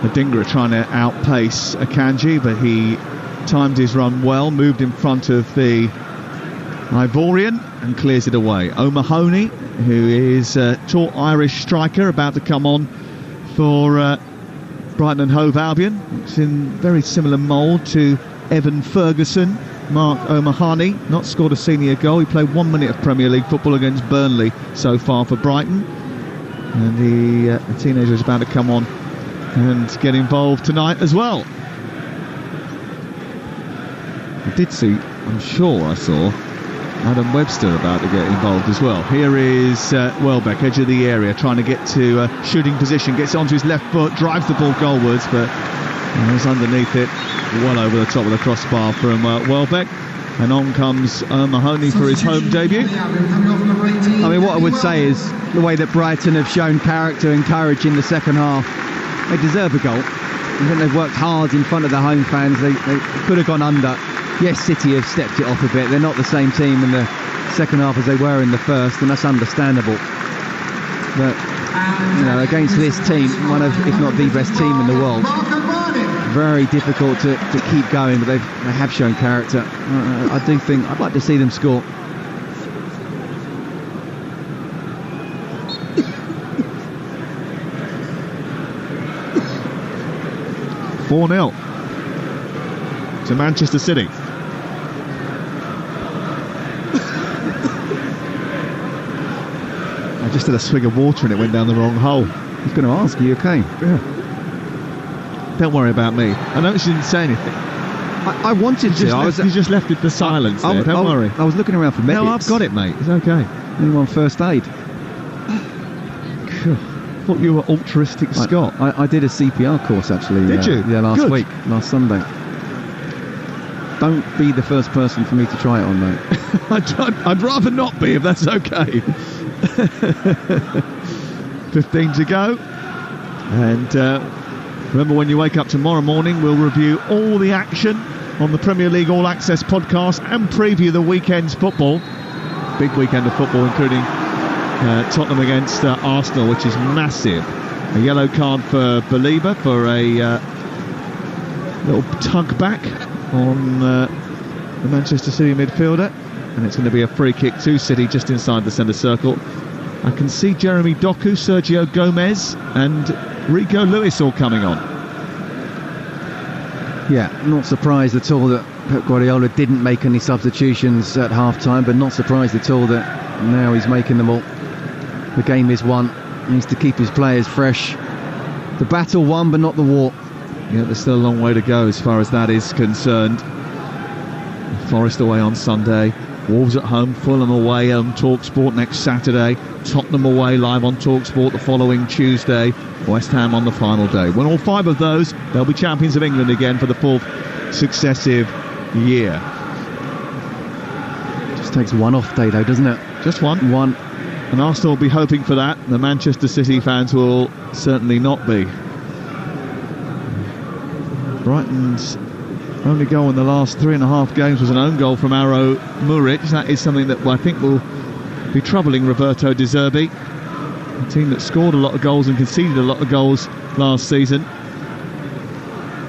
Adingra trying to outpace Akanji, but he timed his run well, moved in front of the Ivorian and clears it away. O'Mahony, who is a tall Irish striker, about to come on for Brighton and Hove Albion. It's in very similar mould to Evan Ferguson. Mark O'Mahony not scored a senior goal. He played 1 minute of Premier League football against Burnley so far for Brighton. And the teenager is about to come on and get involved tonight as well. I did see, I'm sure I saw, Adam Webster about to get involved as well. Here is Welbeck, edge of the area, trying to get to shooting position, gets onto his left foot, drives the ball goalwards, but he's underneath it, well over the top of the crossbar from Welbeck. And on comes Mahoney for his home debut. I mean, what I would say is the way that Brighton have shown character and courage in the second half. They deserve a goal. I think they've worked hard in front of their home fans. They could have gone under. Yes, City have stepped it off a bit. They're not the same team in the second half as they were in the first, and that's understandable. But, you know, against this team, one of, if not the best team in the world, very difficult to keep going, but they have shown character. I do think I'd like to see them score. (4-0) to Manchester City. I just had a swig of water and it went down the wrong hole. I was going to ask, are you okay? Yeah. Don't worry about me. I noticed you didn't say anything. I wanted to. You just left it the silence there. Don't worry. I was looking around for medics. No, I've got it, mate. It's okay. Anyone first aid? Thought you were altruistic, Scott. I did a CPR course, actually. Did you? Yeah, last week, last Sunday. Don't be the first person for me to try it on, mate. I'd rather not be, if that's okay. 15 to go. And remember, when you wake up tomorrow morning, we'll review all the action on the Premier League All Access podcast and preview the weekend's football. Big weekend of football, including Tottenham against Arsenal, which is massive. A yellow card for Belieber for a little tug back on the Manchester City midfielder, and it's going to be a free kick to City just inside the centre circle. I can see Jeremy Doku, Sergio Gomez and Rico Lewis all coming on. Yeah, not surprised at all that Pep Guardiola didn't make any substitutions at half-time, but not surprised at all that now he's making them all. The game is won. He needs to keep his players fresh. The battle won, but not the war. Yeah, there's still a long way to go as far as that is concerned. Forest away on Sunday, Wolves at home, Fulham away on Talksport next Saturday, Tottenham away live on Talksport the following Tuesday, West Ham on the final day. Win all 5 of those, they'll be champions of England again for the 4th successive year. Just takes one off day though, doesn't it? Just one. One. And Arsenal will be hoping for that. The Manchester City fans will certainly not be. Brighton's only goal in the last 3.5 games was an own goal from Aro Muric. That is something that I think will be troubling Roberto De Zerbi, a team that scored a lot of goals and conceded a lot of goals last season.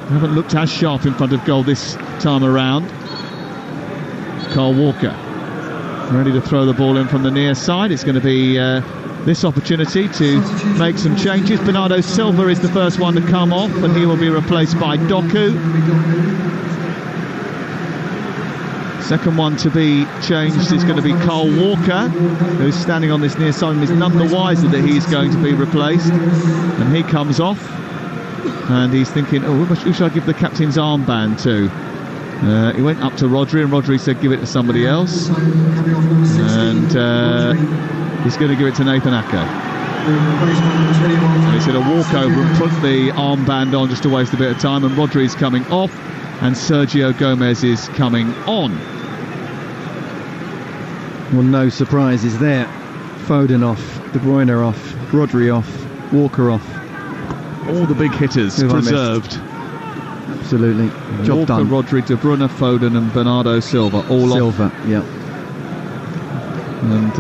Haven't looked as sharp in front of goal this time around. Carl Walker ready to throw the ball in from the near side. It's going to be this opportunity to make some changes. Bernardo Silva is the first one to come off, and he will be replaced by Doku. Second one to be changed is going to be Carl Walker, who's standing on this near side and is none the wiser that he's going to be replaced. And he comes off, and he's thinking, oh, who should I give the captain's armband to? He went up to Rodri, and Rodri said give it to somebody else, and he's going to give it to Nathan Ake. And he's going to walk over and put the armband on just to waste a bit of time, and Rodri's coming off and Sergio Gomez is coming on. Well, no surprises there. Foden off, De Bruyne off, Rodri off, Walker off. All the big hitters preserved. Absolutely. Job Walker, done. Rodri, De Bruyne, Foden and Bernardo Silva all Silva, off. yeah. And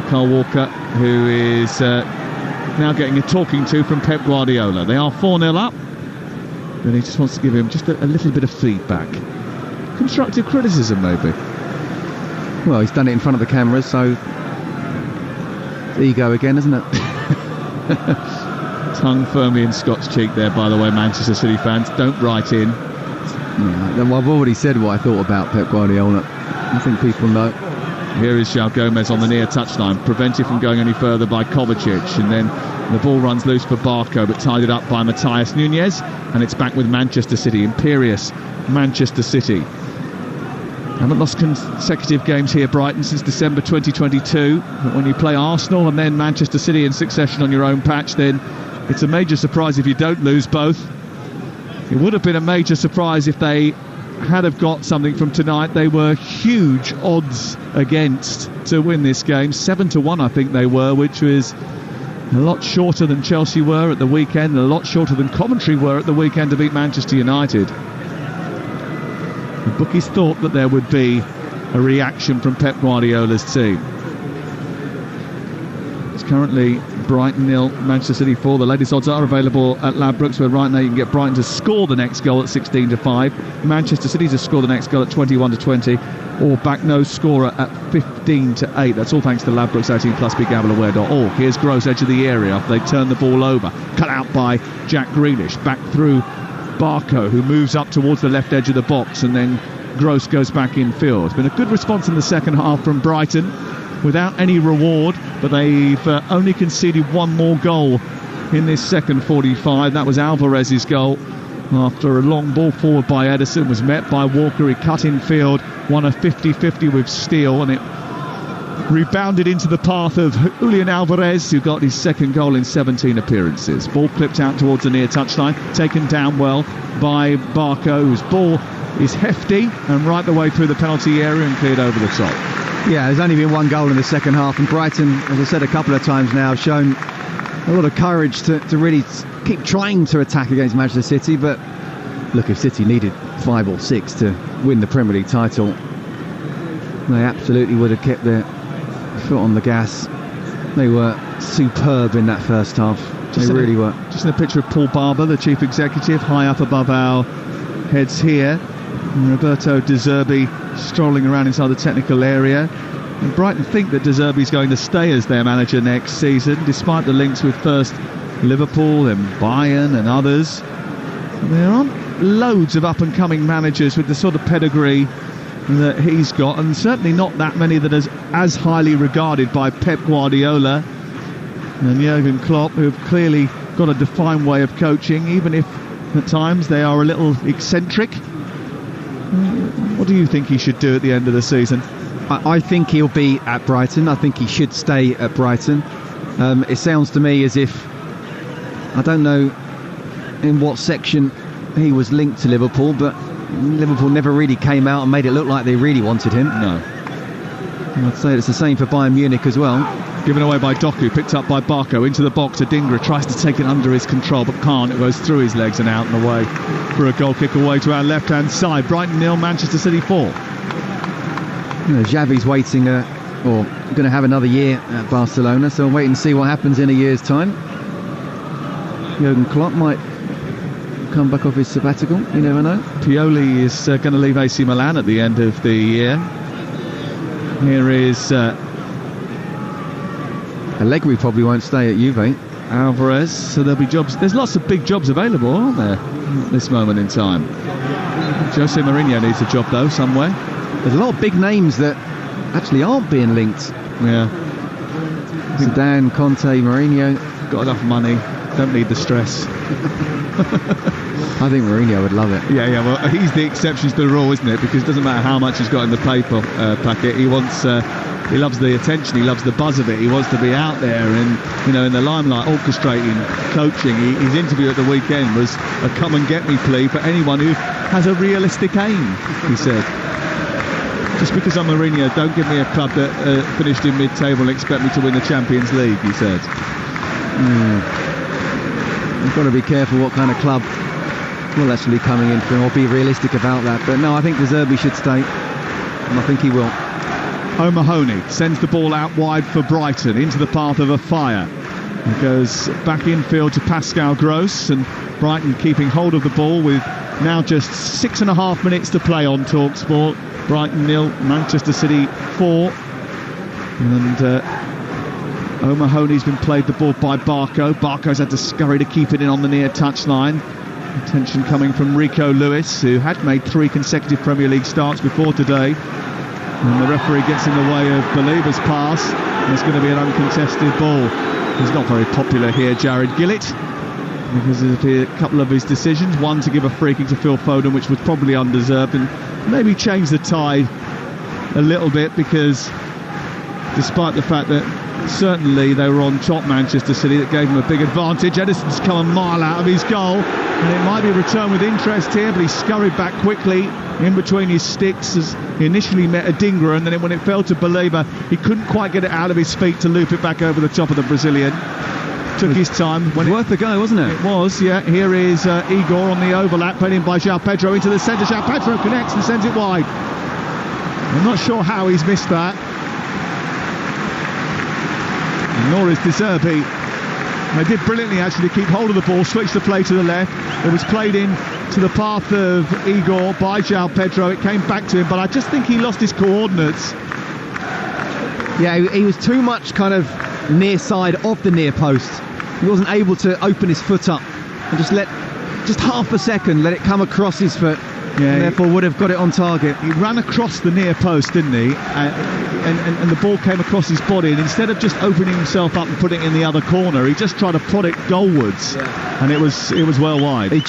Carl Walker, who is now getting a talking to from Pep Guardiola. They are 4-0 up, and he just wants to give him just a little bit of feedback. Constructive criticism, maybe. Well, he's done it in front of the cameras, so ego again, isn't it? It's Hung firmly in Scott's cheek there, by the way, Manchester City fans. Don't write in. Yeah, I've already said what I thought about Pep Guardiola. I think people know. Here is João Gomez on the near touchline, prevented from going any further by Kovacic, and then the ball runs loose for Barco, but tied it up by Matthias Nunez, and it's back with Manchester City. Imperious Manchester City. Haven't lost consecutive games here, Brighton, since December 2022. But when you play Arsenal and then Manchester City in succession on your own patch, then it's a major surprise if you don't lose both. It would have been a major surprise if they had have got something from tonight. They were huge odds against to win this game. 7-1, I think they were, which was a lot shorter than Chelsea were at the weekend, and a lot shorter than Coventry were at the weekend to beat Manchester United. The bookies thought that there would be a reaction from Pep Guardiola's team. It's currently Brighton 0, Manchester City 4. The latest odds are available at Ladbrokes, where right now you can get Brighton to score the next goal at 16-5, Manchester City to score the next goal at 21-20, or back no scorer at 15-8. That's all thanks to Ladbrokes 18+, begambleaware.org. Here's Gross, edge of the area after they turn the ball over. Cut out by Jack Grealish. Back through Barco, who moves up towards the left edge of the box, and then Gross goes back in field. It's been a good response in the second half from Brighton, without any reward, but they've only conceded one more goal in this second 45. That was Alvarez's goal after a long ball forward by Ederson was met by Walker. He cut in field, won a 50-50 with Steele, and it rebounded into the path of Julian Alvarez, who got his second goal in 17 appearances. Ball clipped out towards the near touchline, taken down well by Barco, whose ball is hefty and right the way through the penalty area and cleared over the top. Yeah, there's only been one goal in the second half, and Brighton, as I said a couple of times now, have shown a lot of courage to really keep trying to attack against Manchester City. But look, if City needed 5 or 6 to win the Premier League title, they absolutely would have kept their foot on the gas. They were superb in that first half. They really were. Just in a picture of Paul Barber, the chief executive, high up above our heads here. And Roberto De Zerbi strolling around inside the technical area. And Brighton think that De Zerbi's going to stay as their manager next season, despite the links with first Liverpool and Bayern and others. And there aren't loads of up-and-coming managers with the sort of pedigree that he's got, and certainly not that many that is as highly regarded by Pep Guardiola and Jurgen Klopp, who have clearly got a defined way of coaching, even if at times they are a little eccentric. What do you think he should do at the end of the season? I think he'll be at Brighton. I think he should stay at Brighton. It sounds to me as if, I don't know in what section he was linked to Liverpool, but Liverpool never really came out and made it look like they really wanted him. No. I'd say it's the same for Bayern Munich as well. Given away by Doku, picked up by Barco, into the box. Adingra tries to take it under his control, but can't. It goes through his legs and out and away for a goal kick away to our left-hand side. Brighton 0, Manchester City 4. Xavi's waiting, or going to have another year at Barcelona, so we'll wait and see what happens in a year's time. Jurgen Klopp might come back off his sabbatical, you never know. Pioli is going to leave AC Milan at the end of the year. Here is Allegri probably won't stay at Juve. Alvarez, so there'll be jobs. There's lots of big jobs available, aren't there, at this moment in time? Jose Mourinho needs a job though somewhere. There's a lot of big names that actually aren't being linked. Yeah. Zidane, Conte, Mourinho. Got enough money, don't need the stress. I think Mourinho would love it. Yeah, well, he's the exception to the rule, isn't it? Because it doesn't matter how much he's got in the paper packet. He wants, he loves the attention, he loves the buzz of it. He wants to be out there and, in the limelight, orchestrating, coaching. His interview at the weekend was a come and get me plea for anyone who has a realistic aim, he said. Just because I'm Mourinho, don't give me a club that finished in mid-table and expect me to win the Champions League, he said. You've got to be careful what kind of club will actually coming in for him, or be realistic about that. But no, I think De Zerbi should stay, and I think he will. O'Mahony sends the ball out wide for Brighton into the path of a fire. He goes back infield to Pascal Gross, and Brighton keeping hold of the ball with now just 6.5 minutes to play on Talksport. Brighton 0, Manchester City 4. And O'Mahony's been played the ball by Barco. Barco's had to scurry to keep it in on the near touchline. Attention coming from Rico Lewis, who had made 3 consecutive Premier League starts before today. And the referee gets in the way of Belieber's pass. And it's going to be an uncontested ball. He's not very popular here, Jared Gillett, because of a couple of his decisions. One to give a free kick to Phil Foden, which was probably undeserved, and maybe change the tide a little bit, because despite the fact that certainly they were on top, Manchester City, that gave them a big advantage. Edison's come a mile out of his goal, and it might be returned with interest here, but he scurried back quickly in between his sticks as he initially met Adingra, and then when it fell to Belieber, he couldn't quite get it out of his feet to loop it back over the top of the Brazilian. Took his time. When worth a go, wasn't it? It was, yeah. Here is Igor on the overlap, played in by João Pedro into the centre. João Pedro connects and sends it wide. I'm not sure how he's missed that. Nor is De Zerbi. They did brilliantly actually to keep hold of the ball, switch the play to the left. It was played in to the path of Igor by João Pedro. It came back to him, but I just think he lost his coordinates. Yeah, he was too much kind of near side of the near post. He wasn't able to open his foot up and just half a second let it come across his foot. Yeah, and therefore would have got it on target. He ran across the near post, didn't he? And the ball came across his body, and instead of just opening himself up and putting it in the other corner, he just tried to prod it goalwards, and it was well wide. He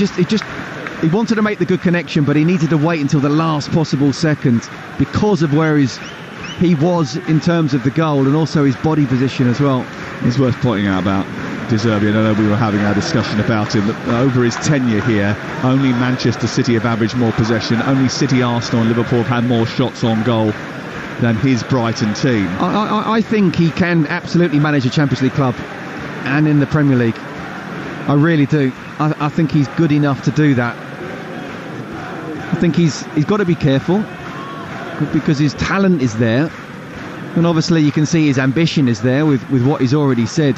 He wanted to make the good connection, but he needed to wait until the last possible second because of where he was in terms of the goal and also his body position as well. It's worth pointing out about De Zerbi, and I know we were having our discussion about him, that over his tenure here, only Manchester City have averaged more possession, only City, Arsenal and Liverpool have had more shots on goal than his Brighton team. I think he can absolutely manage a Champions League club and in the Premier League. I really do. I think he's good enough to do that. I think he's got to be careful because his talent is there, and obviously you can see his ambition is there with what he's already said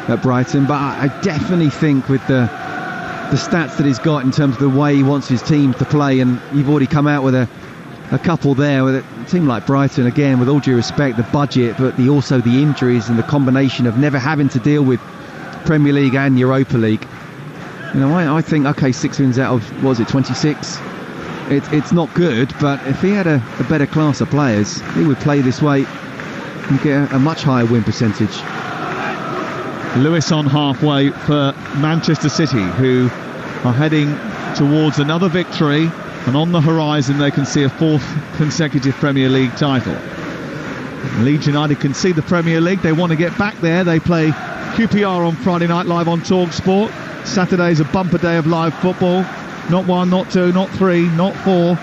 at Brighton. But I definitely think with the stats that he's got in terms of the way he wants his team to play, and you've already come out with a couple there with a team like Brighton, again, with all due respect, the budget, but also the injuries and the combination of never having to deal with Premier League and Europa League. You know, I think, okay, 6 wins out of, what was it, 26? It's not good, but if he had a better class of players, he would play this way and get a much higher win percentage. Lewis on halfway for Manchester City, who are heading towards another victory, and on the horizon they can see a 4th consecutive Premier League title. Leeds United can see the Premier League, they want to get back there. They play QPR on Friday night live on Talksport. Saturday's a bumper day of live football. Not 1, not 2, not 3, not 4,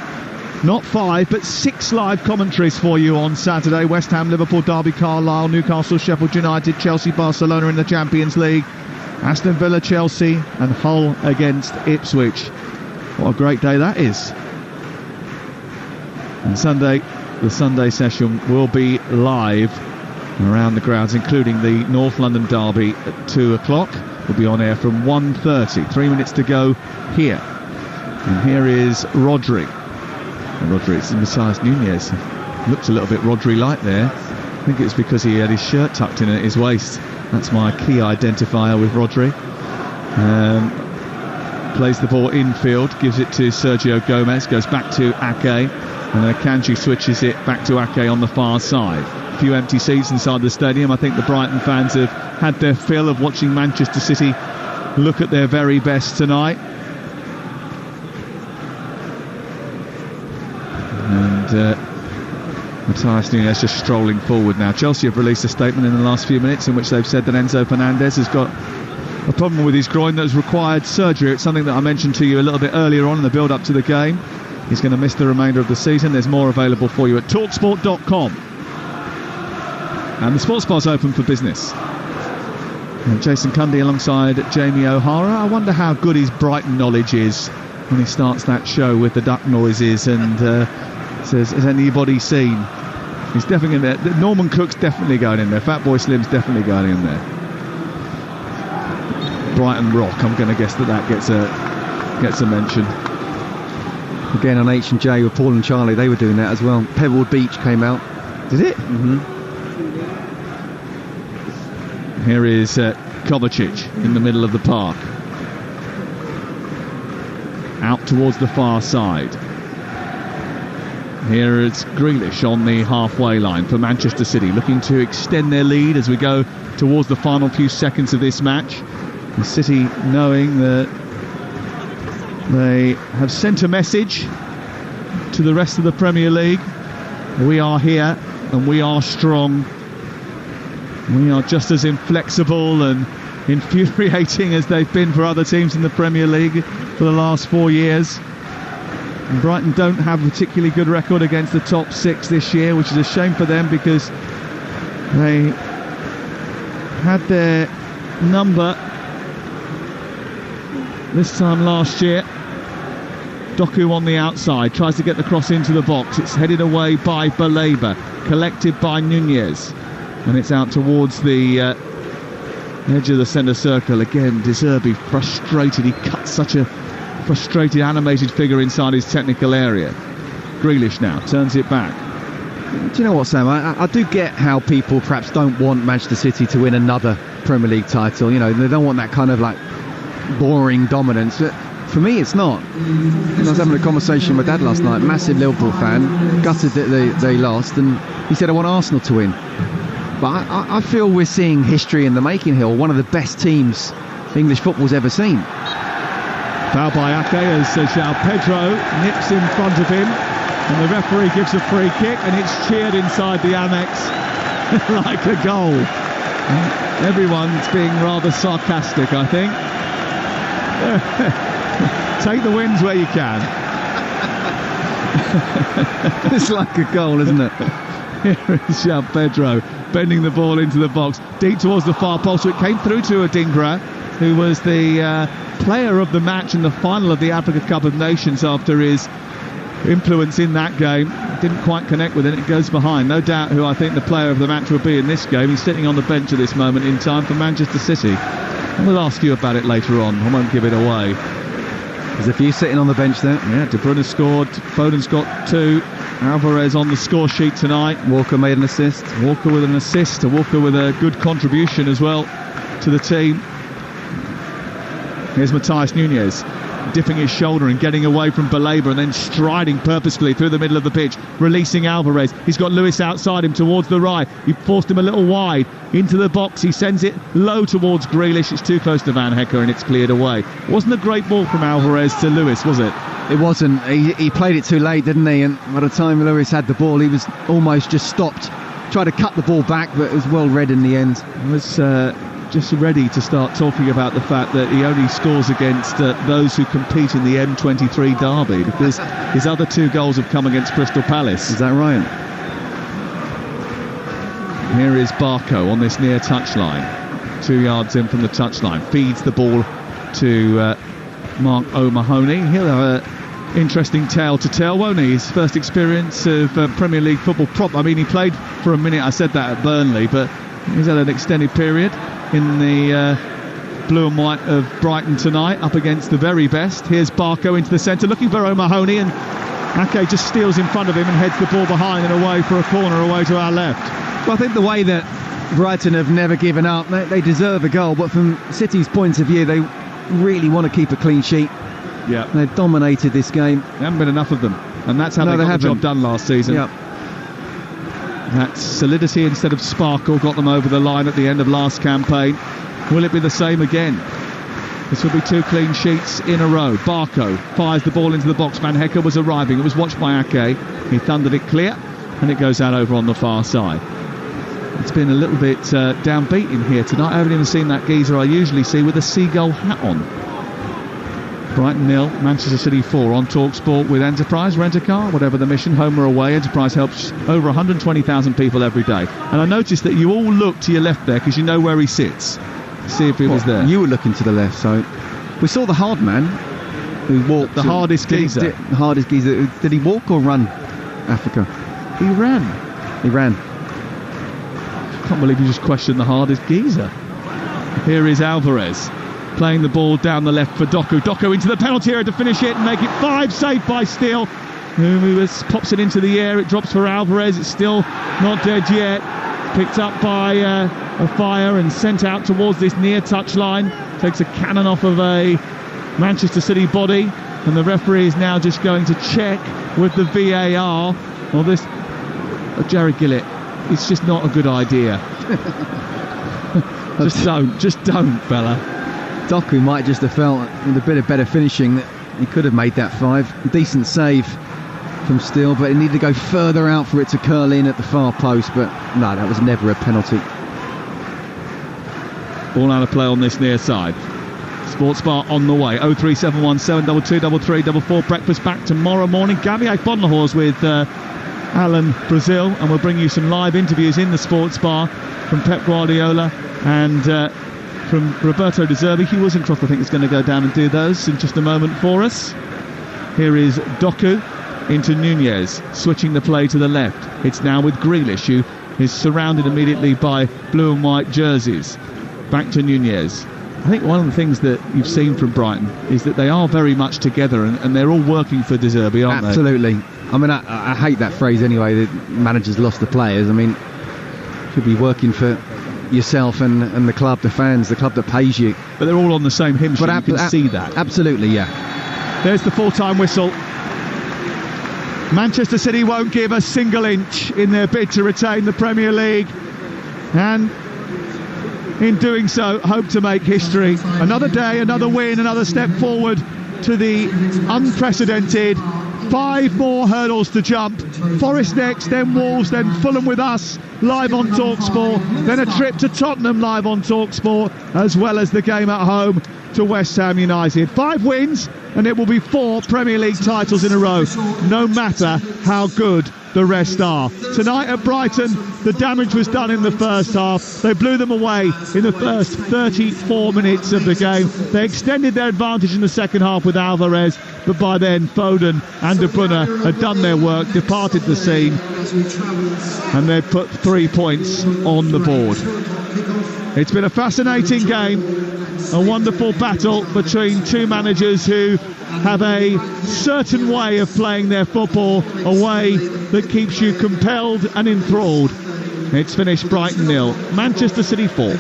not 5, but 6 live commentaries for you on Saturday. West Ham, Liverpool, Derby, Carlisle, Newcastle, Sheffield United, Chelsea, Barcelona in the Champions League, Aston Villa, Chelsea, and Hull against Ipswich. What a great day that is. And Sunday, the Sunday session will be live around the grounds, including the North London Derby at 2 o'clock. We'll be on air from 1:30. 3 minutes to go here. And here is Rodri. And Rodri, it's Messias Nunez. Looks a little bit Rodri-like there. I think it's because he had his shirt tucked in at his waist. That's my key identifier with Rodri. Plays the ball infield, gives it to Sergio Gomez, goes back to Ake, and Akanji switches it back to Ake on the far side. A few empty seats inside the stadium. I think the Brighton fans have had their fill of watching Manchester City look at their very best tonight. And Matthijs Nunes just strolling forward now. Chelsea have released a statement in the last few minutes in which they've said that Enzo Fernandez has got a problem with his groin that has required surgery. It's something that I mentioned to you a little bit earlier on in the build-up to the game. He's going to miss the remainder of the season. There's more available for you at Talksport.com. And the sports bar's open for business. And Jason Cundy alongside Jamie O'Hara. I wonder how good his Brighton knowledge is when he starts that show with the duck noises and says, has anybody seen? He's definitely in there. Norman Cook's definitely going in there. Fatboy Slim's definitely going in there. Brighton Rock, I'm going to guess that gets a mention. Again on H&J with Paul and Charlie, they were doing that as well. Pebble Beach came out. Did it? Mm-hmm. Here is Kovacic in the middle of the park. Out towards the far side. Here it's Grealish on the halfway line for Manchester City, looking to extend their lead as we go towards the final few seconds of this match. The City knowing that they have sent a message to the rest of the Premier League. We are here and we are strong. We are just as inflexible and infuriating as they've been for other teams in the Premier League for the last 4 years. And Brighton don't have a particularly good record against the top 6 this year, which is a shame for them because they had their number this time last year. Doku on the outside, tries to get the cross into the box. It's headed away by Baleba, collected by Nunez, and it's out towards the edge of the centre circle. Again, De Zerbi frustrated. He cut such a frustrated, animated figure inside his technical area. Grealish now turns it back. Do you know what, Sam? I do get how people perhaps don't want Manchester City to win another Premier League title. You know, they don't want that kind of like boring dominance. But for me, it's not. I was having a conversation with Dad last night, massive Liverpool fan, gutted that they lost, and he said, I want Arsenal to win. But I feel we're seeing history in the making here, one of the best teams English football's ever seen. Foul by Ake as João Pedro nips in front of him, and the referee gives a free kick, and it's cheered inside the Annex like a goal. Everyone's being rather sarcastic, I think. Take the wins where you can. It's like a goal, isn't it? Here is João Pedro bending the ball into the box, deep towards the far post. So it came through to Adingra, who was the player of the match in the final of the Africa Cup of Nations after his influence in that game. Didn't quite connect with it. It goes behind. No doubt who I think the player of the match will be in this game. He's sitting on the bench at this moment in time for Manchester City. And we'll ask you about it later on. I won't give it away. There's a few sitting on the bench there. Yeah, De Bruyne scored. Foden's got 2. Alvarez on the score sheet tonight. Walker made an assist. Walker with an assist. Walker with a good contribution as well to the team. Here's Matthias Nunez dipping his shoulder and getting away from Baleba and then striding purposefully through the middle of the pitch, releasing Alvarez. He's got Lewis outside him towards the right. He forced him a little wide into the box. He sends it low towards Grealish. It's too close to Van Hecker and it's cleared away. Wasn't a great ball from Alvarez to Lewis, was it? It wasn't. He played it too late, didn't he? And by the time Lewis had the ball, he was almost just stopped. Tried to cut the ball back, but it was well read in the end. He was just ready to start talking about the fact that he only scores against those who compete in the M23 derby, because his other 2 goals have come against Crystal Palace. Is that right? Here is Barco on this near touchline, 2 yards in from the touchline, feeds the ball to Mark O'Mahony. He'll have an interesting tale to tell, won't he? His first experience of Premier League football prop. I mean, he played for a minute, I said that at Burnley, but he's had an extended period in the blue and white of Brighton tonight, up against the very best. Here's Barco into the centre, looking for O'Mahony, and Ake just steals in front of him and heads the ball behind and away for a corner away to our left. Well, I think the way that Brighton have never given up, they deserve a goal, but from City's point of view, they really want to keep a clean sheet. Yeah, they've dominated this game. There haven't been enough of them, and that's how they got the job done last season. Yep. That solidity instead of sparkle got them over the line at the end of last campaign. Will it be the same again? This will be 2 clean sheets in a row. Barco fires the ball into the box. Van Hecker was arriving. It was watched by Ake. He thundered it clear, and it goes out over on the far side. It's been a little bit downbeat in here tonight. I haven't even seen that geezer I usually see with a seagull hat on. Brighton 0, Manchester City 4 on Talksport with Enterprise. Rent a car, whatever the mission, home or away. Enterprise helps over 120,000 people every day. And I noticed that you all look to your left there because you know where he sits. See if he was there. You were looking to the left, so we saw the hard man who walked. The hardest geezer. The hardest geezer. Did he walk or run, Africa? He ran. He ran. I can't believe you just questioned the hardest geezer. Here is Alvarez playing the ball down the left for Doku. Doku into the penalty area to finish it and make it 5, saved by Steele, who pops it into the air. It drops for Alvarez. It's still not dead yet. picked up by a fire and sent out towards this near touchline. Takes a cannon off of a Manchester City body, and the referee is now just going to check with the VAR. Well, this Jared Gillett, it's just not a good idea. just don't, fella. Doku might just have felt with a bit of better finishing that he could have made that 5. Decent save from Steele, but it needed to go further out for it to curl in at the far post. But no, that was never a penalty. Ball out of play on this near side. Sports Bar on the way. 03717 223344. Breakfast back tomorrow morning. Gavier Bonlahors with Alan Brazil, and we'll bring you some live interviews in the Sports Bar from Pep Guardiola and from Roberto De Zerbi. Hugh Woozencroft, I think, is going to go down and do those in just a moment for us. Here is Doku into Nunez, switching the play to the left. It's now with Grealish, who is surrounded immediately by blue and white jerseys. Back to Nunez. I think one of the things that you've seen from Brighton is that they are very much together, and they're all working for De Zerbi, aren't Absolutely. I mean, I hate that phrase anyway, that managers lost the players. I mean, should be working for yourself and the club, the fans, the club that pays you. But they're all on the same hymn sheet, you can see that. Absolutely, yeah. There's the full-time whistle. Manchester City won't give a single inch in their bid to retain the Premier League, and in doing so hope to make history. Another day, another win, another step forward to the unprecedented 5 more hurdles to jump. Forest next, then Wolves, then Fulham with us live on Talksport, then a trip to Tottenham live on Talksport, as well as the game at home to West Ham United. 5 wins and it will be 4 Premier League titles in a row, no matter how good the rest are. Tonight at Brighton, the damage was done in the first half. They blew them away in the first 34 minutes of the game. They extended their advantage in the second half with Alvarez, but by then Foden and De Bruyne had done their work, departed the scene, and they put 3 points on the board. It's been a fascinating game, a wonderful battle between two managers who have a certain way of playing their football, a way that keeps you compelled and enthralled. It's finished Brighton 0, Manchester City 4.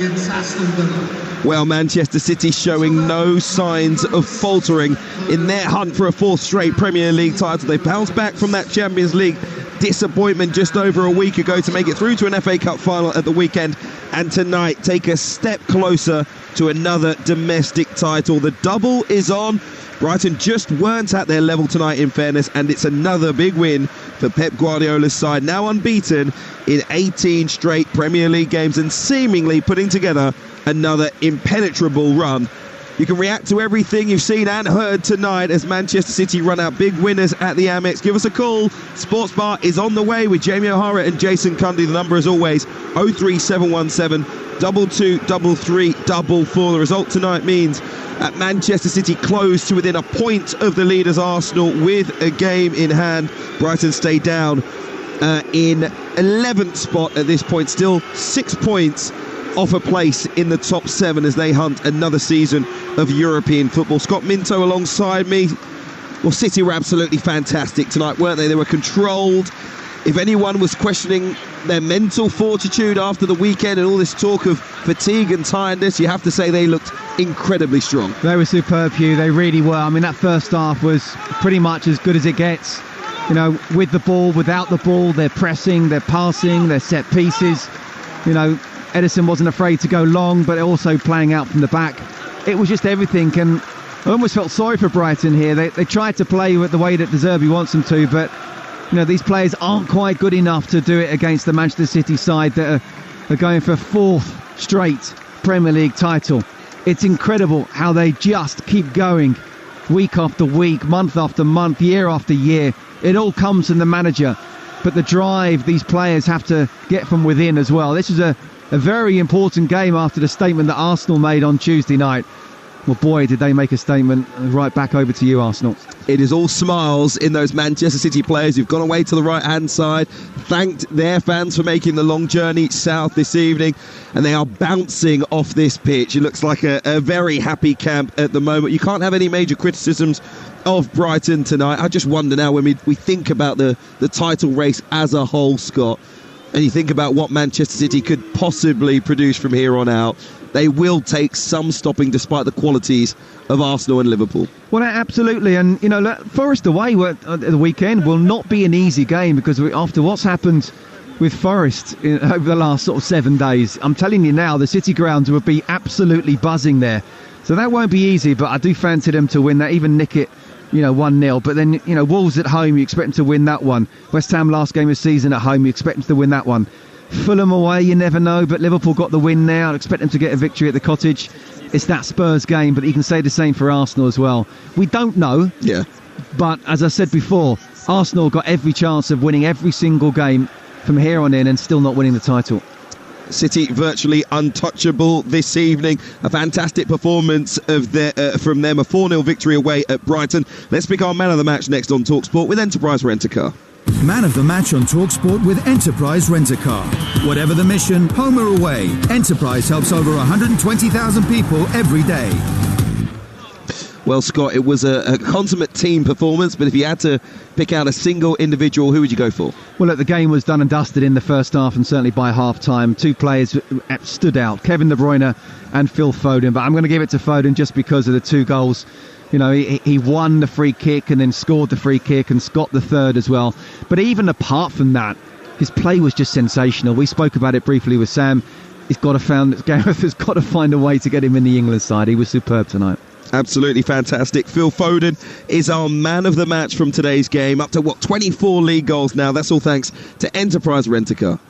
Well, Manchester City showing no signs of faltering in their hunt for a 4th straight Premier League title. They bounced back from that Champions League disappointment just over a week ago to make it through to an FA Cup final at the weekend, and tonight take a step closer to another domestic title. The double is on. Brighton just weren't at their level tonight, in fairness, and it's another big win for Pep Guardiola's side, now unbeaten in 18 straight Premier League games and seemingly putting together another impenetrable run. You can react to everything you've seen and heard tonight as Manchester City run out big winners at the Amex. Give us a call. Sports Bar is on the way with Jamie O'Hara and Jason Cundy. The number, as always, 03717 223344. The result tonight means that Manchester City close to within a point of the leaders Arsenal with a game in hand. Brighton stay down in 11th spot at this point, still 6 points off a place in the top 7 as they hunt another season of European football. Scott Minto alongside me. Well, City were absolutely fantastic tonight, weren't they? They were controlled. If anyone was questioning their mental fortitude after the weekend and all this talk of fatigue and tiredness, you have to say they looked incredibly strong. They were superb, Hugh. They really were. I mean, that first half was pretty much as good as it gets. You know, with the ball, without the ball, they're pressing, they're passing, they're set pieces. You know, Edison wasn't afraid to go long, but also playing out from the back. It was just everything, and I almost felt sorry for Brighton here. They tried to play with the way that De Zerbi wants them to, but you know, these players aren't quite good enough to do it against the Manchester City side that are going for a 4th straight Premier League title. It's incredible how they just keep going week after week, month after month, year after year. It all comes from the manager, but the drive these players have to get from within as well. This is a very important game after the statement that Arsenal made on Tuesday night. Well, boy, did they make a statement. Right back over to you, Arsenal. It is all smiles in those Manchester City players who've gone away to the right-hand side, thanked their fans for making the long journey south this evening, and they are bouncing off this pitch. It looks like a very happy camp at the moment. You can't have any major criticisms of Brighton tonight. I just wonder now, when we think about the title race as a whole, Scott, And you think about what Manchester City could possibly produce from here on out, they will take some stopping despite the qualities of Arsenal and Liverpool. Well, absolutely. And, Forest away at the weekend will not be an easy game, because after what's happened with Forest over the last sort of 7 days, I'm telling you now, the City grounds will be absolutely buzzing there. So that won't be easy, but I do fancy them to win that, even nick it, 1-0. But then, Wolves at home, you expect them to win that one. West Ham last game of the season at home, you expect them to win that one. Fulham away, you never know, but Liverpool got the win now. I expect them to get a victory at the Cottage. It's that Spurs game, but you can say the same for Arsenal as well. We don't know. Yeah. But as I said before, Arsenal got every chance of winning every single game from here on in and still not winning the title. City virtually untouchable this evening. A fantastic performance from them. A 4-0 victory away at Brighton. Let's pick our man of the match next on Talksport with Enterprise Rent-A-Car. Man of the match on Talksport with Enterprise Rent-A-Car. Whatever the mission, home or away, Enterprise helps over 120,000 people every day. Well, Scott, it was a consummate team performance, but if you had to pick out a single individual, who would you go for? Well, look, the game was done and dusted in the first half, and certainly by half-time. Two players stood out, Kevin De Bruyne and Phil Foden, but I'm going to give it to Foden just because of the two goals. He won the free kick and then scored the free kick and got the third as well. But even apart from that, his play was just sensational. We spoke about it briefly with Sam. Gareth has got to find a way to get him in the England side. He was superb tonight. Absolutely fantastic. Phil Foden is our man of the match from today's game. Up to 24 league goals now. That's all thanks to Enterprise Rent-A-Car.